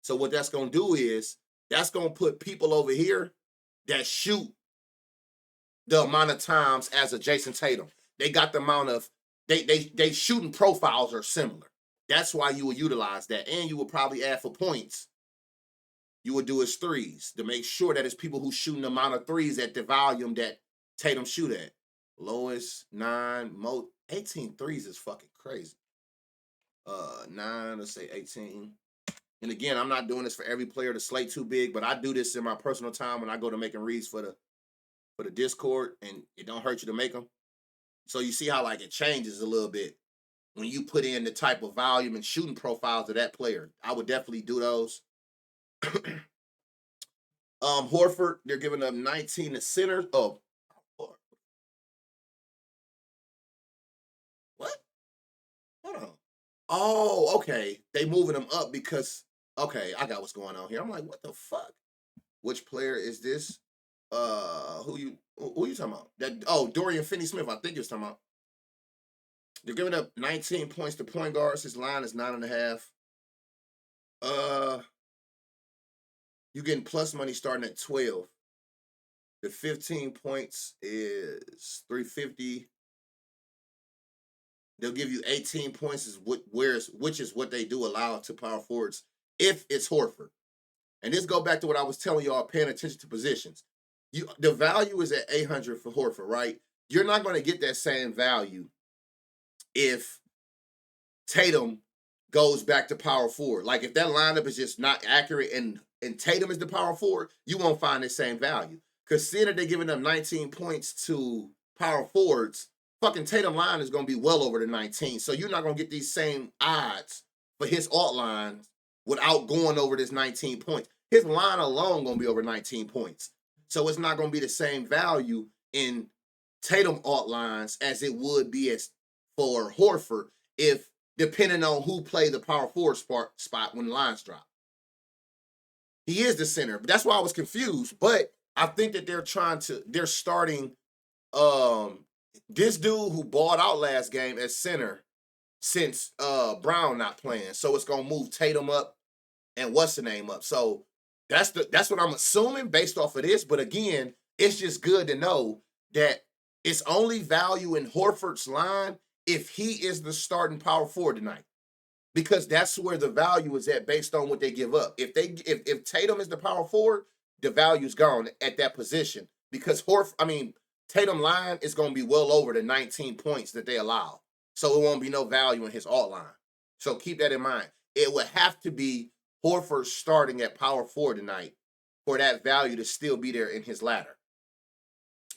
So what that's going to do is that's going to put people over here that shoot the amount of times as a Jason Tatum. They got the amount of, they shooting profiles are similar. That's why you would utilize that. And you would probably add for points. You would do his threes to make sure that it's people who shooting the amount of threes at the volume that Tatum shoot at. Lowest, 9, most 18 threes is fucking crazy. 9, let's say 18. And again, I'm not doing this for every player. The slate too big, but I do this in my personal time when I go to making reads for the Discord, and it don't hurt you to make them. So you see how like it changes a little bit when you put in the type of volume and shooting profiles of that player. I would definitely do those. Horford, they're giving up 19 to centers. Oh, what? Hold on. Oh, okay. They moving them up because okay, I got what's going on here. I'm like, what the fuck? Which player is this? Who you talking about? Dorian Finney-Smith. I think you was talking about. They're giving up 19 points to point guards. His line is 9.5. You getting plus money starting at 12. The 15 points is 350. They'll give you 18 points which is what they do allow to power forwards if it's Horford. And this go back to what I was telling y'all, paying attention to positions. The value is at 800 for Horford, right? You're not going to get that same value if Tatum goes back to power forward. Like if that lineup is just not accurate and Tatum is the power forward, you won't find the same value. Because seeing that they're giving up 19 points to power forwards, fucking Tatum line is going to be well over the 19. So you're not going to get these same odds for his alt line without going over this 19 points. His line alone going to be over 19 points. So it's not going to be the same value in Tatum alt lines as it would be as for Horford if depending on who played the power forward spot when the lines drop. He is the center. But that's why I was confused. But I think that they're starting this dude who balled out last game as center since Brown not playing. So it's gonna move Tatum up and what's the name up. So that's what I'm assuming based off of this. But again, it's just good to know that it's only value in Horford's line if he is the starting power forward tonight. Because that's where the value is at based on what they give up. If Tatum is the power forward, the value's gone at that position. Because Tatum line is going to be well over the 19 points that they allow. So it won't be no value in his alt line. So keep that in mind. It would have to be Horford starting at power forward tonight for that value to still be there in his ladder.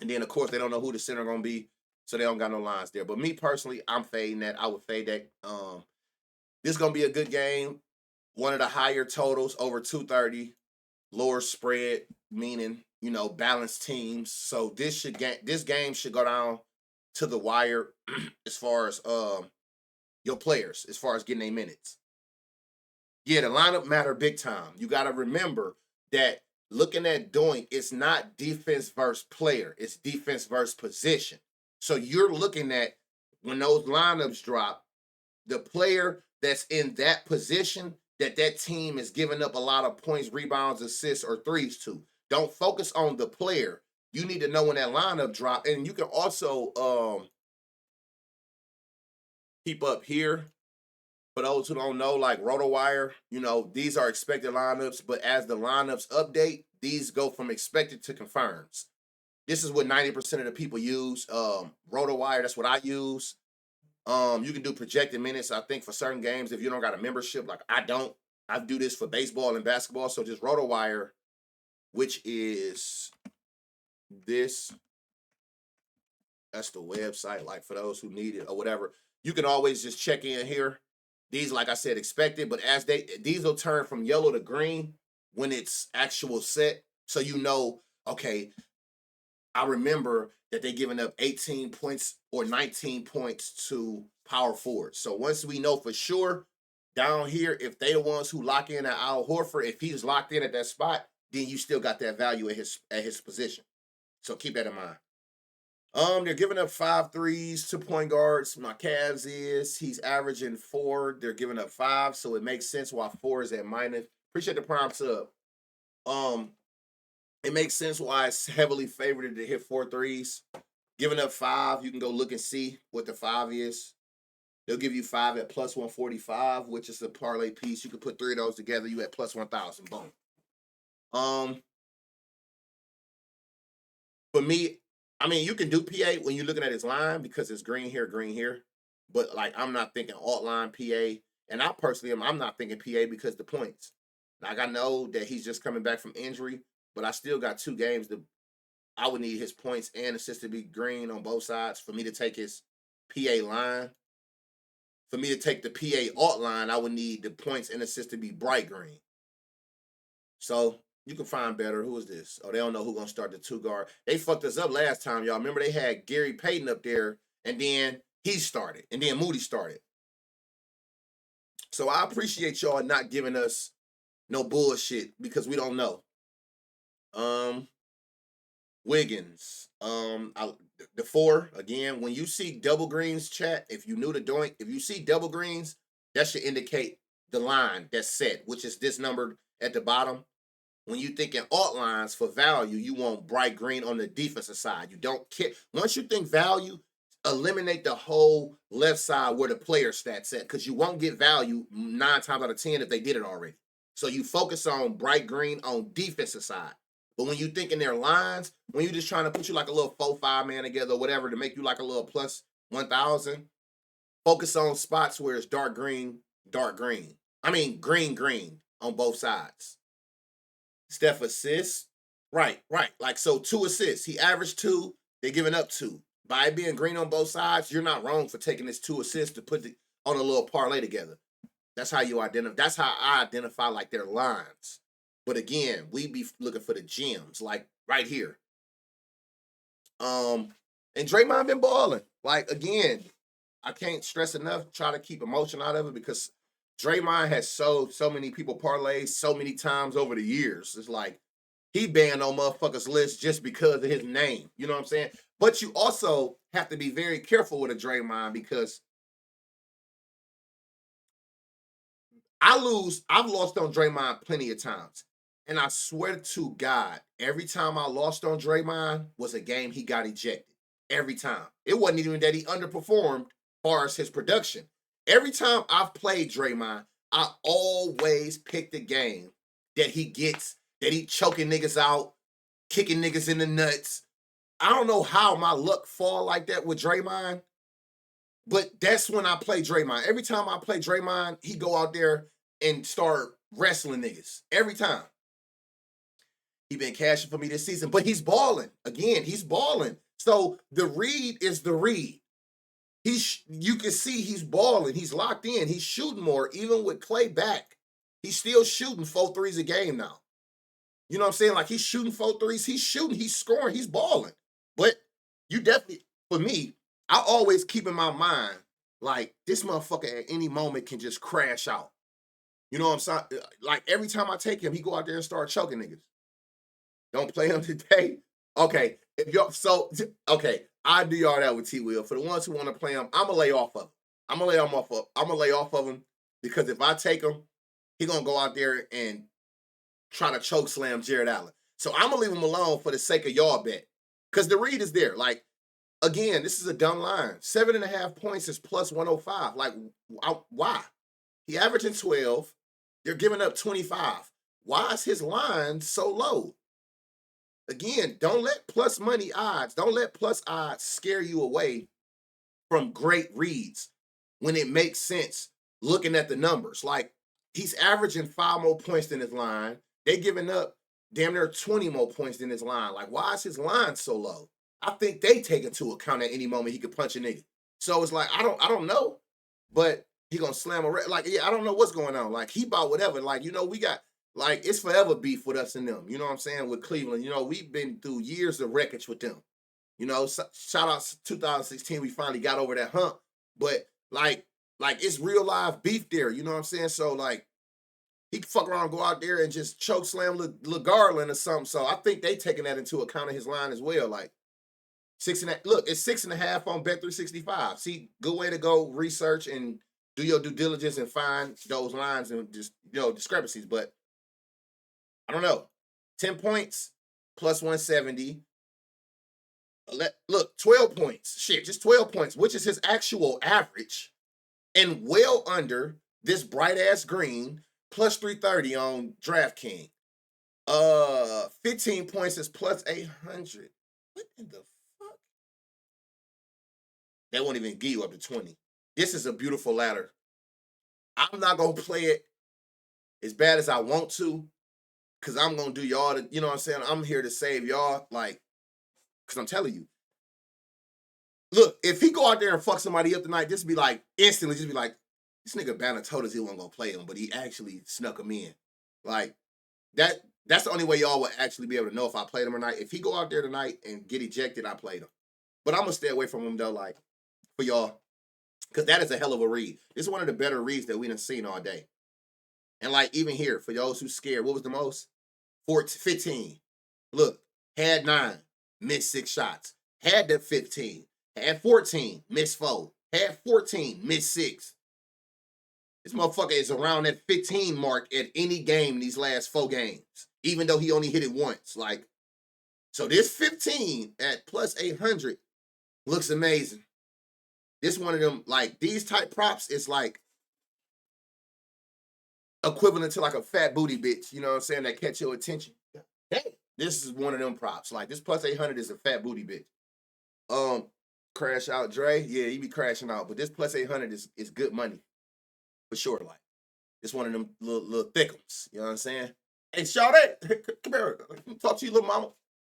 And then, of course, they don't know who the center going to be, so they don't got no lines there. But me personally, I'm fading that. I would fade that. This is going to be a good game. One of the higher totals, over 230. Lower spread, meaning, balanced teams. So this game should go down to the wire as far as your players, as far as getting their minutes. Yeah, the lineup matter big time. You got to remember that looking at doing, it's not defense versus player. It's defense versus position. So you're looking at when those lineups drop, the player that's in that position that team is giving up a lot of points, rebounds, assists, or threes to. Don't focus on the player. You need to know when that lineup drop. And you can also keep up here. For those who don't know, like RotoWire, these are expected lineups, but as the lineups update, these go from expected to confirms. This is what 90% of the people use. RotoWire, that's what I use. You can do projected minutes, I think, for certain games if you don't got a membership. Like I don't. I do this for baseball and basketball. So just RotoWire, which is this That's the website. Like for those who need it or whatever, you can always just check in here. These, like I said, expected, but these will turn from yellow to green when it's actual set. So you know, okay, I remember that they're giving up 18 points or 19 points to power forward. So once we know for sure down here, if they the ones who lock in at Al Horford, if he's locked in at that spot, then you still got that value at his position. So keep that in mind. They're giving up 5 threes to point guards. My Cavs he's averaging 4. They're giving up 5, so it makes sense why 4 is at minus. Appreciate the prime sub. It makes sense why it's heavily favored to hit 4 threes. Giving up 5, you can go look and see what the 5 is. They'll give you 5 at plus 145, which is a parlay piece. You can put 3 of those together, you at plus 1,000. Boom. For me, I mean, you can do PA when you're looking at his line because it's green here. But like, I'm not thinking alt line PA, and I personally I'm not thinking PA because the points. Like, I know that he's just coming back from injury, but I still got 2 games. I would need his points and assists to be green on both sides for me to take his PA line. For me to take the PA alt line, I would need the points and assists to be bright green. So you can find better. Who is this? Oh, they don't know who's going to start the 2 guard. They fucked us up last time, y'all. Remember they had Gary Payton up there, and then he started, and then Moody started. So I appreciate y'all not giving us no bullshit because we don't know. Wiggins. The 4, again, when you see double greens, chat, if you knew the doink, if you see double greens, that should indicate the line that's set, which is this number at the bottom. When you thinking alt lines for value, you want bright green on the defensive side. You don't care. Once you think value, eliminate the whole left side where the player stats at, because you won't get value 9 times out of 10 if they did it already. So you focus on bright green on defensive side. But when you think in their lines, when you're just trying to put you like a little 4-5 man together or whatever to make you like a little plus 1,000, focus on spots where it's dark green. I mean, green on both sides. Steph assists. Right. Like, so 2 assists. He averaged 2. They're giving up 2. By being green on both sides, you're not wrong for taking this 2 assists to put on a little parlay together. That's how you identify. That's how I identify like their lines. But again, we be looking for the gems, like right here. And Draymond been balling. Like, again, I can't stress enough, try to keep emotion out of it because Draymond has so many people parlays so many times over the years. It's like he banned on motherfuckers' list just because of his name. You know what I'm saying? But you also have to be very careful with a Draymond because I've lost on Draymond plenty of times. And I swear to God, every time I lost on Draymond was a game he got ejected. Every time. It wasn't even that he underperformed as far as his production. Every time I've played Draymond, I always pick the game that he choking niggas out, kicking niggas in the nuts. I don't know how my luck fall like that with Draymond, but that's when I play Draymond. Every time I play Draymond, he go out there and start wrestling niggas. Every time. He been cashing for me this season, but he's balling. Again, he's balling. So the read is the read. You can see he's balling. He's locked in. He's shooting more. Even with Clay back, he's still shooting 4 threes a game now. You know what I'm saying? Like, he's shooting 4 threes. He's shooting. He's scoring. He's balling. But you definitely, for me, I always keep in my mind, like, this motherfucker at any moment can just crash out. You know what I'm saying? Like, every time I take him, he go out there and start choking niggas. Don't play him today. Okay. Okay. I do y'all that with T Will. For the ones who want to play him, I'm gonna lay off of him. I'm gonna lay off of him because if I take him, he gonna go out there and try to choke slam Jared Allen. So I'm gonna leave him alone for the sake of y'all bet. Because the read is there. Like, again, this is a dumb line. 7.5 points is plus 105. Like, why? He averaging 12. They're giving up 25. Why is his line so low? Again, don't let plus odds scare you away from great reads when it makes sense looking at the numbers. Like, he's averaging 5 more points than his line. They giving up damn near 20 more points than his line. Like, why is his line so low? I think they take into account at any moment he could punch a nigga. So it's like I don't know, but he gonna slam a like yeah I don't know what's going on. Like he bought whatever. Like we got like it's forever beef with us and them. You know what I'm saying with Cleveland. We've been through years of wreckage with them. Shout out 2016 we finally got over that hump. But like it's real live beef there. You know what I'm saying? So like he can fuck around, go out there and just choke slam Garland or something. So I think they taking that into account of his line as well. Like 6.5. Look, it's 6.5 on Bet365. See, good way to go research and do your due diligence and find those lines and just discrepancies. But I don't know. 10 points plus 170. Look, 12 points. Shit, just 12 points, which is his actual average, and well under this bright ass green plus 330 on DraftKings. 15 points is plus 800. What in the fuck? They won't even give you up to 20. This is a beautiful ladder. I'm not gonna play it as bad as I want to, because I'm gonna do y'all to, you know what I'm saying? I'm here to save y'all, like, because I'm telling you. Look, if he go out there and fuck somebody up tonight, just be like, instantly, just be like, this nigga Banner told us he wasn't gonna play him, but he actually snuck him in. Like, that's the only way y'all would actually be able to know if I played him or not. If he go out there tonight and get ejected, I played him. But I'm gonna stay away from him though, like, for y'all. Because that is a hell of a read. This is one of the better reads that we done seen all day. And like, even here, for those who scared, what was the most? 15. Look, had 9, missed 6 shots. Had the 15. Had 14, missed 4. Had 14, missed 6. This motherfucker is around that 15 mark at any game these last 4 games, even though he only hit it once. Like, so this 15 at plus 800 looks amazing. This one of them, like, these type props is like equivalent to like a fat booty bitch, you know what I'm saying, that catch your attention. Hey, this is one of them props. Like, this plus 800 is a fat booty bitch. Crash out Dre, yeah, he be crashing out, but this plus 800 is good money for sure. Like, it's one of them little thickums, you know what I'm saying? Hey, Sade, come here, talk to you, little mama.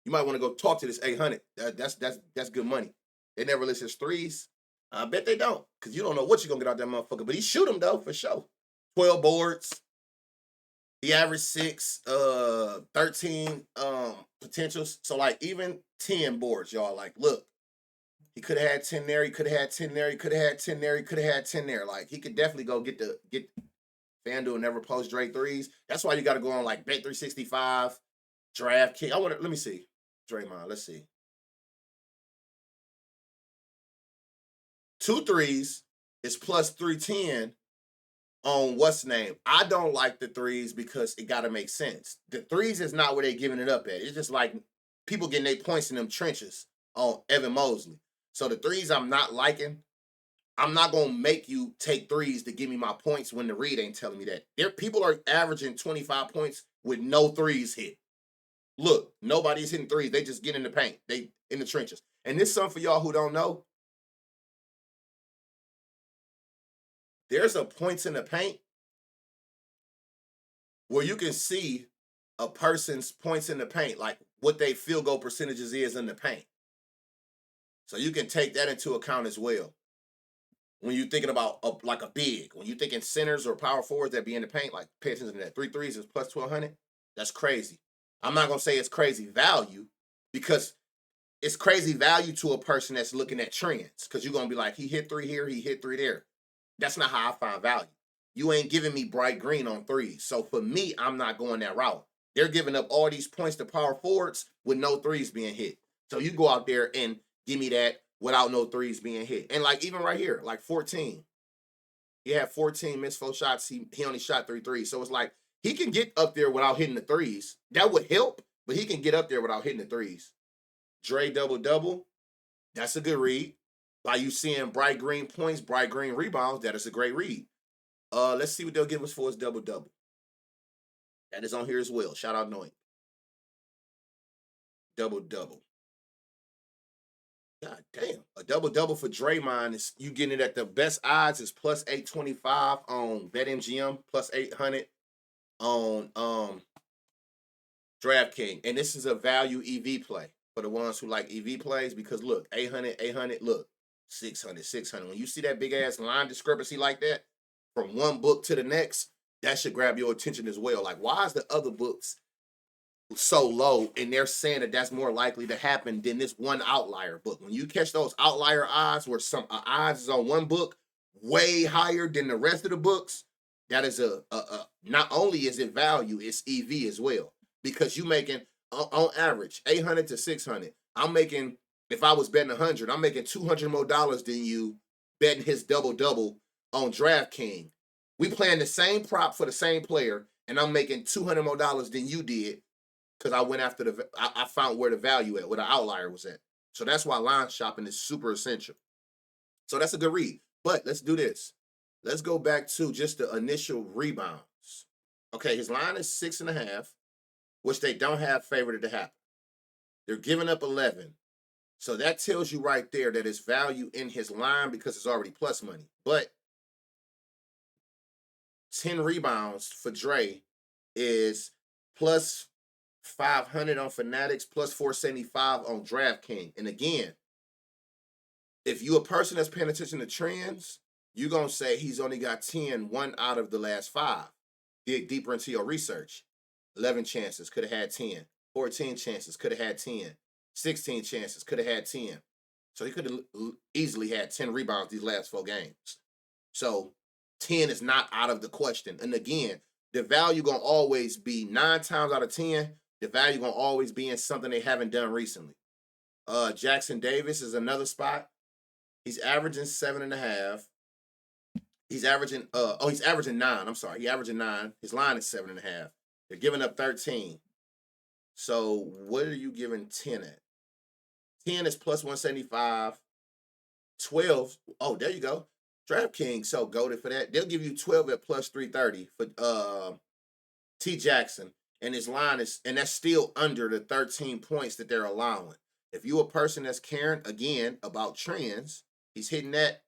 You might want to go talk to this 800. That's good money. They never list his threes. I bet they don't, because you don't know what you're gonna get out that motherfucker. But he shoot them though, for sure. 12 boards. He averaged 6, 13 potentials. So like even 10 boards, y'all. Like, look, he could have had 10 there, he could have had 10 there, he could have had 10 there, he could have had 10 there. Like, he could definitely go get FanDuel never post Dre threes. That's why you gotta go on like Bet365, DraftKings. Let me see. Draymond, let's see. 2 threes is plus 310 on what's name. I don't like the threes because it got to make sense. The threes is not where they giving it up at. It's just like people getting their points in them trenches on Evan Mosley. So the threes I'm not liking. I'm not going to make you take threes to give me my points when the read ain't telling me that. People are averaging 25 points with no threes hit. Look, nobody's hitting threes. They just get in the paint. They in the trenches. And this is something for y'all who don't know. There's a points in the paint where you can see a person's points in the paint, like what they field goal percentages is in the paint. So you can take that into account as well. When you're thinking about like a big, when you're thinking centers or power forwards that be in the paint, like pay attention to that. 3 threes is plus 1,200. That's crazy. I'm not going to say it's crazy value, because it's crazy value to a person that's looking at trends, because you're going to be like, he hit 3 here, he hit 3 there. That's not how I find value. You ain't giving me bright green on threes. So for me, I'm not going that route. They're giving up all these points to power forwards with no threes being hit. So you go out there and give me that without no threes being hit. And like even right here, like 14. He had 14 missed 4 shots. He only shot 3 threes. So it's like he can get up there without hitting the threes. That would help, but he can get up there without hitting the threes. Dre double-double. That's a good read. By you seeing bright green points, bright green rebounds, that is a great read. Let's see what they'll give us for his double-double. That is on here as well. Shout out Noy. Double-double. God damn. A double-double for Draymond is you getting it at the best odds is plus 825 on BetMGM, plus 800 on DraftKings. And this is a value EV play. for the ones who like EV plays, because look, 800, 800, look, 600, 600. When you see that big ass line discrepancy like that from one book to the next, that should grab your attention as well. Like, why is the other books so low and they're saying that that's more likely to happen than this one outlier book? When you catch those outlier odds where some odds is on one book way higher than the rest of the books, that is a not only is it value, it's EV as well, because you making on average 800 to 600. I'm making, if I was betting 100, I'm making $200 more than you betting his double double on DraftKings. We playing the same prop for the same player, and I'm making $200 more than you did because I went after I found where the value at, where the outlier was at. So that's why line shopping is super essential. So that's a good read. But let's do this. Let's go back to just the initial rebounds. Okay, his line is 6.5, which they don't have favored to happen. They're giving up 11. So that tells you right there that it's value in his line because it's already plus money. But 10 rebounds for Dre is plus 500 on Fanatics, plus 475 on DraftKings. And again, if you a person that's paying attention to trends, you're going to say he's only got 10, one out of the last 5. Dig deeper into your research. 11 chances, could have had 10. 14 chances, could have had 10. 16 chances, could have had 10. So he could have easily had 10 rebounds these last 4 games. So 10 is not out of the question. And again, the value going to always be 9 times out of 10, the value going to always be in something they haven't done recently. Jackson Davis is another spot. He's averaging 7.5. He's averaging he's averaging 9. I'm sorry. He's averaging 9. His line is 7.5. They're giving up 13. So what are you giving 10 at? 10 is plus 175. 12. Oh, there you go. DraftKings so goaded for that. They'll give you 12 at plus 330 for T Jackson. And his line is, and that's still under the 13 points that they're allowing. If you a person that's caring, again, about trends, he's hitting that.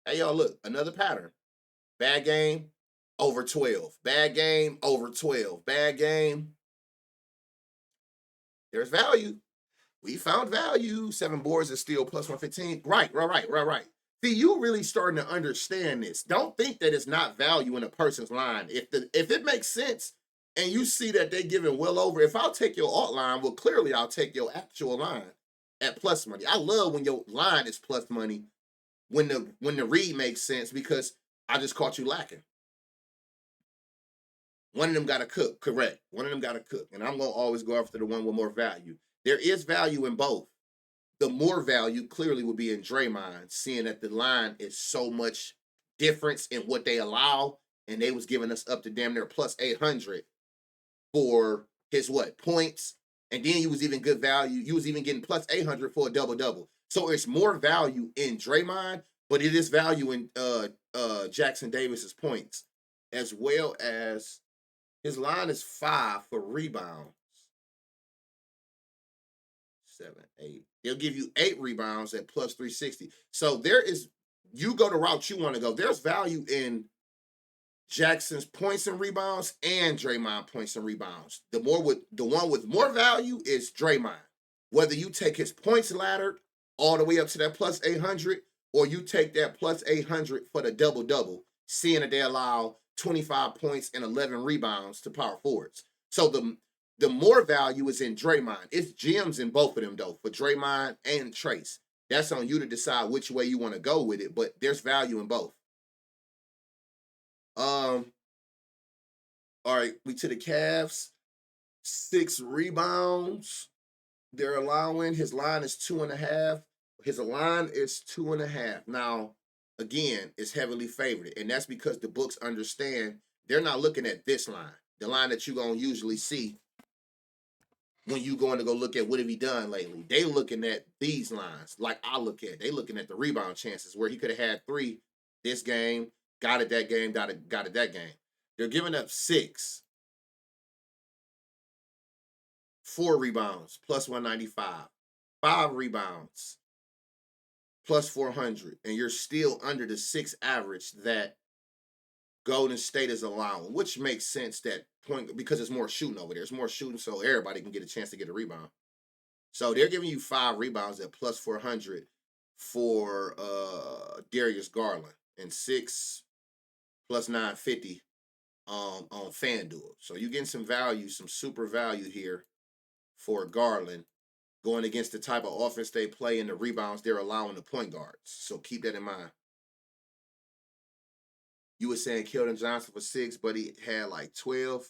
Hey, y'all, look, another pattern. Bad game, over 12. Bad game, over 12. Bad game. There's value. We found value. 7 boards is still plus 115. Right. See, you really starting to understand this. Don't think that it's not value in a person's line. If it makes sense and you see that they're giving well over, if I'll take your alt line, well, clearly I'll take your actual line at plus money. I love when your line is plus money when the read makes sense, because I just caught you lacking. One of them got to cook, correct. One of them got to cook. And I'm going to always go after the one with more value. There is value in both. The more value clearly would be in Draymond, seeing that the line is so much difference in what they allow, and they was giving us up to damn near plus 800 for his points, and then you was even good value. You was even getting plus 800 for a double-double. So it's more value in Draymond, but it is value in Jackson Davis's points, as well as his line is 5 for rebounds. 7, 8. They'll give you 8 rebounds at plus 360. So there is, you go the route you want to go. There's value in Jackson's points and rebounds and Draymond points and rebounds. The one with more value is Draymond. Whether you take his points laddered all the way up to that plus 800, or you take that plus 800 for the double-double, seeing that they allow 25 points and 11 rebounds to power forwards. So the more value is in Draymond. It's gems in both of them, though, for Draymond and Trace. That's on you to decide which way you want to go with it, but there's value in both. All right, we to the Cavs. 6 rebounds they're allowing. His line is 2.5. His line is 2.5. Now, again, it's heavily favored, and that's because the books understand they're not looking at this line, the line that you're going to usually see when you going to go look at what have he done lately. They looking at these lines like I look at. They looking at the rebound chances where he could have had 3 this game, got it that game, got it that game. They're giving up 6. 4 rebounds, plus 195. 5 rebounds, plus 400. And you're still under the 6 average that Golden State is allowing, which makes sense that point because it's more shooting over there. It's more shooting, so everybody can get a chance to get a rebound. So they're giving you 5 rebounds at plus 400 for Darius Garland and 6 plus 950 on FanDuel. So you're getting some value, some super value here for Garland going against the type of offense they play and the rebounds they're allowing the point guards. So keep that in mind. You were saying Keldon Johnson for 6, but he had like 12.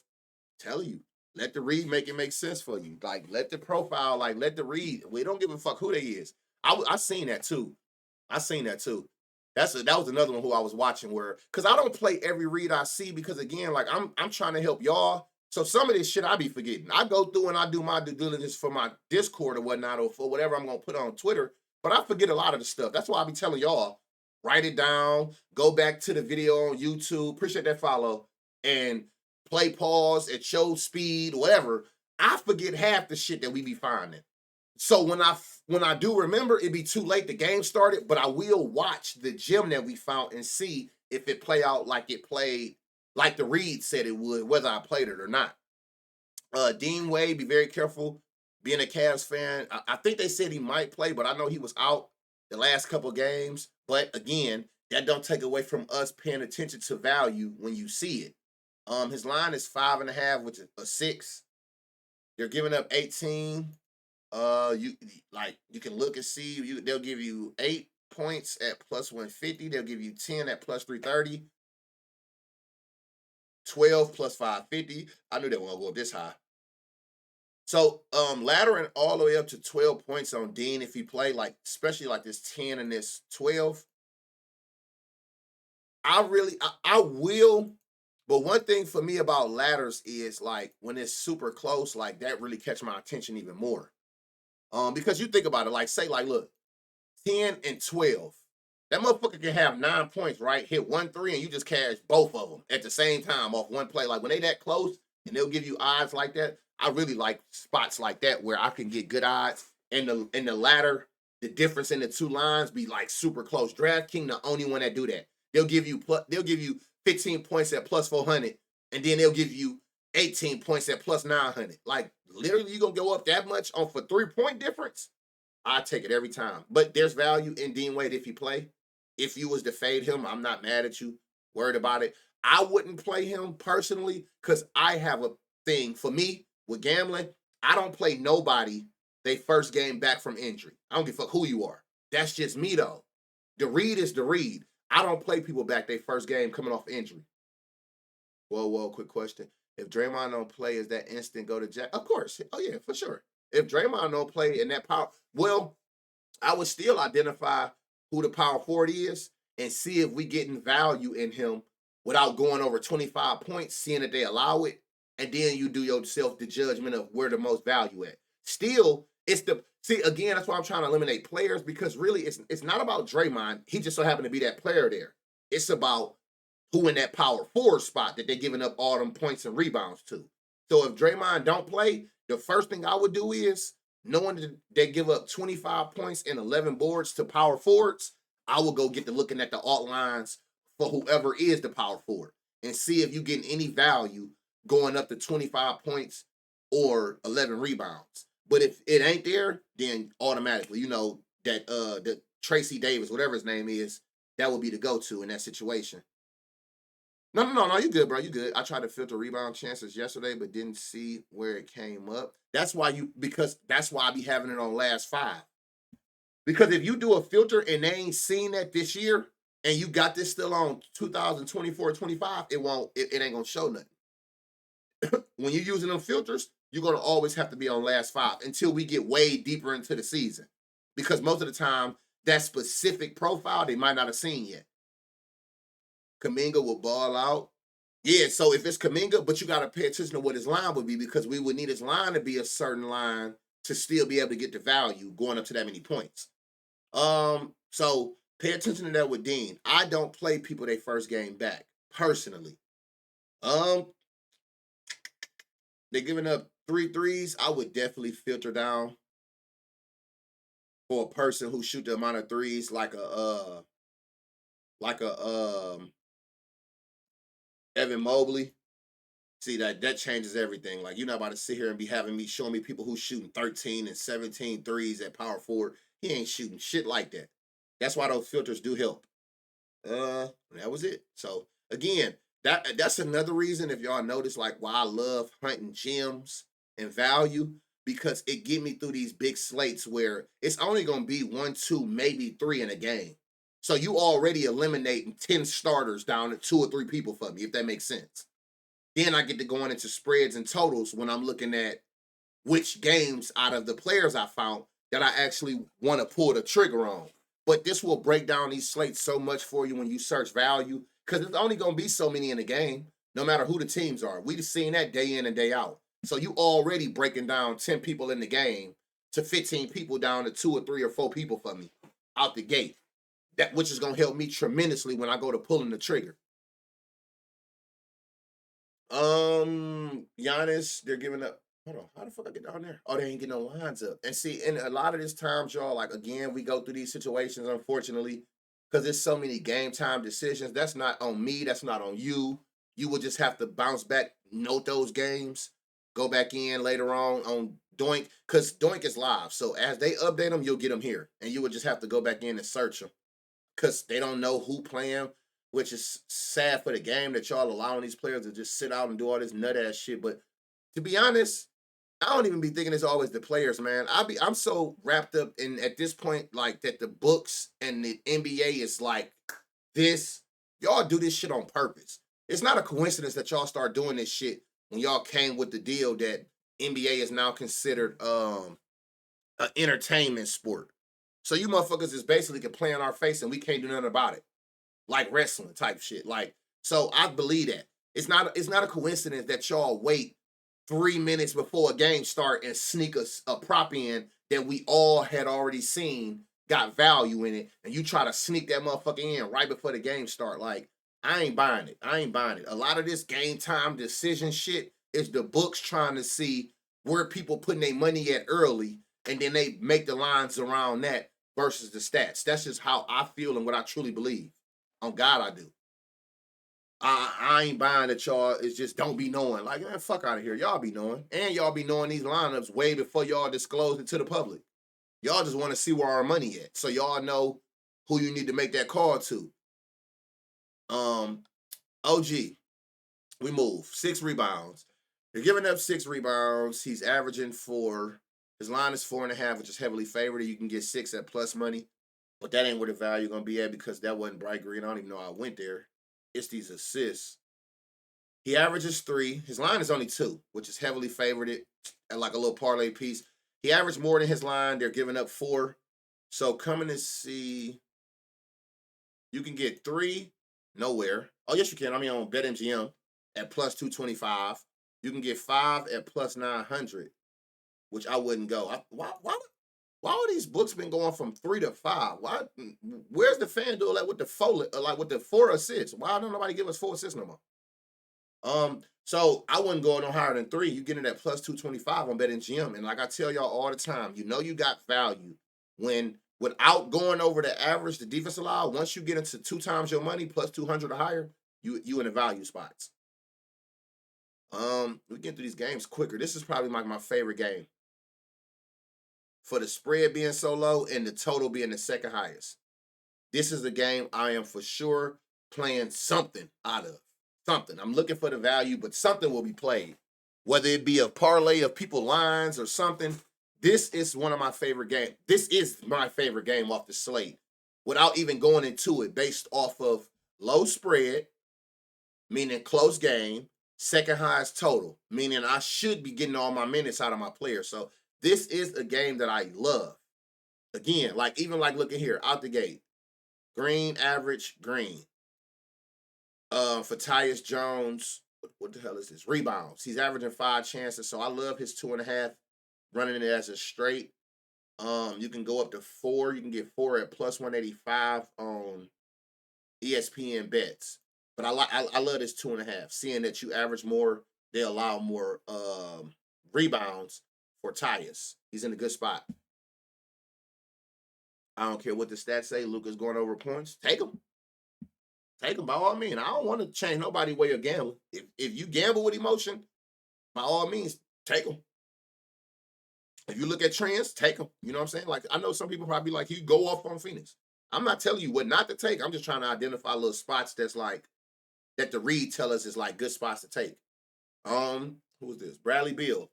Tell you, let the read make it make sense for you. Like, let the profile, like, let the read. We don't give a fuck who they is. I seen that too. I seen that too. That was another one who I was watching where, because I don't play every read I see because again, like I'm trying to help y'all. So some of this shit I be forgetting. I go through and I do my due diligence for my Discord or whatnot or for whatever I'm gonna put on Twitter, but I forget a lot of the stuff. That's why I be telling y'all, write it down, go back to the video on YouTube. Appreciate that follow and play pause at show speed, whatever. I forget half the shit that we be finding. So when I do remember, it'd be too late. The game started, but I will watch the gem that we found and see if it play out like it played, like the read said it would, whether I played it or not. Dean Wade, be very careful. Being a Cavs fan, I think they said he might play, but I know he was out the last couple games. But again, that don't take away from us paying attention to value when you see it. His line is 5.5, which is a 6. They're giving up 18. You can look and see. They'll give you 8 points at plus 150. They'll give you 10 at plus 330. 12 plus 550. I knew they won't go up this high. So laddering all the way up to 12 points on Dean if he play, like especially like this 10 and this 12. I will. But one thing for me about ladders is like when it's super close, like that really catch my attention even more. Because you think about it, like say, like, look, 10 and 12. That motherfucker can have 9 points, right? Hit 1 3, and you just cash both of them at the same time off one play. Like when they that close and they'll give you odds like that. I really like spots like that where I can get good odds. And the ladder, the difference in the two lines be like super close. DraftKings the only one that do that. They'll give you 15 points at plus 400, and then they'll give you 18 points at plus 900. Like literally, you gonna go up that much on for 3-point difference? I take it every time. But there's value in Dean Wade if he play. If you was to fade him, I'm not mad at you. Worried about it. I wouldn't play him personally because I have a thing for me with gambling. I don't play nobody they first game back from injury. I don't give a fuck who you are. That's just me though. The read is the read. I don't play people back their first game coming off injury. Whoa, quick question. If Draymond don't play, is that instant go to Jack? Of course. Oh yeah, for sure. If Draymond don't play in that power, well, I would still identify who the power forward is and see if we getting value in him without going over 25 points, seeing that they allow it, and then you do yourself the judgment of where the most value at. Still, it's the see again. That's why I'm trying to eliminate players because really, it's not about Draymond. He just so happened to be that player there. It's about who in that power forward spot that they're giving up all them points and rebounds to. So if Draymond don't play, the first thing I would do is knowing that they give up 25 points and 11 boards to power forwards, I will go get to looking at the alt lines for whoever is the power forward and see if you getting any value going up to 25 points or 11 rebounds. But if it ain't there, then automatically, that the Tracy Davis, whatever his name is, that would be the go-to in that situation. No. You good, bro. You good. I tried to filter rebound chances yesterday, but didn't see where it came up. Because that's why I be having it on last 5. Because if you do a filter and they ain't seen that this year, and you got this still on 2024-25, it ain't gonna show nothing. When you're using them filters, you're gonna always have to be on last 5 until we get way deeper into the season. Because most of the time, that specific profile they might not have seen yet. Kaminga will ball out. Yeah, so if it's Kaminga, but you got to pay attention to what his line would be because we would need his line to be a certain line to still be able to get the value going up to that many points. So pay attention to that with Dean. I don't play people they first game back personally. They're giving up 3 threes. I would definitely filter down for a person who shoot the amount of threes like a Evan Mobley. See, that changes everything. Like, you're not about to sit here and be having me showing me people who shooting 13 and 17 threes at power forward. He ain't shooting shit like that. That's why those filters do help. That was it. So again, that's another reason, if y'all notice, like, why I love hunting gems and value, because it get me through these big slates where it's only gonna be 1, 2, maybe 3 in a game. So you already eliminating 10 starters down to 2 or 3 people for me, if that makes sense. Then I get to going into spreads and totals when I'm looking at which games out of the players I found that I actually want to pull the trigger on. But this will break down these slates so much for you when you search value, because it's only going to be so many in the game, no matter who the teams are. We've seen that day in and day out. So you already breaking down 10 people in the game to 15 people down to 2 or 3 or 4 people for me out the gate. That which is going to help me tremendously when I go to pulling the trigger. Giannis, they're giving up. Hold on, how the fuck I get down there? Oh, they ain't getting no lines up. And see, in a lot of this times, y'all, like, again, we go through these situations, unfortunately, because there's so many game time decisions. That's not on me. That's not on you. You will just have to bounce back, note those games, go back in later on Doink, because Doink is live. So as they update them, you'll get them here, and you would just have to go back in and search them, because they don't know who playing, which is sad for the game that y'all allowing these players to just sit out and do all this nut ass shit. But to be honest, I don't even be thinking it's always the players, man. I'm so wrapped up in at this point, like, that the books and the NBA is like this. Y'all do this shit on purpose. It's not a coincidence that y'all start doing this shit when y'all came with the deal that NBA is now considered an entertainment sport. So you motherfuckers is basically can play in our face and we can't do nothing about it, like wrestling type shit. Like, so I believe that it's not a coincidence that y'all wait 3 minutes before a game start and sneak a prop in that we all had already seen got value in it, and you try to sneak that motherfucker in right before the game start. Like, I ain't buying it. I ain't buying it. A lot of this game time decision shit is the books trying to see where people putting their money at early, and then they make the lines around that versus the stats. That's just how I feel and what I truly believe. On God, I do. I ain't buying that y'all is just don't be knowing. Like, man, fuck out of here. Y'all be knowing. And y'all be knowing these lineups way before y'all disclose it to the public. Y'all just want to see where our money at. So y'all know who you need to make that call to. OG, we move. 6 rebounds. They're giving up 6 rebounds. He's averaging 4. His line is 4.5, which is heavily favored. You can get 6 at plus money. But that ain't where the value gonna be at, because that wasn't bright green. I don't even know I went there. It's these assists. He averages 3. His line is only 2, which is heavily favored at like a little parlay piece. He averaged more than his line. They're giving up 4. So coming to see, you can get 3 nowhere. Oh, yes, you can. I mean, on BetMGM at plus 225. You can get 5 at plus 900, which I wouldn't go. Why are these books been going from 3 to 5? Why? Where's the FanDuel at with the 4, like with the 4 assists? Why don't nobody give us 4 assists no more? So I wouldn't go no higher than 3. You get it at plus 225 on BetMGM. And like I tell y'all all the time, you know you got value when, without going over the average, the defense allowed, once you get into 2 times your money, plus 200 or higher, you in the value spots. We get through these games quicker. This is probably my favorite game, for the spread being so low and the total being the second highest. This is a game I am for sure playing something out of. Something. I'm looking for the value, but something will be played. Whether it be a parlay of people lines or something, this is one of my favorite games. This is my favorite game off the slate, without even going into it, based off of low spread, meaning close game, second highest total, meaning I should be getting all my minutes out of my players. So this is a game that I love. Again, like, even like looking here, out the gate, green, average, green. For Tyus Jones, what the hell is this? Rebounds. He's averaging 5 chances, so I love his 2.5, running it as a straight. You can go up to 4. You can get 4 at plus 185 on ESPN bets. But I love this 2.5. Seeing that you average more, they allow more rebounds for Tyus. He's in a good spot. I don't care what the stats say. Luka's going over points. Take him. Take them by all means. I don't want to change nobody's way of gambling. If you gamble with emotion, by all means, take them. If you look at trends, take them. You know what I'm saying? Like I know some people probably like you go off on Phoenix. I'm not telling you what not to take. I'm just trying to identify little spots that's like that the read tell us is like good spots to take. Who is this? Bradley Beal.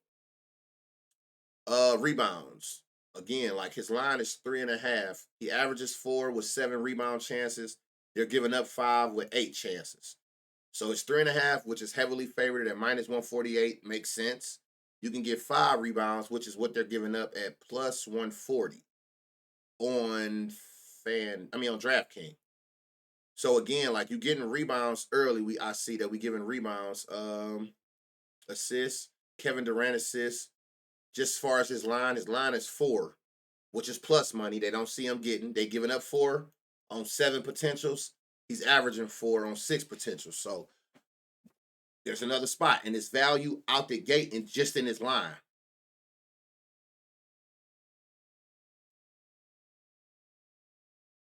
Rebounds. Again, like his line is 3.5. He averages 4 with 7 rebound chances. They're giving up 5 with 8 chances. So it's 3.5, which is heavily favored at minus 148. Makes sense. You can get 5 rebounds, which is what they're giving up at plus 140 on on DraftKings. So again, like you getting rebounds early. I see that we giving rebounds, assists, Kevin Durant assists. Just as far as his line is 4, which is plus money. They don't see him getting. They giving up 4 on 7 potentials. He's averaging 4 on 6 potentials. So there's another spot, and it's value out the gate and just in his line.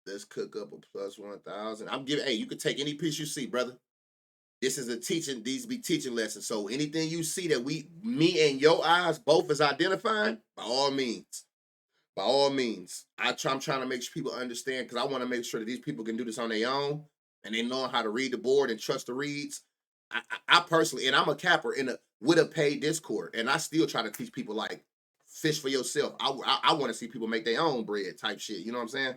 Let's cook up a plus 1,000. I'm giving. Hey, you can take any piece you see, brother. This is a teaching. These be teaching lessons. So anything you see that me and your eyes both is identifying, by all means. By all means, I'm trying to make sure people understand because I want to make sure that these people can do this on their own and they know how to read the board and trust the reads. I personally, and I'm a capper in a with a paid Discord, and I still try to teach people like fish for yourself. I want to see people make their own bread type shit. You know what I'm saying?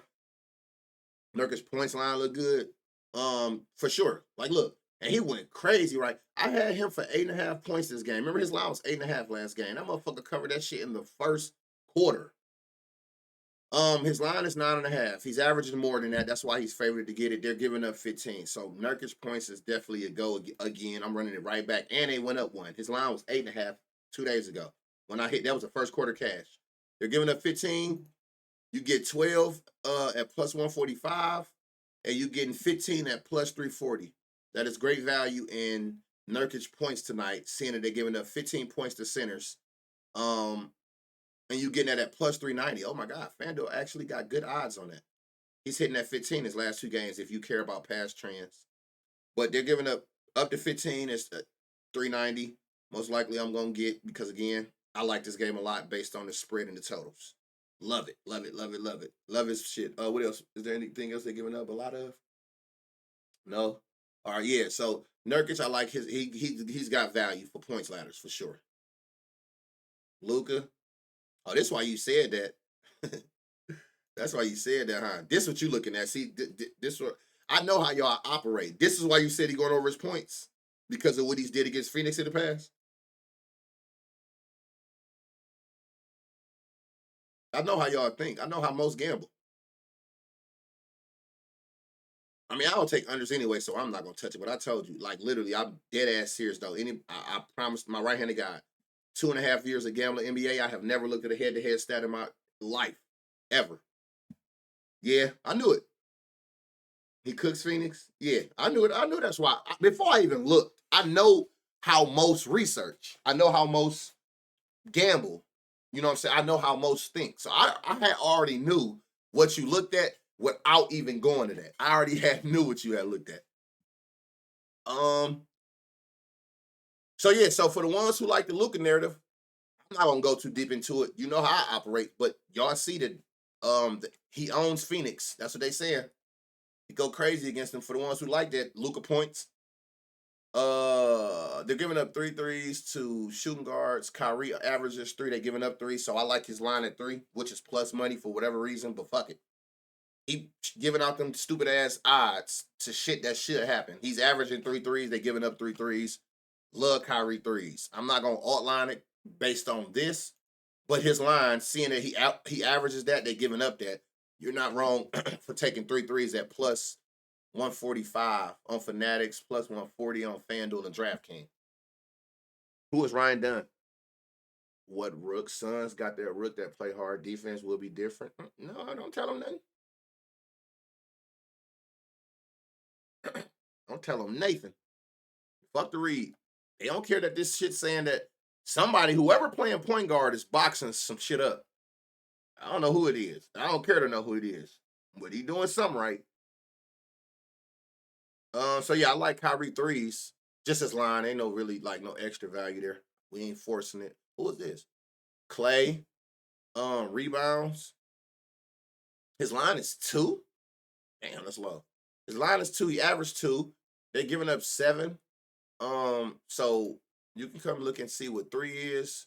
Nurkic points line look good, for sure. Like look, and he went crazy, right? I had him for 8.5 points this game. Remember his line was 8.5 last game. That motherfucker covered that shit in the first quarter. His line is 9.5. He's averaging more than that. That's why he's favored to get it. They're giving up 15. So Nurkic points is definitely a go again. I'm running it right back. And they went up 1. His line was 8.5 2 days ago. When I hit, that was the first quarter cash. They're giving up 15. You get 12 at plus 145. And you getting 15 at plus 340. That is great value in Nurkic points tonight, seeing that they're giving up 15 points to centers. And you getting that at plus 390. Oh my God, FanDuel actually got good odds on that. He's hitting that 15 his last 2 games if you care about past trends. But they're giving up to 15 is 390. Most likely I'm going to get because, again, I like this game a lot based on the spread and the totals. Love it, love it, love it, love it. Love his shit. What else? Is there anything else they're giving up a lot of? No? All right, yeah. So Nurkic, I like he's got value for points ladders for sure. Luka, oh, that's why you said that. That's why you said that, huh? This what you looking at. See, this what I know how y'all operate. This is why you said he going over his points because of what he's did against Phoenix in the past. I know how y'all think. I know how most gamble. I mean, I don't take unders anyway, so I'm not gonna touch it. But I told you, like literally, I'm dead ass serious though. I promised my right handed guy 2.5 years of gambling NBA. I have never looked at a head to head stat in my life ever. Yeah, I knew it. He cooks Phoenix. Yeah, I knew it. I knew that's why. Before I even looked, I know how most research. I know how most gamble. You know what I'm saying? I know how most think. So I had already knew what you looked at without even going to that. I already had knew what you had looked at. Um. So yeah. So for the ones who like the Luka narrative, I'm not gonna go too deep into it. You know how I operate, but y'all see that he owns Phoenix. That's what they saying. He go crazy against them. For the ones who like that, Luka points. They're giving up 3 threes to shooting guards. Kyrie averages 3. They're giving up 3. So I like his line at 3, which is plus money for whatever reason, but fuck it. He giving out them stupid ass odds to shit that should happen. He's averaging 3 threes. They're giving up 3 threes. Love Kyrie threes. I'm not gonna outline it based on this, but his line, seeing that he averages that, they're giving up that. You're not wrong for taking 3 threes at plus 145 on Fanatics, plus 140 on FanDuel and DraftKings. Who is Ryan Dunn? What rook? Suns got their rook that play hard defense will be different. No, I don't tell them nothing. Don't tell them Nathan. Fuck the read. They don't care that this shit saying that somebody, whoever playing point guard, is boxing some shit up. I don't know who it is. I don't care to know who it is. But he doing something right. So yeah, I like Kyrie threes. Just his line. Ain't no really like no extra value there. We ain't forcing it. Who is this? Clay. Rebounds. His line is 2. Damn, that's low. His line is 2. He averaged 2. They're giving up 7. So you can come look and see what 3 is.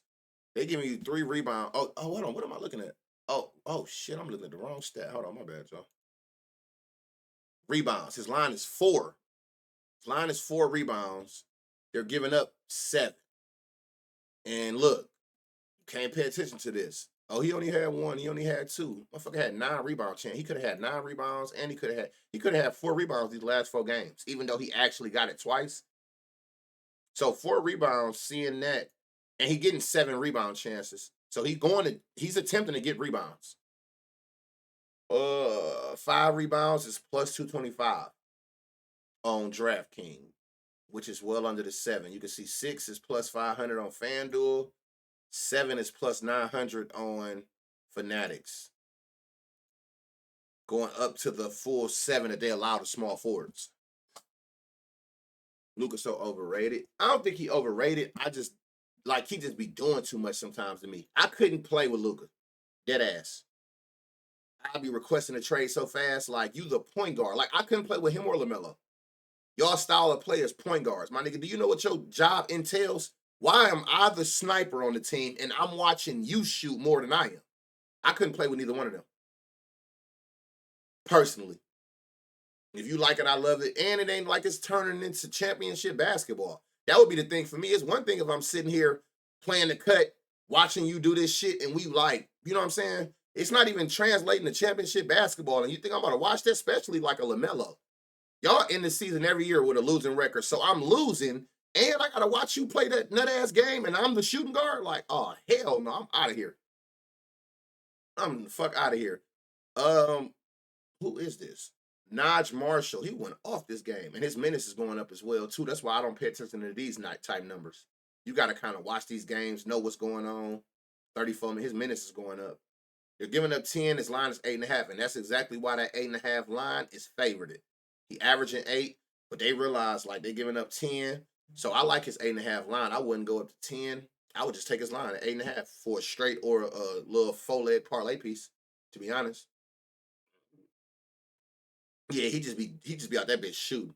They giving you 3 rebounds. Oh, hold on. What am I looking at? Oh shit, I'm looking at the wrong stat. Hold on, my bad, y'all. Rebounds. His line is 4. His line is 4 rebounds. They're giving up 7. And look, you can't pay attention to this. Oh, he only had 1. He only had 2. Motherfucker had 9 rebound chance. He could have had 9 rebounds, and he could have had 4 rebounds these last 4 games, even though he actually got it twice. So 4 rebounds, seeing that, and he getting 7 rebound chances. So he's attempting to get rebounds. 5 rebounds is plus 225 on DraftKings, which is well under the 7. You can see 6 is plus 500 on FanDuel. 7 is plus 900 on Fanatics. Going up to the full 7 that they allow the small forwards. Luka's so overrated. I don't think he overrated. I just he just be doing too much sometimes to me. I couldn't play with Luka. Dead ass. I'd be requesting a trade so fast. Like, you the point guard. Like, I couldn't play with him or LaMelo. Y'all style of players, point guards. My nigga, do you know what your job entails? Why am I the sniper on the team and I'm watching you shoot more than I am? I couldn't play with neither one of them. Personally. If you like it, I love it. And it ain't like it's turning into championship basketball. That would be the thing for me. It's one thing if I'm sitting here playing the cut, watching you do this shit, and we like, you know what I'm saying? It's not even translating to championship basketball. And you think I'm going to watch that, especially like a LaMelo. Y'all end the season every year with a losing record. So I'm losing, and I got to watch you play that nut-ass game, and I'm the shooting guard? Like, oh, hell no, I'm out of here. I'm the fuck out of here. Who is this? Naj Marshall. He went off this game, and his minutes is going up as well too. That's why I don't pay attention to these night type numbers. You got to kind of watch these games, know what's going on. 34 minutes, his minutes is going up. They're giving up 10. His line is 8.5, and that's exactly why that 8.5 line is favored. He averaging 8, but they realize like they're giving up 10. So I like his 8.5 line. I wouldn't go up to 10. I would just take his line at 8.5 for a straight or a little 4-leg parlay piece. To be honest. Yeah, he just be out that bitch shooting.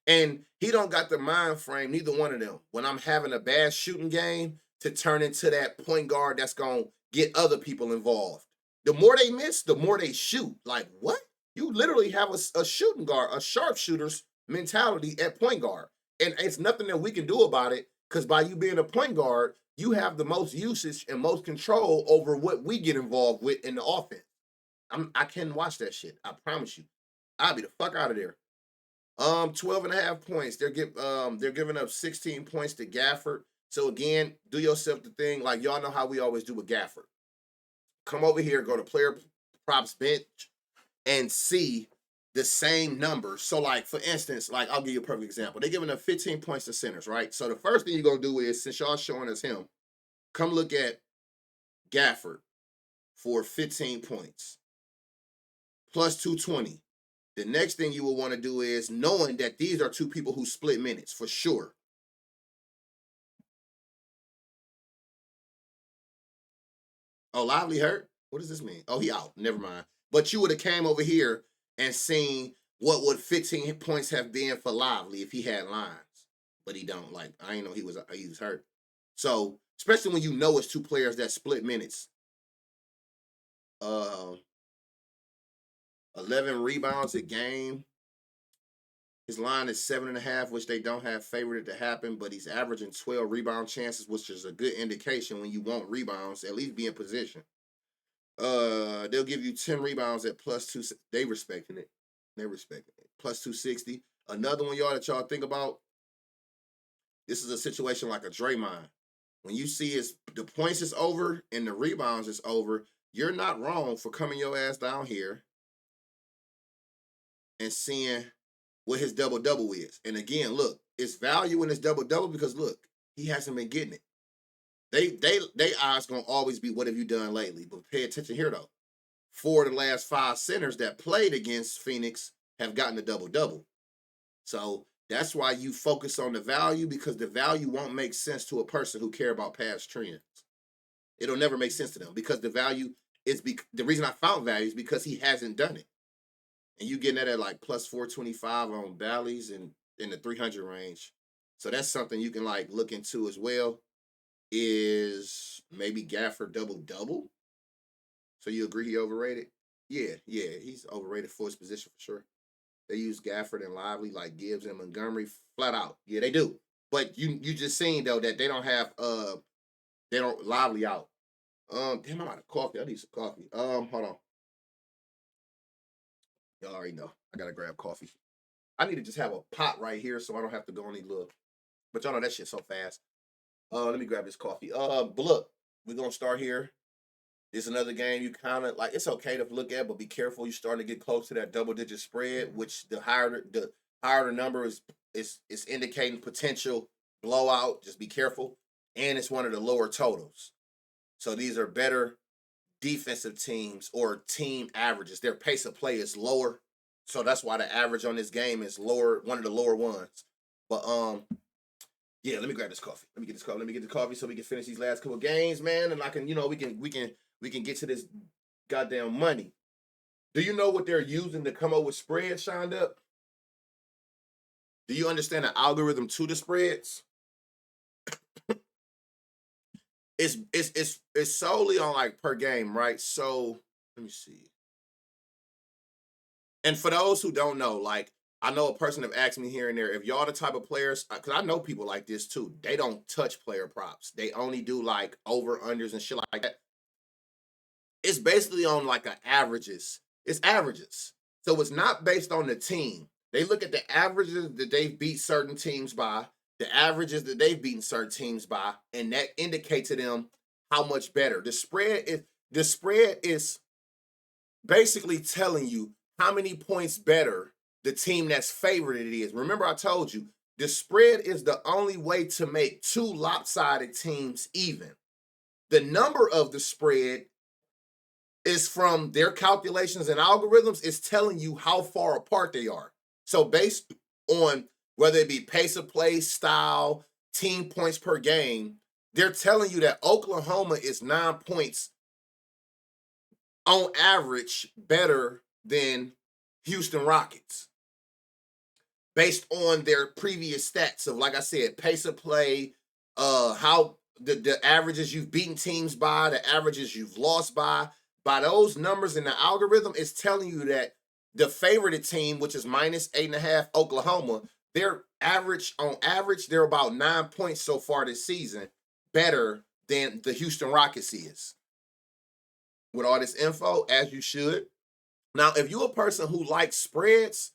And he don't got the mind frame, neither one of them, when I'm having a bad shooting game to turn into that point guard that's going to get other people involved. The more they miss, the more they shoot. Like, what? You literally have a shooting guard, a sharpshooter's mentality at point guard. And it's nothing that we can do about it because by you being a point guard, you have the most usage and most control over what we get involved with in the offense. I can't watch that shit. I promise you. I'll be the fuck out of there. 12.5 points. They're giving up 16 points to Gafford. So again, do yourself the thing. Like y'all know how we always do with Gafford. Come over here, go to player props bench, and see the same numbers. So, like, for instance, like I'll give you a perfect example. They're giving up 15 points to centers, right? So the first thing you're gonna do is, since y'all showing us him, come look at Gafford for 15 points. Plus 220. The next thing you will want to do is knowing that these are 2 people who split minutes for sure. Oh, Lively hurt? What does this mean? Oh, he out. Never mind. But you would have came over here and seen what would 15 points have been for Lively if he had lines. But he don't. Like, I ain't know he was hurt. So, especially when you know it's 2 players that split minutes. 11 rebounds a game. His line is 7.5, which they don't have favored it to happen, but he's averaging 12 rebound chances, which is a good indication when you want rebounds, at least be in position. They'll give you 10 rebounds at plus 2. They respecting it. They're respecting it. Plus 260. Another one, y'all, that y'all think about. This is a situation like a Draymond. When you see the points is over and the rebounds is over, you're not wrong for coming your ass down here and seeing what his double-double is. And again, look, it's value in his double-double because, look, he hasn't been getting it. They odds going to always be, what have you done lately? But pay attention here, though. 4 of the last 5 centers that played against Phoenix have gotten a double-double. So that's why you focus on the value, because the value won't make sense to a person who care about past trends. It'll never make sense to them because the value is the reason I found value is because he hasn't done it. And you getting that at like plus 425 on Bally's and in the 300 range. So that's something you can like look into as well. Is maybe Gafford double. So you agree he overrated? Yeah, he's overrated for his position for sure. They use Gafford and Lively like Gibbs and Montgomery flat out. Yeah, they do. But you just seen though that they don't Lively out. Damn, I'm out of coffee. I need some coffee. Hold on. Y'all already know. I gotta grab coffee. I need to just have a pot right here so I don't have to go on these little. But y'all know that shit so fast. Let me grab this coffee. But look, we're gonna start here. It's another game you kind of like. It's okay to look at, but be careful. You're starting to get close to that double-digit spread, which the higher the number is indicating potential blowout. Just be careful, and it's one of the lower totals. So these are better defensive teams or team averages. Their pace of play is lower, so that's why the average on this game is lower, one of the lower ones. But yeah, let me grab this coffee. Let me get this coffee. Let me get the coffee so we can finish these last couple games, man. And I can, we can get to this goddamn money. Do you know what they're using to come up with spreads, Shined Up? Do you understand the algorithm to the spreads? It's solely on like per game, right? So let me see. And for those who don't know, like I know a person have asked me here and there, if y'all the type of players, because I know people like this too. They don't touch player props. They only do like over unders and shit like that. It's basically on like a averages. It's averages. So it's not based on the team. They look at the averages that they've beat certain teams by, the averages that they've beaten certain teams by, and that indicates to them how much better. The spread is basically telling you how many points better the team that's favored it is. Remember, I told you the spread is the only way to make two lopsided teams even. The number of the spread is from their calculations and algorithms, is telling you how far apart they are. So based on whether it be pace of play, style, team points per game, they're telling you that Oklahoma is 9 points on average better than Houston Rockets based on their previous stats of, like I said, pace of play, how the averages you've beaten teams by, the averages you've lost by those numbers in the algorithm is telling you that the favorited team, which is minus 8.5 Oklahoma, they're on average, they're about 9 points so far this season better than the Houston Rockets is. With all this info, as you should. Now, if you're a person who likes spreads,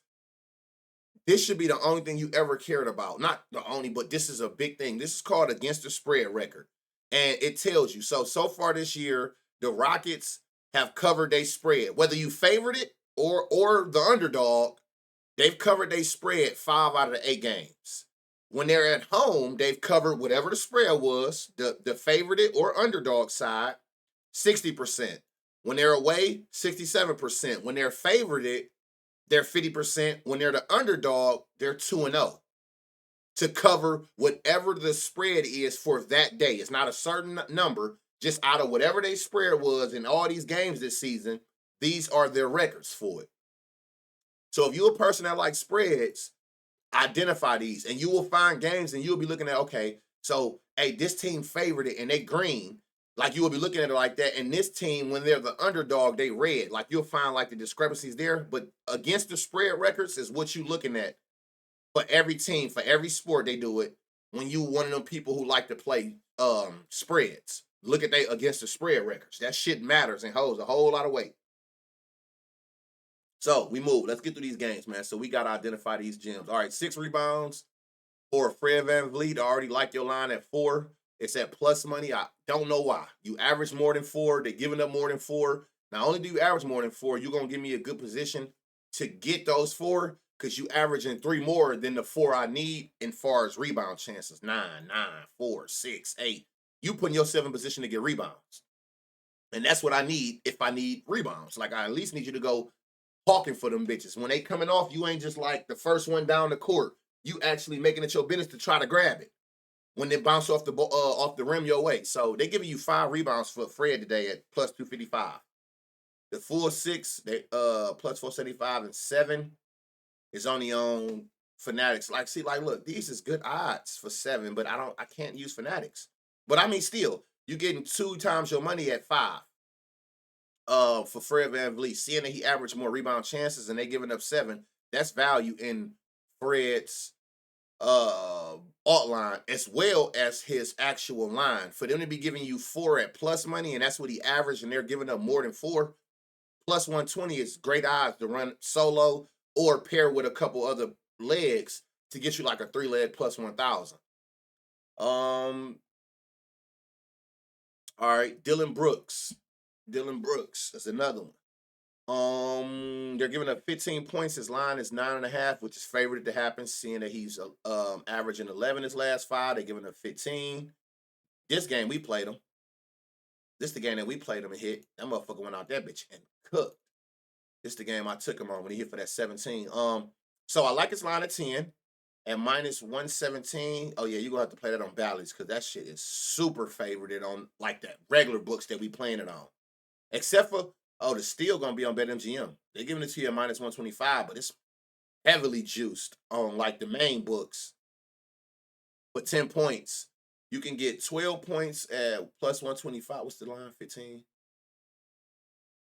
this should be the only thing you ever cared about. Not the only, but this is a big thing. This is called against the spread record. And it tells you. So far this year, the Rockets have covered their spread. Whether you favored it or the underdog, they've covered their spread 5 out of the 8 games. When they're at home, they've covered whatever the spread was, the favored it or underdog side, 60%. When they're away, 67%. When they're favored it, they're 50%. When they're the underdog, they're 2-0 to cover whatever the spread is for that day. It's not a certain number, just out of whatever their spread was in all these games this season, these are their records for it. So if you're a person that likes spreads, identify these and you will find games and you'll be looking at, okay, so, hey, this team favored it and they green. Like you will be looking at it like that. And this team, when they're the underdog, they red. Like you'll find like the discrepancies there. But against the spread records is what you're looking at for every team, for every sport they do it. When you one of them people who like to play spreads, look at they against the spread records. That shit matters and holds a whole lot of weight. So we move. Let's get through these games, man. So we got to identify these gems. All right, 6 rebounds for Fred VanVleet. I already like your line at 4. It's at plus money. I don't know why. You average more than 4. They're giving up more than 4. Not only do you average more than 4, you're going to give me a good position to get those 4 because you averaging 3 more than the 4 I need in far as rebound chances. 9, 4, 6, 8. You putting yourself in position to get rebounds. And that's what I need if I need rebounds. Like I at least need you to go hawking for them bitches. When they coming off, you ain't just like the first one down the court. You actually making it your business to try to grab it when they bounce off the rim your way. So they giving you 5 rebounds for Fred today at plus 255. The full 6, they plus 475 and 7 is only on Fanatics. Like, see, like, look, these is good odds for 7, but I can't use Fanatics. But I mean, still, you're getting 2 times your money at 5. For Fred VanVleet, seeing that he averaged more rebound chances and they giving up 7, that's value in Fred's alt line as well as his actual line. For them to be giving you 4 at plus money, and that's what he averaged, and they're giving up more than 4, plus 120 is great odds to run solo or pair with a couple other legs to get you like a 3-leg plus 1,000. All right, Dylan Brooks. Dylan Brooks is another one. They're giving up 15 points. His line is 9.5, which is favored to happen, seeing that he's averaging 11 his last 5. They're giving up 15. This game we played him. This the game that we played him and hit. That motherfucker went out that bitch and cooked. This the game I took him on when he hit for that 17. So I like his line of 10 at minus 117. Oh yeah, you're gonna have to play that on Bally's because that shit is super favored on like that regular books that we playing it on. Except for the steal gonna be on BetMGM. They're giving it to you at minus 125, but it's heavily juiced on like the main books. For 10 points, you can get 12 points at plus 125. What's the line? 15.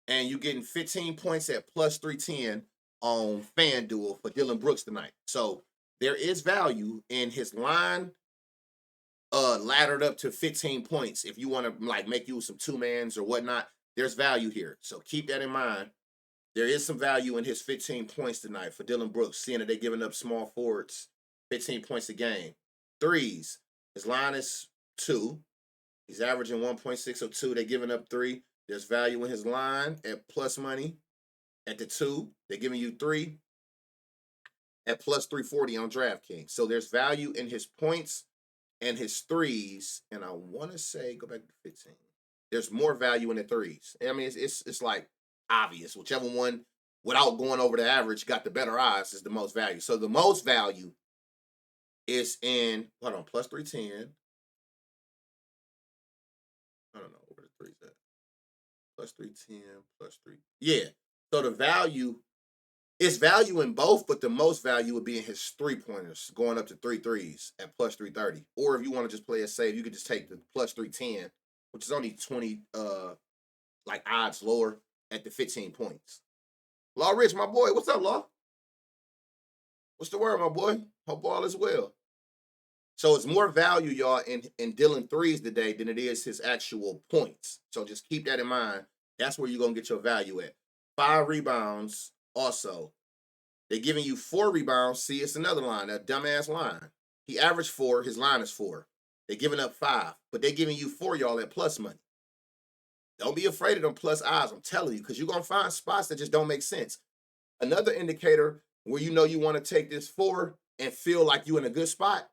And you're getting 15 points at plus 310 on FanDuel for Dylan Brooks tonight. So there is value in his line laddered up to 15 points. If you want to like make use some 2-mans or whatnot, there's value here. So keep that in mind. There is some value in his 15 points tonight for Dylan Brooks, seeing that they're giving up small forwards 15 points a game. Threes, his line is 2. He's averaging 1.602. They're giving up 3. There's value in his line at plus money at the 2. They're giving you 3 at plus 340 on DraftKings. So there's value in his points and his threes. And I want to say, go back to 15. There's more value in the threes. I mean, it's like obvious. Whichever one, without going over the average, got the better odds is the most value. So the most value is in, hold on, plus 310. I don't know where the three's at. Plus 310, plus 3. Yeah. So the value is value in both, but the most value would be in his 3-pointers, going up to 3 threes at plus 330. Or if you want to just play it safe, you could just take the plus 310, which is only 20 like odds lower at the 15 points. Law Rich, my boy. What's up, Law? What's the word, my boy? Hope all is well. So it's more value, y'all, in Dylan threes today than it is his actual points. So just keep that in mind. That's where you're going to get your value at. 5 rebounds also. They're giving you 4 rebounds. See, it's another line, that dumbass line. He averaged 4. His line is 4. They're giving up 5. But they're giving you 4, y'all, at plus money. Don't be afraid of them plus odds, I'm telling you, because you're going to find spots that just don't make sense. Another indicator where you know you want to take this 4 and feel like you're in a good spot,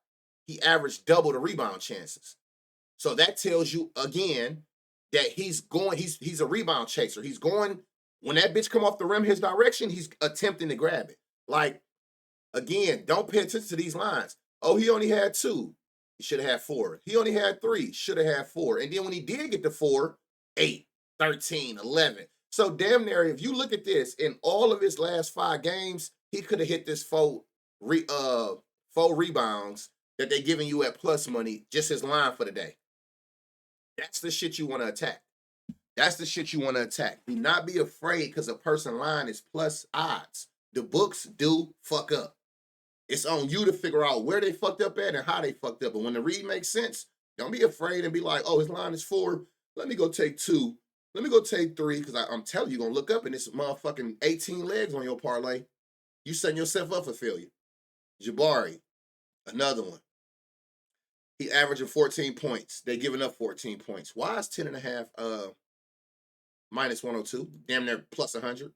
he averaged double the rebound chances. So that tells you, again, that he's a rebound chaser. He's going, when that bitch come off the rim his direction, he's attempting to grab it. Like, again, don't pay attention to these lines. Oh, he only had 2. He should have had 4. He only had 3. Should have had 4. And then when he did get to 4, 8, 13, 11. So damn near, if you look at this, in all of his last 5 games, he could have hit this 4 rebounds that they're giving you at plus money, just his line for the day. That's the shit you want to attack. That's the shit you want to attack. Do not be afraid because a person line is plus odds. The books do fuck up. It's on you to figure out where they fucked up at and how they fucked up. And when the read makes sense, don't be afraid and be like, oh, his line is 4. Let me go take 2. Let me go take 3, because I'm telling you, you're going to look up and it's motherfucking 18 legs on your parlay. You setting yourself up for failure. Jabari, another one. He averaging 14 points. They giving up 14 points. Why is 10.5 minus 102? Damn near plus 100.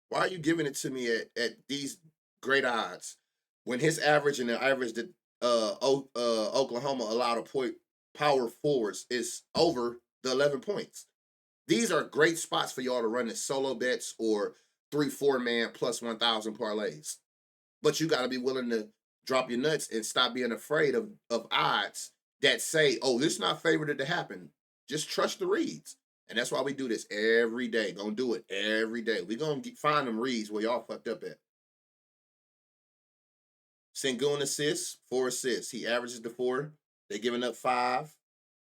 Why are you giving it to me at these great odds when his average and the average that Oklahoma allowed to point power forwards is over the 11 points? These are great spots for y'all to run the solo bets or 3, 4-man plus 1,000 parlays. But you got to be willing to drop your nuts and stop being afraid of odds that say, oh, this is not favored to happen. Just trust the reads. And that's why we do this every day. Gonna do it every day. We gonna find them reads where y'all fucked up at. Sengun assists, 4 assists. He averages the 4. They giving up 5.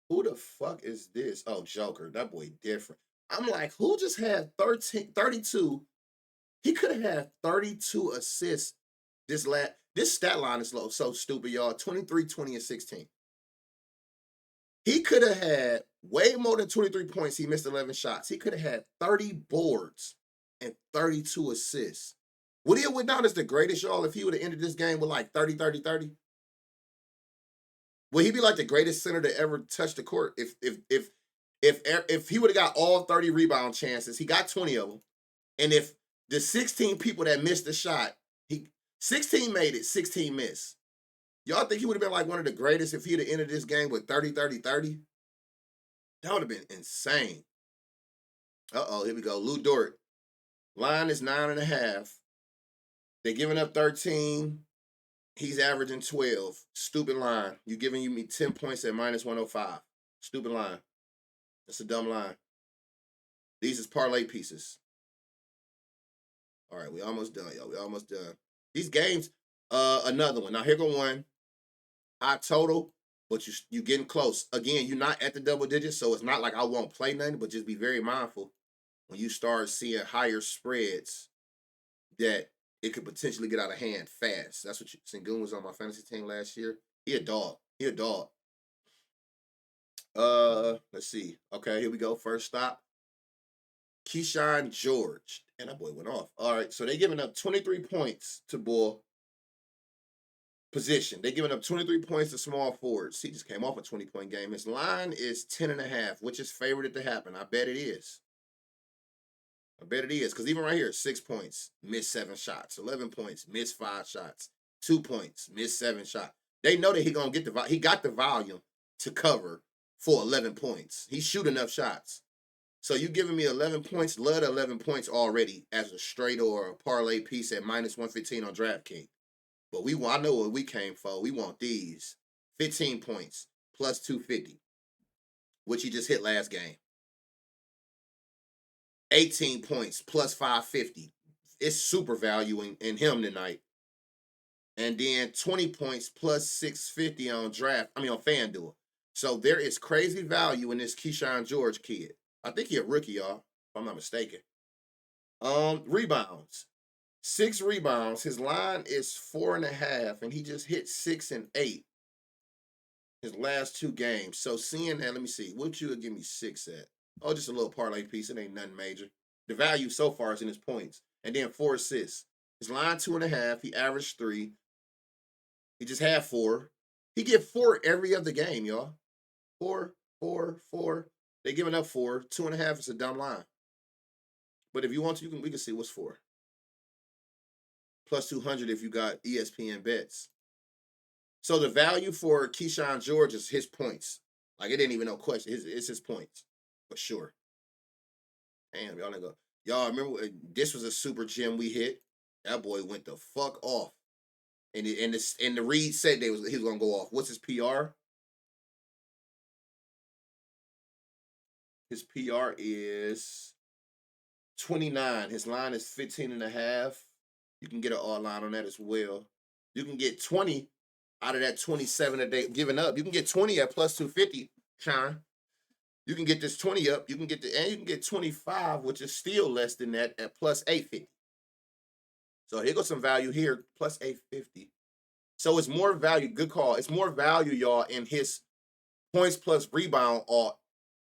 Who the fuck is this? Oh, Joker. That boy different. I'm like, who just had 32? He could have had 32 assists this stat line is so stupid, y'all. 23, 20, and 16. He could have had way more than 23 points. He missed 11 shots. He could have had 30 boards and 32 assists. Would he have went down as the greatest, y'all, if he would have ended this game with like 30, 30, 30? Would he be like the greatest center to ever touch the court if he would have got all 30 rebound chances? He got 20 of them. And if the 16 people that missed the shot, 16 made it, 16 missed. Y'all think he would have been like one of the greatest if he'd have ended this game with 30, 30, 30? That would have been insane. Uh-oh, here we go. Lou Dort. Line is 9.5. They're giving up 13. He's averaging 12. Stupid line. You giving me 10 points at minus 105. Stupid line. That's a dumb line. These is parlay pieces. All right, we almost done, y'all. We almost done. These games, another one. Now, here go one. High total, but you getting close. Again, you're not at the double digits, so it's not like I won't play nothing, but just be very mindful when you start seeing higher spreads that it could potentially get out of hand fast. That's what Sengun was on my fantasy team last year. He a dog. Let's see. Okay, here we go. First stop. Keyshawn George. And that boy went off. All right, so they're giving up 23 points to Bull position. They're giving up 23 points to small forwards. He just came off a 20-point game. His line is 10.5, which is favored to happen. I bet it is. Because even right here, 6 points, missed 7 shots. 11 points, missed 5 shots. 2 points, missed 7 shots. They know that he got the volume to cover for 11 points. He shoot enough shots. So you giving me 11 points, love the 11 points already as a straight or a parlay piece at minus 115 on DraftKings. But I know what we came for. We want these 15 points plus 250, which he just hit last game. 18 points plus 550. It's super value in him tonight. And then 20 points plus 650 on FanDuel. So there is crazy value in this Keyshawn George kid. I think he's a rookie, y'all, if I'm not mistaken. Rebounds. 6 rebounds. His line is 4.5, and he just hit 6 and 8 his last 2 games. So seeing that, let me see. What you would give me 6 at? Oh, just a little parlay piece. It ain't nothing major. The value so far is in his points. And then 4 assists. His line 2.5. He averaged 3. He just had 4. He get 4 every other game, y'all. 4, 4, 4. They giving up 4. 2.5 is a dumb line. But if you want to, we can see what's 4. Plus 200 if you got ESPN bets. So the value for Keyshawn George is his points. Like, it ain't even no question. It's his points. For sure. Damn, y'all nigga. Y'all remember this was a super gem we hit? That boy went the fuck off. And the read said he was gonna go off. What's his PR? His PR is 29. His line is 15.5. You can get an odd line on that as well. You can get 20 out of that 27 that they giving up. You can get 20 at plus 250, Sean. You can get this 20 up. You can get 25, which is still less than that at plus 850. So here goes some value here, plus 850. So it's more value. Good call. It's more value, y'all, in his points plus rebound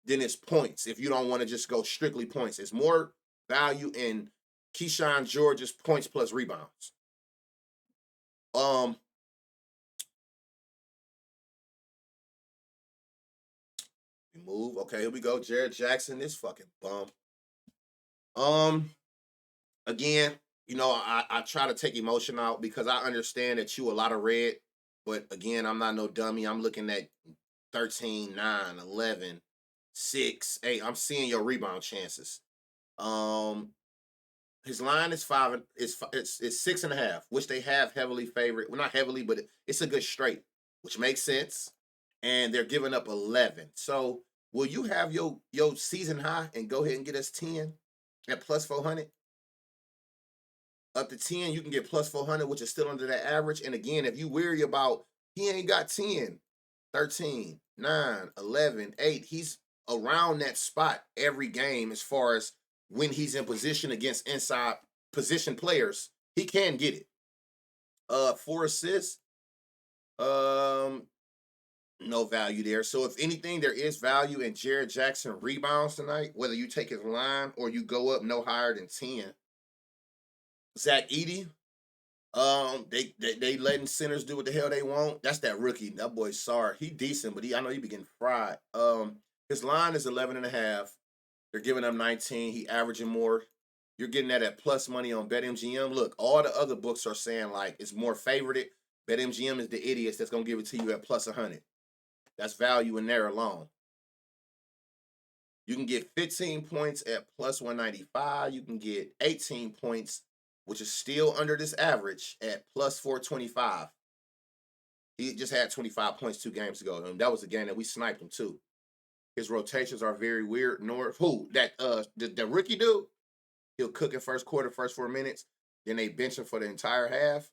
than his points. If you don't want to just go strictly points, it's more value in Keyshawn George's points plus rebounds. Move. Okay, here we go. Jared Jackson, this fucking bum. Again, I try to take emotion out because I understand that you a lot of red, but again, I'm not no dummy. I'm looking at 13, 9, 11, 6, 8. I'm seeing your rebound chances. His line is five. It's 6.5, which they have heavily favored. Well, not heavily, but it's a good straight, which makes sense. And they're giving up 11. So will you have your season high and go ahead and get us 10 at plus 400? Up to 10, you can get plus 400, which is still under that average. And again, if you worry about he ain't got 10, 13, 9, 11, 8, he's around that spot every game as far as when he's in position against inside position players, he can get it. 4 assists, um, no value there. So if anything, there is value in Jared Jackson rebounds tonight, whether you take his line or you go up no higher than 10. Zach Edey, they letting centers do what the hell they want. That's that rookie. That boy's sorry. He decent, but I know he be getting fried. His line is 11.5. They're giving him 19. He averaging more. You're getting that at plus money on BetMGM. Look, all the other books are saying like it's more favored. BetMGM is the idiots that's gonna give it to you at plus 100. That's value in there alone. You can get 15 points at plus 195. You can get 18 points, which is still under this average, at plus 425. He just had 25 points 2 games ago. And that was a game that we sniped him too. His rotations are very weird. The rookie dude, he'll cook in first quarter, first 4 minutes. Then they bench him for the entire half.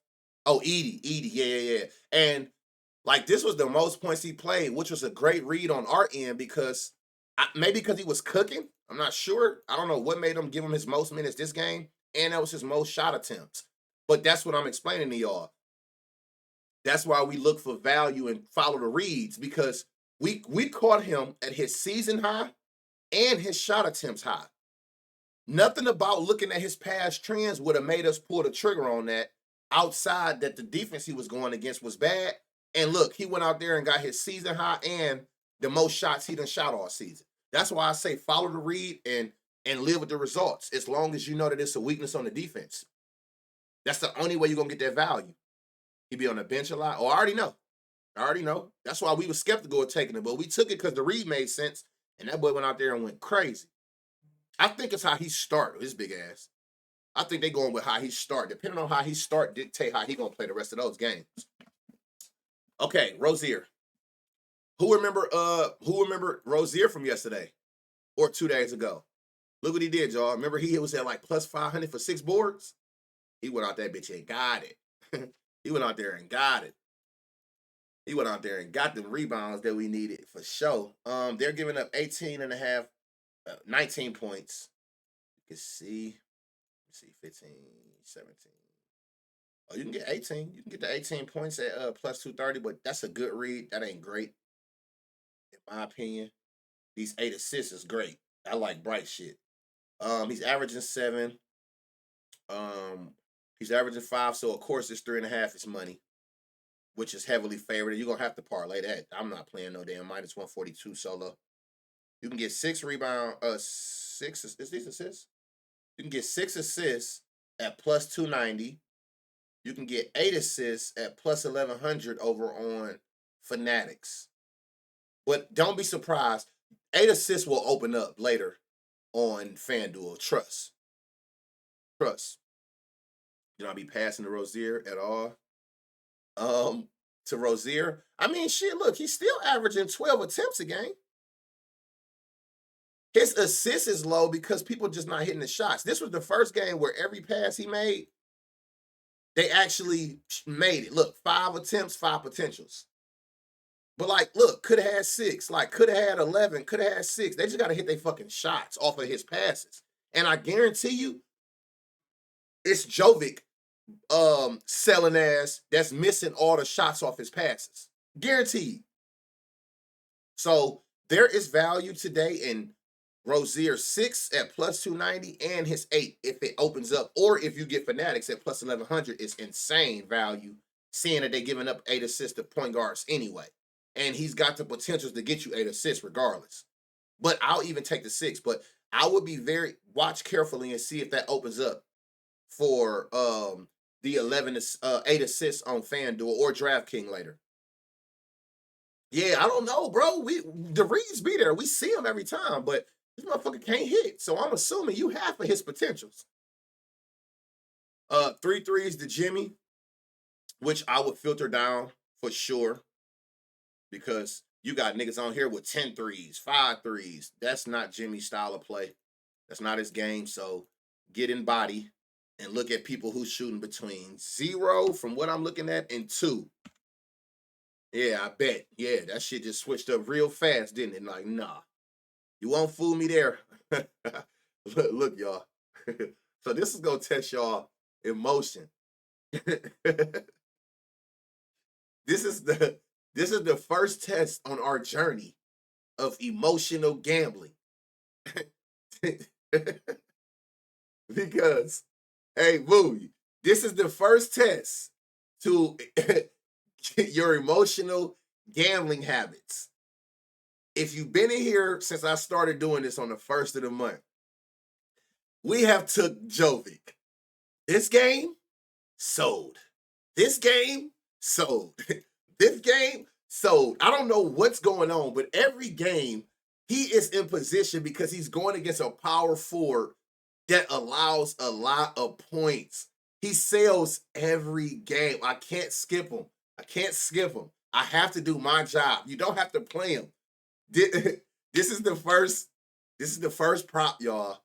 Oh, Edey, yeah. And like this was the most points he played, which was a great read on our end because maybe because he was cooking. I'm not sure. I don't know what made him give him his most minutes this game. And that was his most shot attempts. But that's what I'm explaining to y'all. That's why we look for value and follow the reads because we caught him at his season high and his shot attempts high. Nothing about looking at his past trends would have made us pull the trigger on that outside that the defense he was going against was bad. And look, he went out there and got his season high and the most shots he done shot all season. That's why I say follow the read and live with the results as long as you know that it's a weakness on the defense. That's the only way you're going to get that value. He be on the bench a lot. Oh, I already know. That's why we were skeptical of taking it, but we took it because the read made sense, and that boy went out there and went crazy. I think it's how he started, his big ass. I think they going with how he start. Depending on how he start, dictate how he going to play the rest of those games. Okay, Rozier. Who remember Rozier from yesterday or 2 days ago? Look what he did, y'all. Remember he was at like plus 500 for 6 boards? He went out that bitch and got it. He went out there and got it. He went out there and got the rebounds that we needed for sure. They're giving up 18.5, 19 points. You can see 15, 17. Oh, you can get 18. You can get the 18 points at plus 230, but that's a good read. That ain't great. In my opinion. These 8 assists is great. I like bright shit. He's averaging 7. He's averaging 5, so of course this 3.5 is money, which is heavily favored. You're gonna have to parlay that. I'm not playing no damn minus 142 solo. You can get 6 rebound, 6 is these assists? You can get 6 assists at plus 290. You can get 8 assists at plus 1100 over on Fanatics. But don't be surprised. 8 assists will open up later on FanDuel. Trust. You don't be passing to Rozier at all. To Rozier. I mean, shit, look, he's still averaging 12 attempts a game. His assist is low because people just not hitting the shots. This was the first game where every pass he made, they actually made it. Look, 5 attempts, 5 potentials. But like, look, could have had 6, like could have had 11, could have had 6. They just got to hit their fucking shots off of his passes. And I guarantee you, it's Jovic selling ass that's missing all the shots off his passes. Guaranteed. So there is value today in Rozier 6 at plus 290 and his 8 if it opens up. Or if you get Fanatics at plus 1100, it's insane value, seeing that they're giving up 8 assists to point guards anyway. And he's got the potentials to get you 8 assists regardless. But I'll even take the 6. But I would be watch carefully and see if that opens up for the 8 assists on FanDuel or DraftKings later. Yeah, I don't know, bro. The reads be there. We see him every time, but this motherfucker can't hit. So I'm assuming you half of his potentials. 3 threes to Jimmy, which I would filter down for sure because you got niggas on here with 10 threes, 5 threes. That's not Jimmy's style of play. That's not his game. So get in body and look at people who's shooting between 0 from what I'm looking at and 2. Yeah, I bet. Yeah, that shit just switched up real fast, didn't it? Like, nah, you won't fool me there. Look, y'all. So this is gonna test y'all emotion. This is the first test on our journey of emotional gambling. Because, hey, boo, this is the first test to your emotional gambling habits. If you've been in here since I started doing this on the 1st of the month, we have took Jovic. This game, sold. This game, sold. This game, sold. I don't know what's going on, but every game, he is in position because he's going against a power forward that allows a lot of points. He sells every game. I can't skip him. I have to do my job. You don't have to play him. This is the first prop, y'all.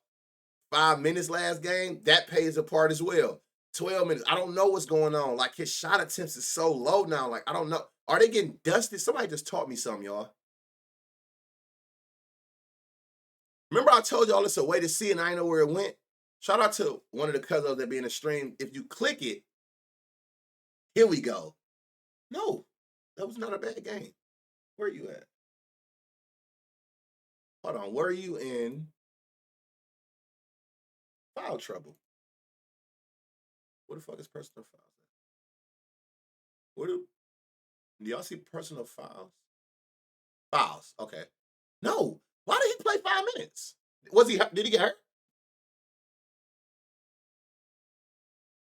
5 minutes last game, that pays a part as well. 12 minutes. I don't know what's going on. Like, his shot attempts is so low now. Like, I don't know. Are they getting dusted? Somebody just taught me something, y'all. Remember I told y'all it's a way to see and I know where it went? Shout out to one of the cousins that be in the stream. If you click it, here we go. No, that was not a bad game. Where are you at? Hold on. Were you in foul trouble? What the fuck is personal fouls? Do y'all see personal fouls? Fouls. Okay. No. Why did he play 5 minutes? Did he get hurt?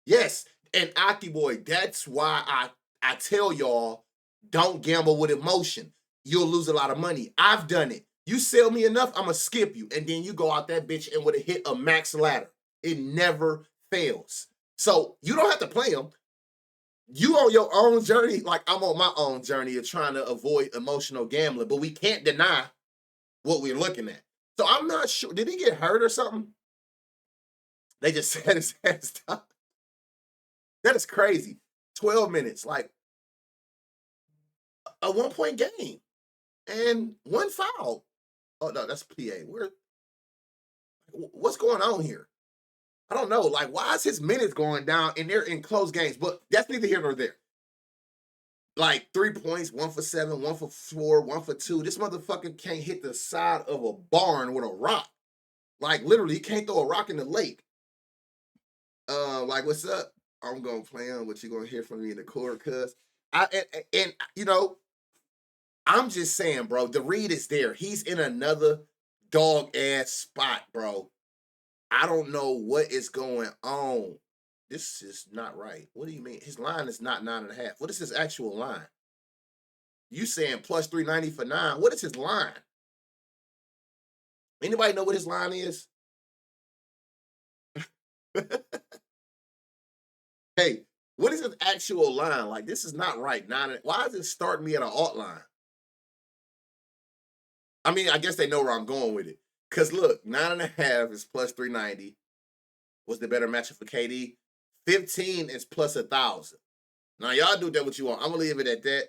Yes. And Aki boy, that's why I tell y'all, don't gamble with emotion. You'll lose a lot of money. I've done it. You sell me enough, I'm going to skip you. And then you go out that bitch and would have hit a max ladder. It never fails. So you don't have to play them. You on your own journey, like I'm on my own journey of trying to avoid emotional gambling, but we can't deny what we're looking at. So I'm not sure. Did he get hurt or something? They just said his ass stopped. That is crazy. 12 minutes, like a 1-point game and 1 foul. Oh, no, that's PA. What's going on here? I don't know. Like, why is his minutes going down and they're in close games? But that's neither here nor there. Like 3 points, 1 for 7, 1 for 4, 1 for 2. This motherfucker can't hit the side of a barn with a rock. Like, literally, he can't throw a rock in the lake. Like, what's up? I'm gonna play on what you're gonna hear from me in the court, cuz and you know, I'm just saying, bro, the read is there. He's in another dog ass spot, bro. I don't know what is going on. This is not right. What do you mean? His line is not 9.5. What is his actual line? You saying plus 390 for 9. What is his line? Anybody know what his line is? Hey, what is his actual line? Like, this is not right. Why is it starting me at an alt line? I mean, I guess they know where I'm going with it. Because look, 9.5 is plus 390. What's the better matchup for KD? 15 is plus 1,000. Now, y'all do that what you want. I'm going to leave it at that.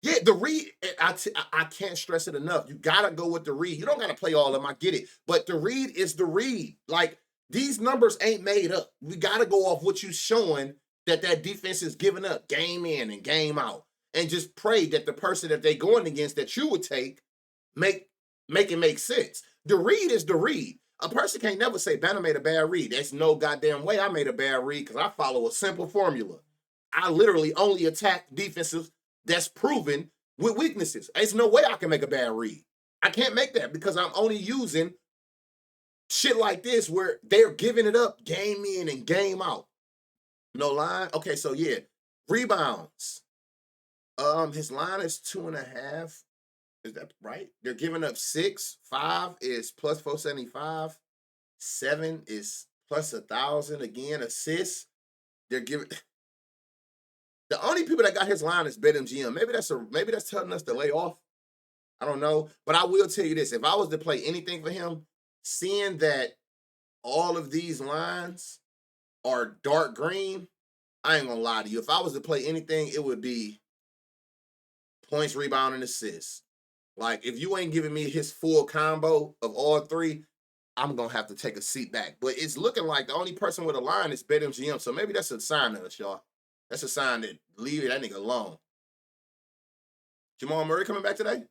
Yeah, the read, I can't stress it enough. You got to go with the read. You don't got to play all of them. I get it. But the read is the read. Like, these numbers ain't made up. We got to go off what you showing that defense is giving up game in and game out. And just pray that the person that they going against that you would take make it make sense. The read is the read. A person can't never say, Banner made a bad read. There's no goddamn way I made a bad read because I follow a simple formula. I literally only attack defenses that's proven with weaknesses. There's no way I can make a bad read. I can't make that because I'm only using shit like this where they're giving it up game in and game out. No line? Okay, so yeah. Rebounds. His line is 2.5. Is that right? They're giving up 6. 5 is plus 475. 7 is plus 1,000 again. Assists. They're giving the only people that got his line is BetMGM. Maybe that's telling us to lay off. I don't know. But I will tell you this. If I was to play anything for him, seeing that all of these lines are dark green, I ain't gonna lie to you. If I was to play anything, it would be points, rebound, and assists. Like, if you ain't giving me his full combo of all three, I'm gonna have to take a seat back. But it's looking like the only person with a line is BetMGM. So maybe that's a sign to us, y'all. That's a sign that leave that nigga alone. Jamal Murray coming back today?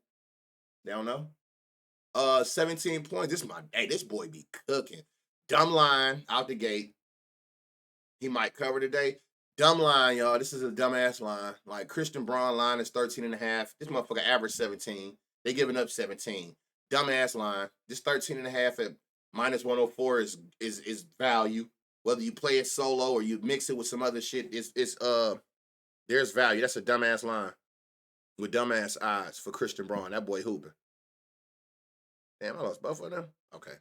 They don't know. 17 points. This boy be cooking. Dumb line out the gate. He might cover today. Dumb line, y'all. This is a dumbass line. Like, Christian Braun line is 13.5. This motherfucker averaged 17. They giving up 17. Dumbass line. This 13.5 at minus 104 is value. Whether you play it solo or you mix it with some other shit, there's value. That's a dumbass line with dumbass odds for Christian Braun. That boy hooping. Damn, I lost both of them. Okay.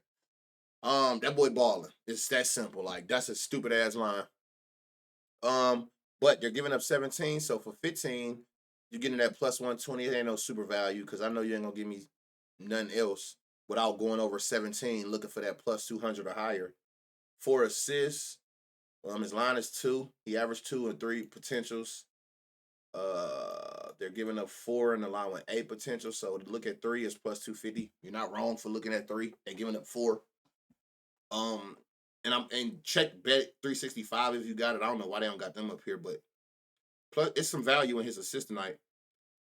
That boy balling. It's that simple. Like, that's a stupid ass line. But they're giving up 17, so for 15, you're getting that plus 120. It ain't no super value because I know you ain't gonna give me nothing else without going over 17, looking for that plus 200 or higher. 4 assists. His line is 2. He averaged 2 and 3 potentials. They're giving up 4 and allowing 8 potential. So to look at 3 is plus 250. You're not wrong for looking at 3 and giving up 4. And check bet 365 if you got it. I don't know why they don't got them up here, but plus it's some value in his assist tonight.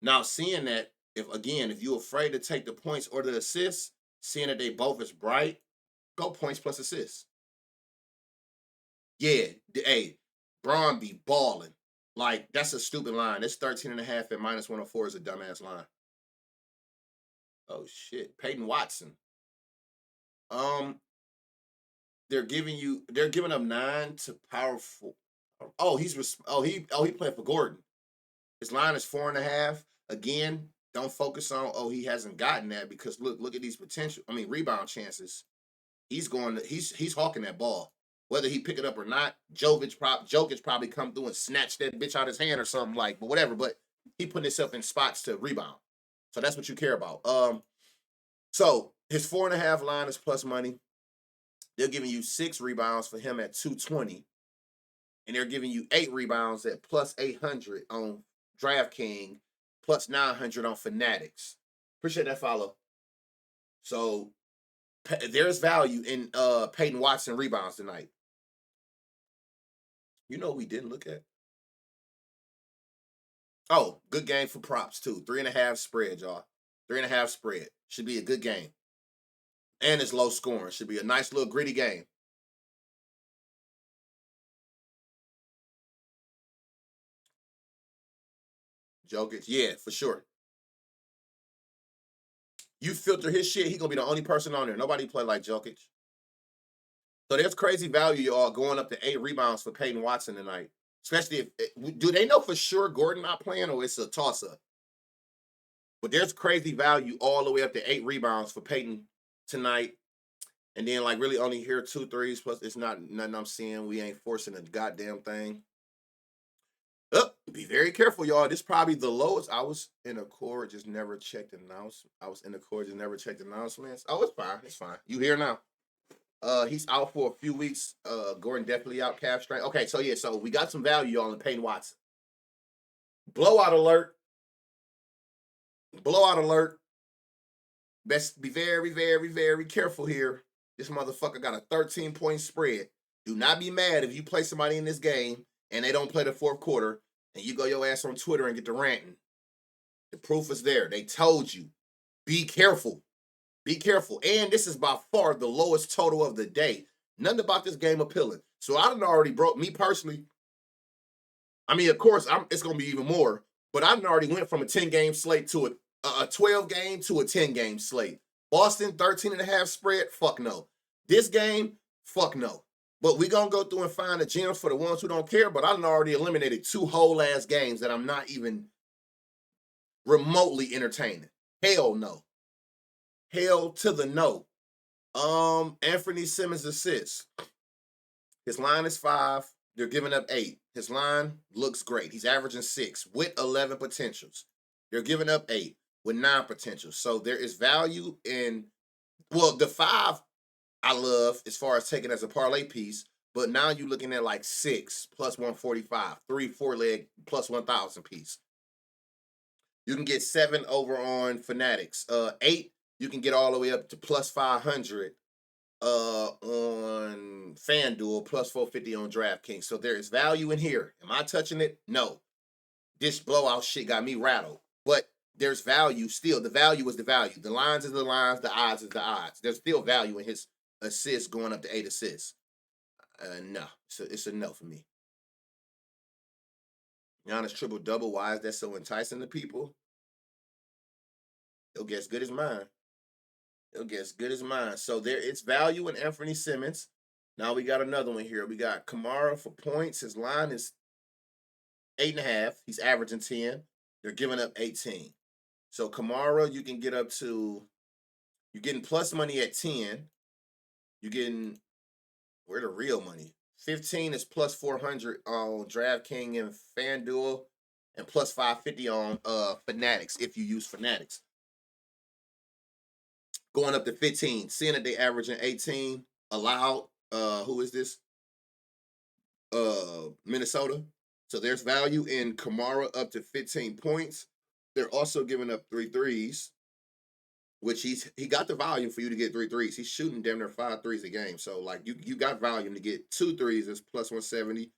Now, seeing that, if you're afraid to take the points or the assists, seeing that they both is bright, go points plus assists. Yeah, hey, Braun be balling. Like, that's a stupid line. This 13.5 at minus 104 is a dumbass line. Oh shit, Peyton Watson. They're giving up 9 to powerful. He played for Gordon. His line is 4.5. Again, don't focus on he hasn't gotten that because look at these rebound chances. He's hawking that ball. Whether he pick it up or not, Jokic probably come through and snatch that bitch out his hand or something but whatever. But he putting himself in spots to rebound. So that's what you care about. So his 4.5 line is plus money. They're giving you 6 rebounds for him at 220. And they're giving you 8 rebounds at plus 800 on DraftKings, plus 900 on Fanatics. Appreciate that follow. So there's value in Peyton Watson rebounds tonight. You know what we didn't look at? Oh, good game for props too. 3.5 spread, y'all. 3.5 spread. Should be a good game. And it's low scoring. Should be a nice little gritty game. Jokic, yeah, for sure. You filter his shit, he gonna be the only person on there. Nobody play like Jokic. So there's crazy value, y'all, going up to 8 rebounds for Peyton Watson tonight. Especially do they know for sure Gordon not playing or it's a toss-up? But there's crazy value all the way up to 8 rebounds for Peyton tonight. And then really only here 2 threes, plus it's not nothing I'm seeing. We ain't forcing a goddamn thing. Be very careful, y'all. This is probably the lowest. I was in a court, just never checked announcements. Oh, it's fine. It's fine. You here now? He's out for a few weeks. Gordon definitely out, calf strain. Okay, so we got some value, y'all, in Peyton Watson. Blowout alert. Best be very, very, very careful here. This motherfucker got a 13-point spread. Do not be mad if you play somebody in this game and they don't play the fourth quarter and you go your ass on Twitter and get to ranting. The proof is there. They told you. Be careful. Be careful. And this is by far the lowest total of the day. Nothing about this game appealing. So I done already broke me personally. Of course, it's going to be even more. But I done already went from a 10-game slate to a 12-game to a 10-game slate. Boston, 13.5 spread? Fuck no. This game? Fuck no. But we going to go through and find the gems for the ones who don't care. But I done already eliminated 2 whole-ass games that I'm not even remotely entertaining. Hell no. Hell to the no. Anthony Simmons assists. His line is 5. They're giving up 8. His line looks great. He's averaging 6 with 11 potentials. They're giving up 8 with 9 potentials. So there is value in, well, the 5 I love as far as taking as a parlay piece, but now you're looking at like 6 plus 145, 3 4 leg plus 1,000 piece. You can get 7 over on Fanatics. 8, you can get all the way up to plus 500 on FanDuel, plus 450 on DraftKings. So there is value in here. Am I touching it? No. This blowout shit got me rattled. But there's value still. The value is the value. The lines is the lines. The odds is the odds. There's still value in his assists going up to 8 assists. No. It's a no for me. Giannis triple-double. Why is that so enticing to people? He'll get as good as mine. He'll get as good as mine. So there, it's value in Anthony Simmons. Now we got another one here. We got Kamara for points. His line is 8.5. He's averaging 10. They're giving up 18. So Kamara, you can get up to, you're getting plus money at 10. You're getting, where the real money? 15 is plus 400 on DraftKings and FanDuel, and plus 550 on Fanatics if you use Fanatics. Going up to 15, seeing that they averaging 18 allowed. Who is this? Minnesota. So there's value in Kamara up to 15 points. They're also giving up 3 threes, which he got the volume for you to get 3 threes. He's shooting damn near 5 threes a game. So like you got volume to get 2 threes is plus 170.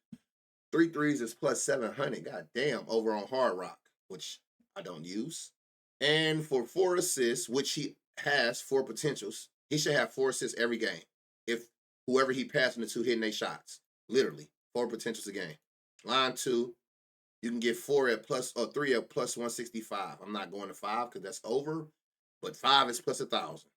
3 threes is plus 700. God damn, over on Hard Rock, which I don't use. And for 4 assists, which he has 4 potentials, he should have 4 assists every game. If whoever he passing it to hitting their shots. Literally, 4 potentials a game. Line 2, you can get 4 at plus, or 3 at plus 165. I'm not going to 5 because that's over, but 5 is plus 1,000.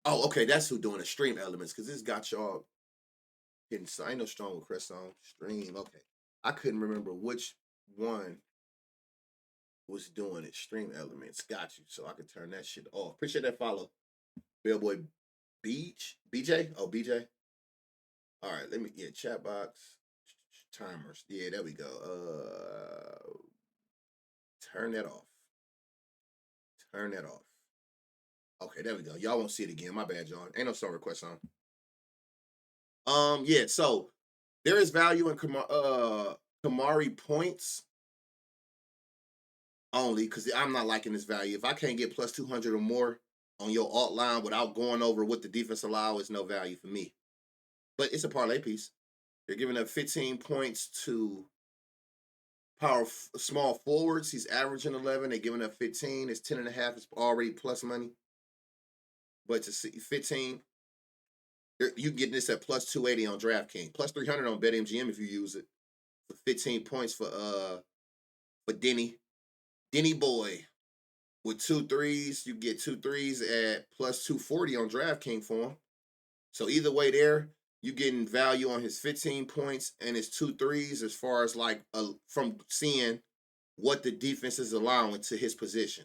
Oh, okay, that's who doing the stream elements, because this got y'all hitting. I ain't no strong with Chris on stream. Okay, I couldn't remember which one was doing it. Stream elements, got you. So I could turn that shit off. Appreciate that follow, Bellboy Beach, BJ. Oh, BJ. All right, let me chat box timers. Yeah, there we go. Turn that off. Turn that off. Okay, there we go. Y'all won't see it again. My bad, y'all. Ain't no song request on. Yeah. So there is value in Kamari points only because I'm not liking this value. If I can't get plus 200 or more on your alt line without going over what the defense allow, is no value for me. But it's a parlay piece. They're giving up 15 points to small forwards. He's averaging 11. They're giving up 15. It's 10.5. It's already plus money. But to see 15, you can get this at plus 280 on DraftKings, plus 300 on BetMGM if you use it, for 15 points for Denny Boy with 2 threes. You get 2 threes at plus 240 on DraftKings for him. So either way, there you getting value on his 15 points and his 2 threes as far as like from seeing what the defense is allowing to his position.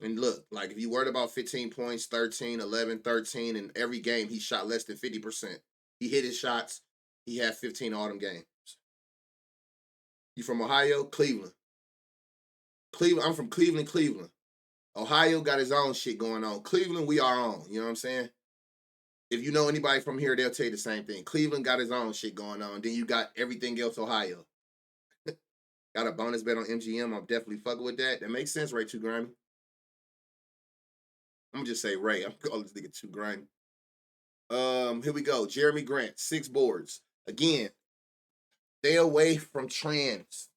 And look, like if you worried about 15 points, 13, 11, 13, in every game, he shot less than 50%. He hit his shots. He had 15 all them games. You from Ohio? Cleveland. I'm from Cleveland. Ohio got his own shit going on. Cleveland, we are on. You know what I'm saying? If you know anybody from here, they'll tell you the same thing. Cleveland got his own shit going on. Then you got everything else Ohio. Got a bonus bet on MGM. I'm definitely fucking with that. That makes sense, Ray 2 Grimy. I'm gonna just say Ray. I'm calling this nigga 2 Grimy. Here we go. Jeremy Grant, 6 boards. Again, stay away from trends.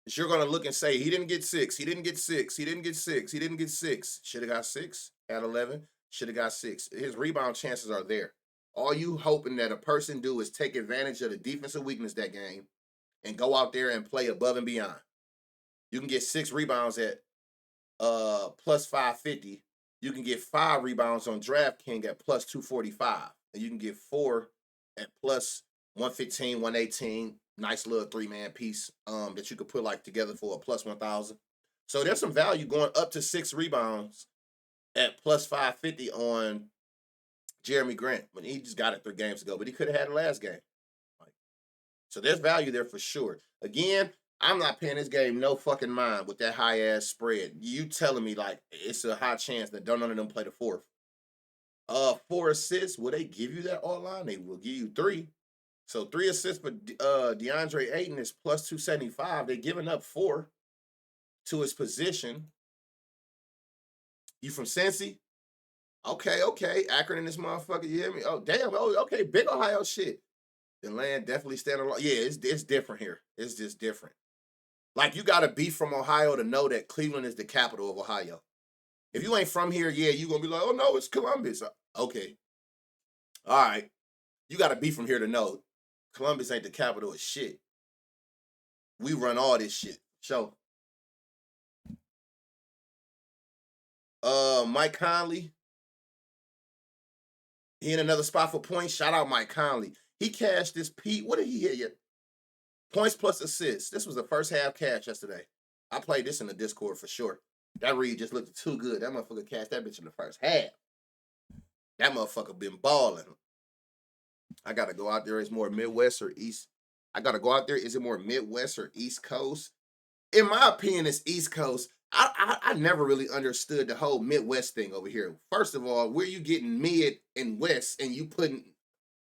You're gonna look and say he didn't get 6. He didn't get 6. He didn't get 6. He didn't get 6. Should have got 6 at 11. Should have got 6. His rebound chances are there. All you hoping that a person do is take advantage of the defensive weakness that game and go out there and play above and beyond. You can get 6 rebounds at plus 550. You can get 5 rebounds on DraftKings at plus 245. And you can get 4 at plus 115, 118. Nice little 3-man piece that you could put like together for a plus 1,000. So there's some value going up to 6 rebounds at plus 550 on Jeremy Grant, when he just got it 3 games ago, but he could have had the last game. Like, so there's value there for sure. Again, I'm not paying this game no fucking mind with that high ass spread. You telling me like it's a high chance that none of them play the fourth. 4 assists, will they give you that all line? They will give you 3. So 3 assists for DeAndre Ayton is plus 275. They're giving up 4 to his position. You from Cincy? Okay. Akron in this motherfucker. You hear me? Oh, damn. Oh, okay. Big Ohio shit. The land definitely standing alone. Yeah, it's different here. It's just different. Like, you got to be from Ohio to know that Cleveland is the capital of Ohio. If you ain't from here, yeah, you're going to be like, oh, no, it's Columbus. Okay. All right. You got to be from here to know Columbus ain't the capital of shit. We run all this shit. So, Mike Conley, he in another spot for points. Shout out Mike Conley. He cashed this Pete. What did he hit yet? Points plus assists. This was the first half cash yesterday. I played this in the Discord for sure. That read just looked too good. That motherfucker cashed that bitch in the first half. That motherfucker been balling. I got to go out there. It's more Midwest or East. I got to go out there. Is it more Midwest or East Coast? In my opinion, it's East Coast. I never really understood the whole Midwest thing over here. First of all, where you getting mid and west and you putting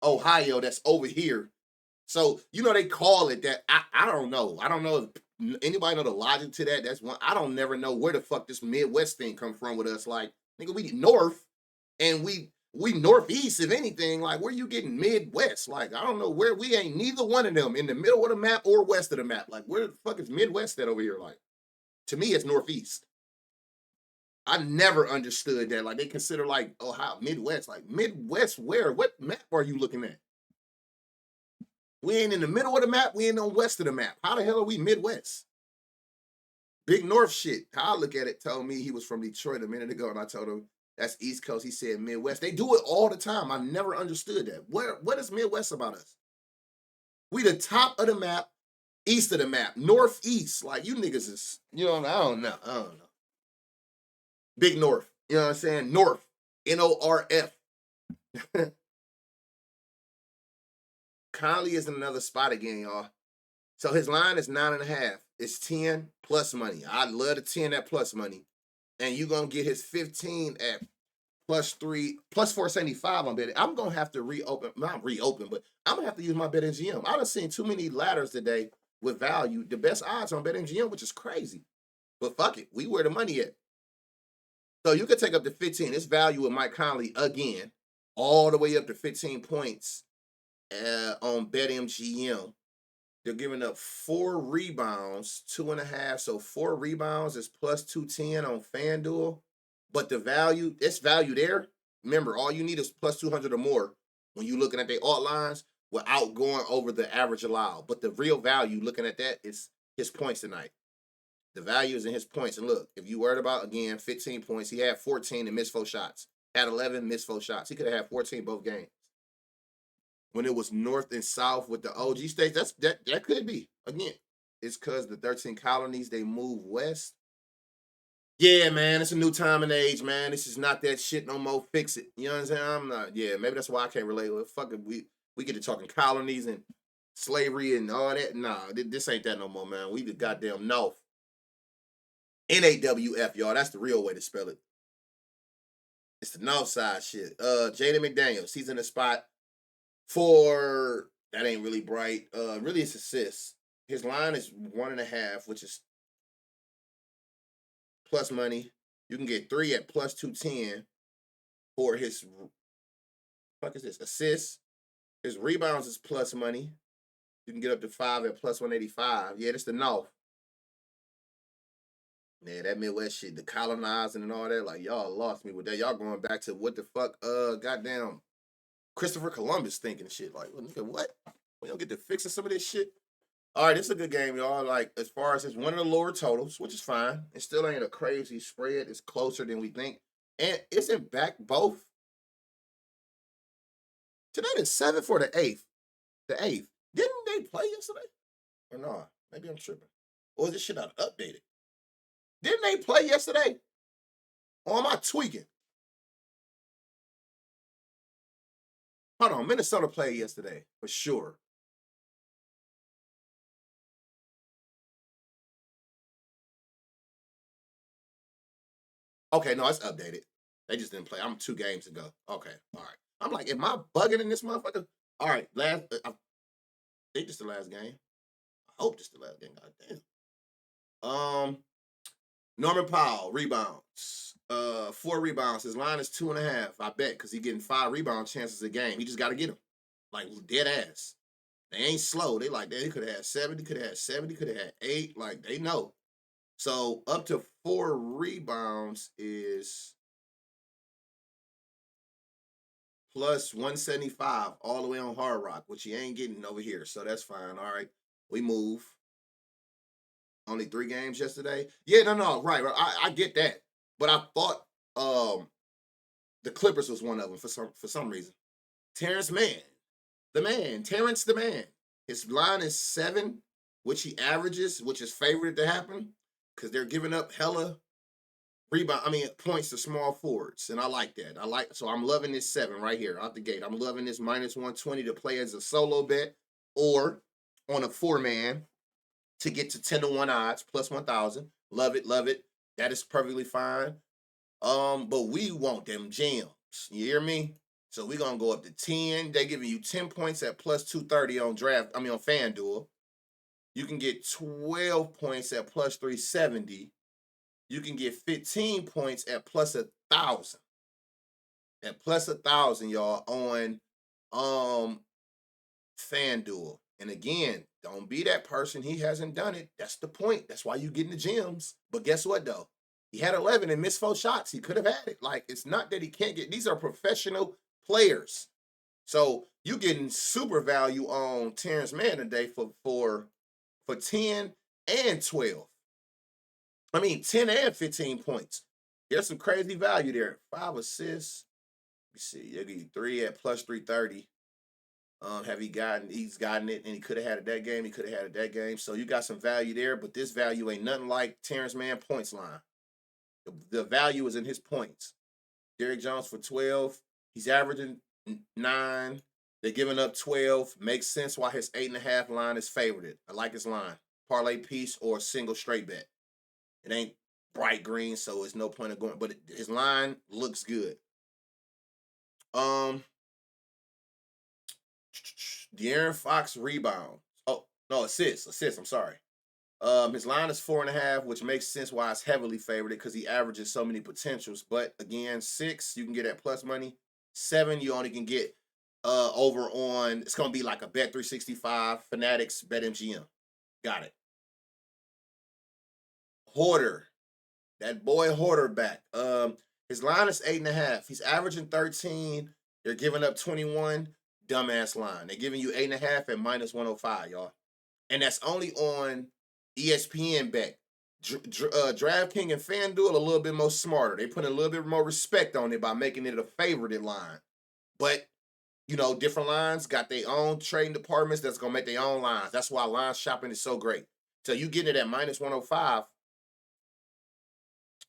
Ohio that's over here. So, they call it that. I don't know. I don't know if anybody know the logic to that. That's one. I don't never know where the fuck this Midwest thing come from with us. Like, nigga, we north and we northeast, if anything. Like, where you getting Midwest? Like, I don't know where we ain't neither one of them in the middle of the map or west of the map. Like, where the fuck is Midwest at over here? Like, to me, it's northeast. I never understood that. Like, they consider like Ohio Midwest. Like, Midwest where? What map are you looking at? We ain't in the middle of the map. We ain't on west of the map. How the hell are we Midwest? Big North shit. How I look at it told me he was from Detroit a minute ago, and I told him that's East Coast. He said Midwest. They do it all the time. I never understood that. What is Midwest about us? We the top of the map, east of the map, northeast. Like, you niggas is, I don't know. Big North. You know what I'm saying? North. Norf. Conley is in another spot again, y'all. So his line is 9.5. It's 10 plus money. I love the 10 at plus money. And you're going to get his 15 at plus 475 on betting. I'm going to have to not reopen, but I'm going to have to use my BetMGM. I done seen too many ladders today with value. The best odds on BetMGM, which is crazy. But fuck it. We where the money at. So you could take up to 15. It's value with Mike Conley again, all the way up to 15 points on BetMGM. They're giving up 4 rebounds, 2.5. So 4 rebounds is plus 210 on FanDuel. But the value, it's value there. Remember, all you need is plus 200 or more when you're looking at the alt lines without going over the average allowed. But the real value, looking at that, is his points tonight. The value is in his points. And look, if you worried about, again, 15 points, he had 14 and missed 4 shots. Had 11, missed 4 shots. He could have had 14 both games. When it was north and south with the OG states, that could be. Again, it's because the 13 colonies, they move west. Yeah, man, it's a new time and age, man. This is not that shit no more. Fix it. You know what I'm saying? I'm not. Yeah, maybe that's why I can't relate with it. Fuck it. We get to talking colonies and slavery and all that. Nah, this ain't that no more, man. We the goddamn North. NAWF, y'all. That's the real way to spell it. It's the North side shit. Jaden McDaniels, he's in the spot for that ain't really bright. Really it's assists. His line is 1.5, which is plus money. You can get 3 at plus 210 for his fuck is this? Assists. His rebounds is plus money. You can get up to 5 at plus 185. Yeah, that's the North. Yeah, that Midwest shit, the colonizing and all that, like y'all lost me with that. Y'all going back to what the fuck, goddamn Christopher Columbus thinking shit. Like, well, nigga, what? We don't get to fixing some of this shit. All right, this is a good game, y'all. Like, as far as it's one of the lower totals, which is fine. It still ain't a crazy spread. It's closer than we think. And it's in back both. Today the 7th or the 8th. The 8th. Didn't they play yesterday? Or no? Maybe I'm tripping. Or is this shit not updated? Didn't they play yesterday? Or am I tweaking? Hold on, Minnesota played yesterday for sure. Okay, no, it's updated. They just didn't play. I'm 2 games ago. Okay, all right. I'm like, am I bugging in this motherfucker? All right, I think this the last game. I hope this the last game. God damn. Norman Powell rebounds. 4 rebounds. His line is 2.5. I bet because he getting 5 rebound chances a game. He just got to get them, like dead ass. They ain't slow. They like that. He could have had 70. Could have had 70. Could have had 8. Like they know. So up to 4 rebounds is plus 175 all the way on Hard Rock, which he ain't getting over here. So that's fine. All right, we move. Only 3 games yesterday. Yeah, no, right. I get that, but I thought the Clippers was one of them for some reason. Terrence Mann, Terrence the man. His line is 7, which he averages, which is favored to happen because they're giving up hella points to small forwards, and I like that. So I'm loving this 7 right here out the gate. I'm loving this minus 120 to play as a solo bet or on a 4-man to get to 10-1 odds plus 1,000. Love it, love it. That is perfectly fine. But we want them gems. You hear me? So we're gonna go up to 10. They giving you 10 points at plus 230 on on FanDuel. You can get 12 points at plus 370. You can get 15 points at plus 1,000. At plus 1,000, y'all, on FanDuel. And again, don't be that person. He hasn't done it. That's the point. That's why you getting the gems. But guess what though? He had 11 and missed 4 shots. He could have had it. Like, it's not that he can't get. These are professional players. So you getting super value on Terrence Mann today for 10 and 12. 10 and 15 points. There's some crazy value there. 5 assists. Let me see. He'll give you 3 at plus 330. He's gotten it, and he could have had it that game. He could have had it that game. So you got some value there, but this value ain't nothing like Terrence Mann points line. The value is in his points. Derrick Jones for 12. He's averaging 9. They're giving up 12. Makes sense why his 8.5 line is favored. I like his line. Parlay piece or single straight bet. It ain't bright green, so it's no point of going. But his line looks good. De'Aaron Fox rebound. Oh no, assists. I'm sorry. His line is 4.5, which makes sense why it's heavily favored because he averages so many potentials. But again, 6 you can get at plus money. 7 you only can get over on. It's gonna be like a Bet 365, Fanatics, BetMGM. Got it. Hoarder, that boy Hoarder back. His line is 8.5. He's averaging 13. They're giving up 21. Dumbass line. They're giving you 8.5 at minus 105, y'all. And that's only on ESPN bet. DraftKings and FanDuel a little bit more smarter. They put a little bit more respect on it by making it a favorited line. But different lines got their own trading departments that's gonna make their own lines. That's why line shopping is so great. So you get it at minus 105.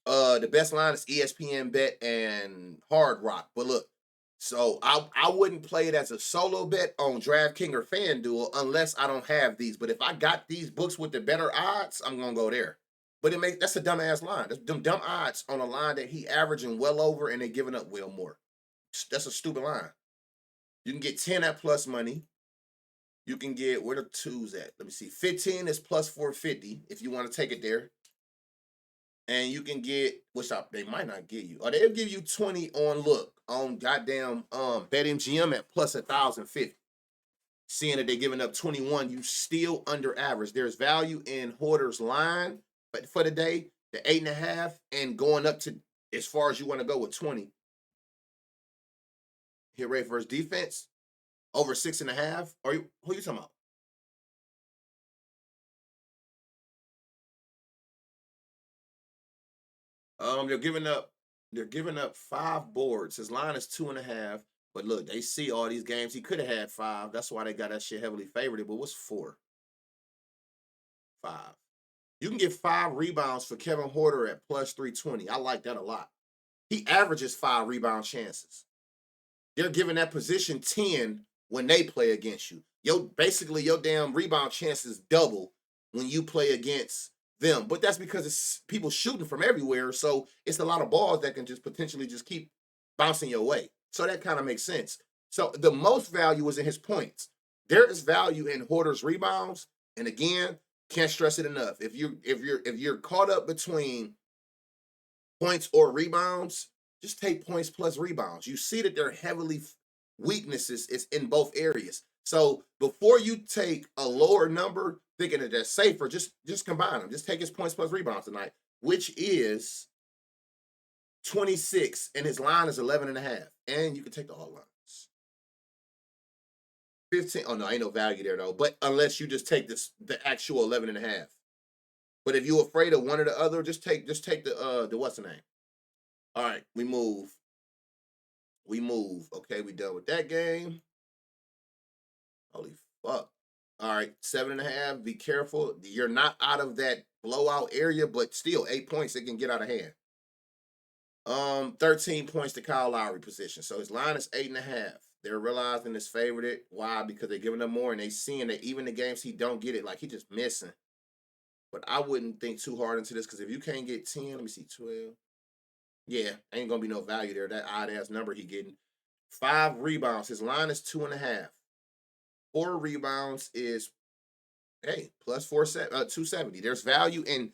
The best line is ESPN bet and Hard Rock. But look, so I wouldn't play it as a solo bet on DraftKings or FanDuel unless I don't have these. But if I got these books with the better odds, I'm gonna go there. But that's a dumbass line. That's dumb odds on a line that he averaging well over and they're giving up well more. That's a stupid line. You can get 10 at plus money. You can get where the 2s at. Let me see. 15 is plus 450 if you want to take it there. And you can get, they might not give you, or they'll give you 20 on goddamn BetMGM at plus 1,050. Seeing that they're giving up 21, you still under average. There's value in Hoarder's line, but for the day, the 8.5 and going up to as far as you want to go with 20. Hit rate versus defense over 6.5. Who are you talking about? They're giving up 5 boards. His line is 2.5. But look, they see all these games. He could have had 5. That's why they got that shit heavily favored. But what's 4? 5. You can get 5 rebounds for Kevin Hoarder at plus 320. I like that a lot. He averages 5 rebound chances. they're giving that position 10 when they play against you. Basically your damn rebound chances double when you play against them. But that's because it's people shooting from everywhere. So it's a lot of balls that can just potentially just keep bouncing your way. So that kind of makes sense. So the most value is in his points. There is value in Hoarder's rebounds. And again, can't stress it enough. If you're caught up between points or rebounds, just take points plus rebounds. You see that they're heavily weaknesses is in both areas. So before you take a lower number, thinking that that's safer, just combine them. Just take his points plus rebounds tonight, which is 26, and his line is 11 and a half. And you can take the all lines. 15. Oh no, ain't no value there though. But unless you just take the actual 11 and a half. But if you're afraid of one or the other, just take the what's the name? All right, we move. Okay, we done with that game. Holy fuck. All right, 7.5. Be careful. You're not out of that blowout area, but still 8 points, it can get out of hand. 13 points to Kyle Lowry position. So his line is 8.5. They're realizing it's favored. Why? Because they're giving him more and they seeing that even the games he don't get it, like he just missing. But I wouldn't think too hard into this because if you can't get 10, let me see, 12. Yeah, ain't gonna be no value there. That odd ass number he getting. 5 rebounds. His line is 2.5. 4 rebounds is plus 270. There's value in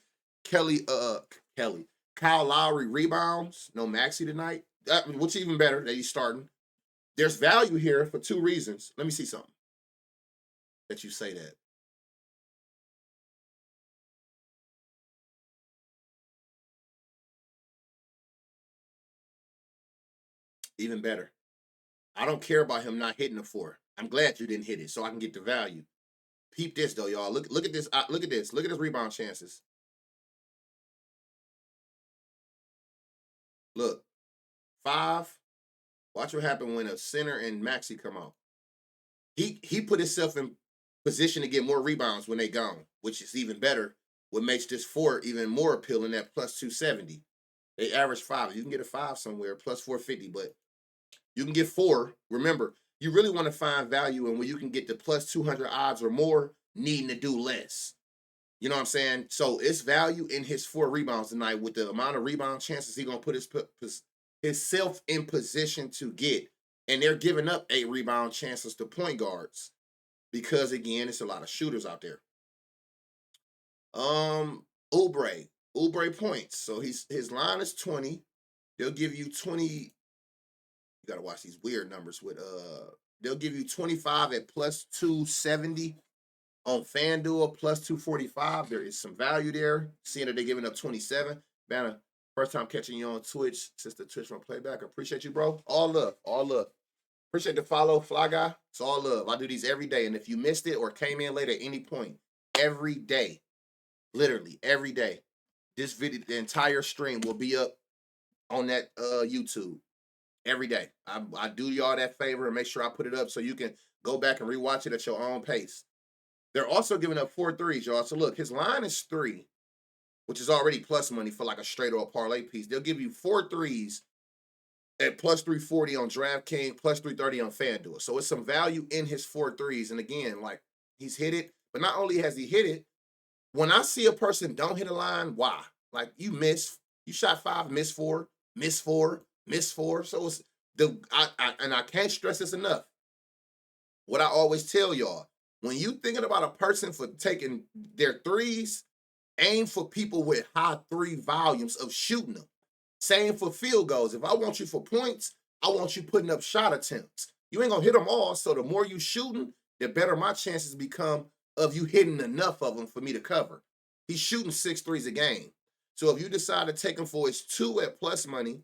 Kyle Lowry rebounds. No Maxi tonight. Which even better that he's starting. There's value here for 2 reasons. Let me see something that you say that. Even better. I don't care about him not hitting the 4. I'm glad you didn't hit it so I can get the value. Peep this though, y'all. Look at this. Look at this. Look at his rebound chances. Look, 5. Watch what happen when a center and Maxi come out. He put himself in position to get more rebounds when they gone, which is even better. What makes this 4 even more appealing at plus 270. They average 5. You can get a 5 somewhere, plus 450, but you can get 4. Remember, you really want to find value in when you can get the plus 200 odds or more, needing to do less. You know what I'm saying? So it's value in his 4 rebounds tonight with the amount of rebound chances he's going to put himself in position to get. And they're giving up 8 rebound chances to point guards because, again, it's a lot of shooters out there. Oubre points. So his line is 20. They'll give you 20. You got to watch these weird numbers with they'll give you 25 at plus 270. On FanDuel, plus 245. There is some value there. Seeing that they're giving up 27. Banner, first time catching you on Twitch since the Twitch from playback. Appreciate you, bro. All love. All love. Appreciate the follow, Fly Guy. It's all love. I do these every day. And if you missed it or came in late at any point, every day, literally every day, this video, the entire stream will be up on that YouTube every day. I do y'all that favor and make sure I put it up so you can go back and rewatch it at your own pace. They're also giving up 4 threes, y'all. So look, his line is 3, which is already plus money for like a straight or a parlay piece. They'll give you 4 threes at plus 340 on DraftKings, plus 330 on FanDuel. So it's some value in his 4 threes. And again, like he's hit it, but not only has he hit it, when I see a person don't hit a line, why? Like you shot 5, miss 4, miss 4, miss 4. So it's I can't stress this enough. What I always tell y'all, when you thinking about a person for taking their threes, aim for people with high 3 volumes of shooting them. Same for field goals. If I want you for points, I want you putting up shot attempts. You ain't gonna hit them all, so the more you shooting, the better my chances become of you hitting enough of them for me to cover. He's shooting 6 threes a game. So if you decide to take him for his 2 at plus money,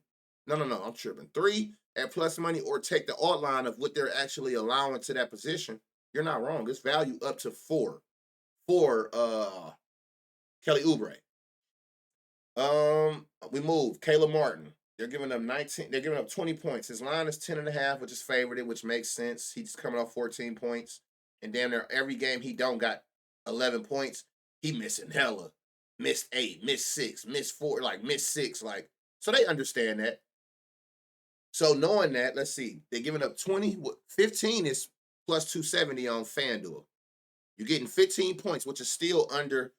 no, I'm tripping. 3 at plus money, or take the alt line of what they're actually allowing to that position, you're not wrong. It's value up to 4 for Kelly Oubre. We move. Caleb Martin. They're giving up 19. They're giving up 20 points. His line is 10.5, which is favored, which makes sense. He's coming off 14 points. And damn near every game he don't got 11 points. He missing hella. Missed 8, missed 6, missed 4, like missed 6. Like, so they understand that. So knowing that, let's see, they're giving up 20. 15 is plus 270 on FanDuel. You're getting 15 points, which is still under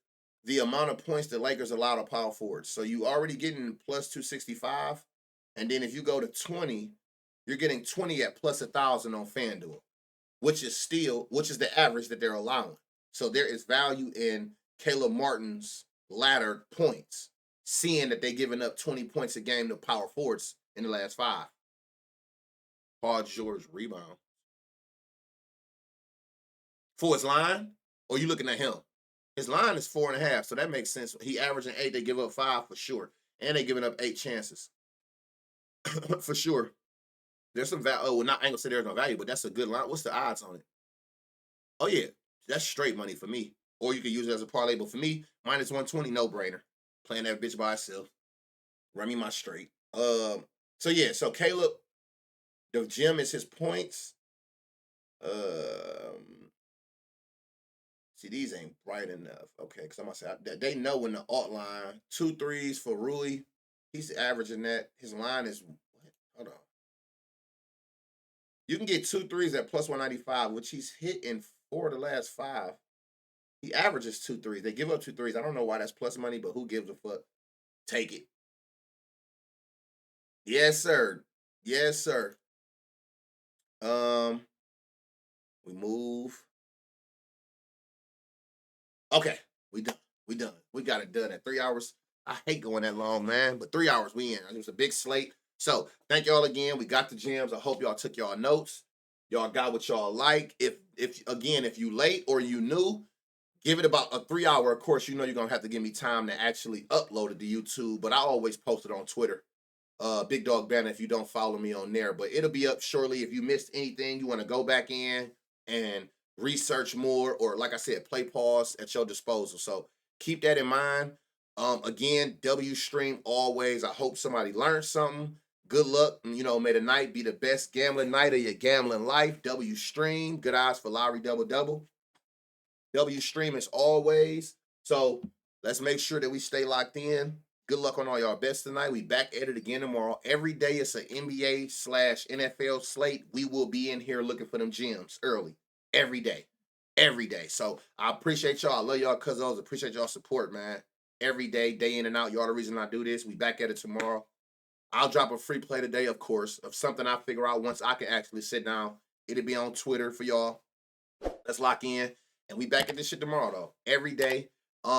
the amount of points the Lakers allow to power forwards. So you already getting plus 265. And then if you go to 20, you're getting 20 at plus 1,000 on FanDuel, which is the average that they're allowing. So there is value in Caleb Martin's ladder points, seeing that they're giving up 20 points a game to power forwards in the last 5. Paul George rebound. For his line, or you looking at him? His line is 4.5, so that makes sense. He averaging 8, they give up 5 for sure. And they giving up 8 chances. For sure. There's some value. Oh, well, not I ain't gonna say there's no value, but that's a good line. What's the odds on it? Oh yeah, that's straight money for me. Or you could use it as a parlay, but for me, minus 120, no brainer. Playing that bitch by itself. Run me my straight. So yeah, so Caleb, the gym is his points. See, these ain't bright enough. Okay, because I'm gonna say they know when the alt line 2 threes for Rui. He's averaging that. His line is what? Hold on. You can get 2 threes at plus 195, which he's hit in 4 of the last 5. He averages 2 threes. They give up 2 threes. I don't know why that's plus money, but who gives a fuck? Take it. Yes, sir. Yes, sir. We move. Okay, we done. We done. We got it done at 3 hours. I hate going that long, man, but 3 hours we in. It was a big slate. So thank y'all again. We got the gems. I hope y'all took y'all notes. Y'all got what y'all like. If you late or you new, give it about a 3 hour. Of course, you know you're gonna have to give me time to actually upload it to YouTube, but I always post it on Twitter. Big Dog Banner if you don't follow me on there. But it'll be up shortly. If you missed anything, you want to go back in and research more, or like I said, play pause at your disposal. So keep that in mind. Again, W stream always. I hope somebody learned something. Good luck. May the night be the best gambling night of your gambling life. W stream. Good eyes for Lowry double double. W stream as always. So let's make sure that we stay locked in. Good luck on all y'all bets tonight. We back at it again tomorrow. Every day it's an NBA/NFL slate. We will be in here looking for them gems early. Every day. Every day. So I appreciate y'all. I love y'all cousins. Appreciate y'all support, man. Every day, day in and out. Y'all the reason I do this. We back at it tomorrow. I'll drop a free play today, of course, of something I figure out once I can actually sit down. It'll be on Twitter for y'all. Let's lock in. And we back at this shit tomorrow, though. Every day.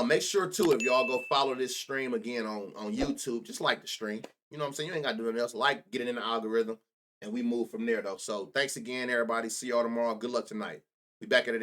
Make sure, too, if y'all go follow this stream again on YouTube, just like the stream. You know what I'm saying? You ain't got to do anything else. Like, get it in the algorithm, and we move from there, though. So thanks again, everybody. See y'all tomorrow. Good luck tonight. We back at it in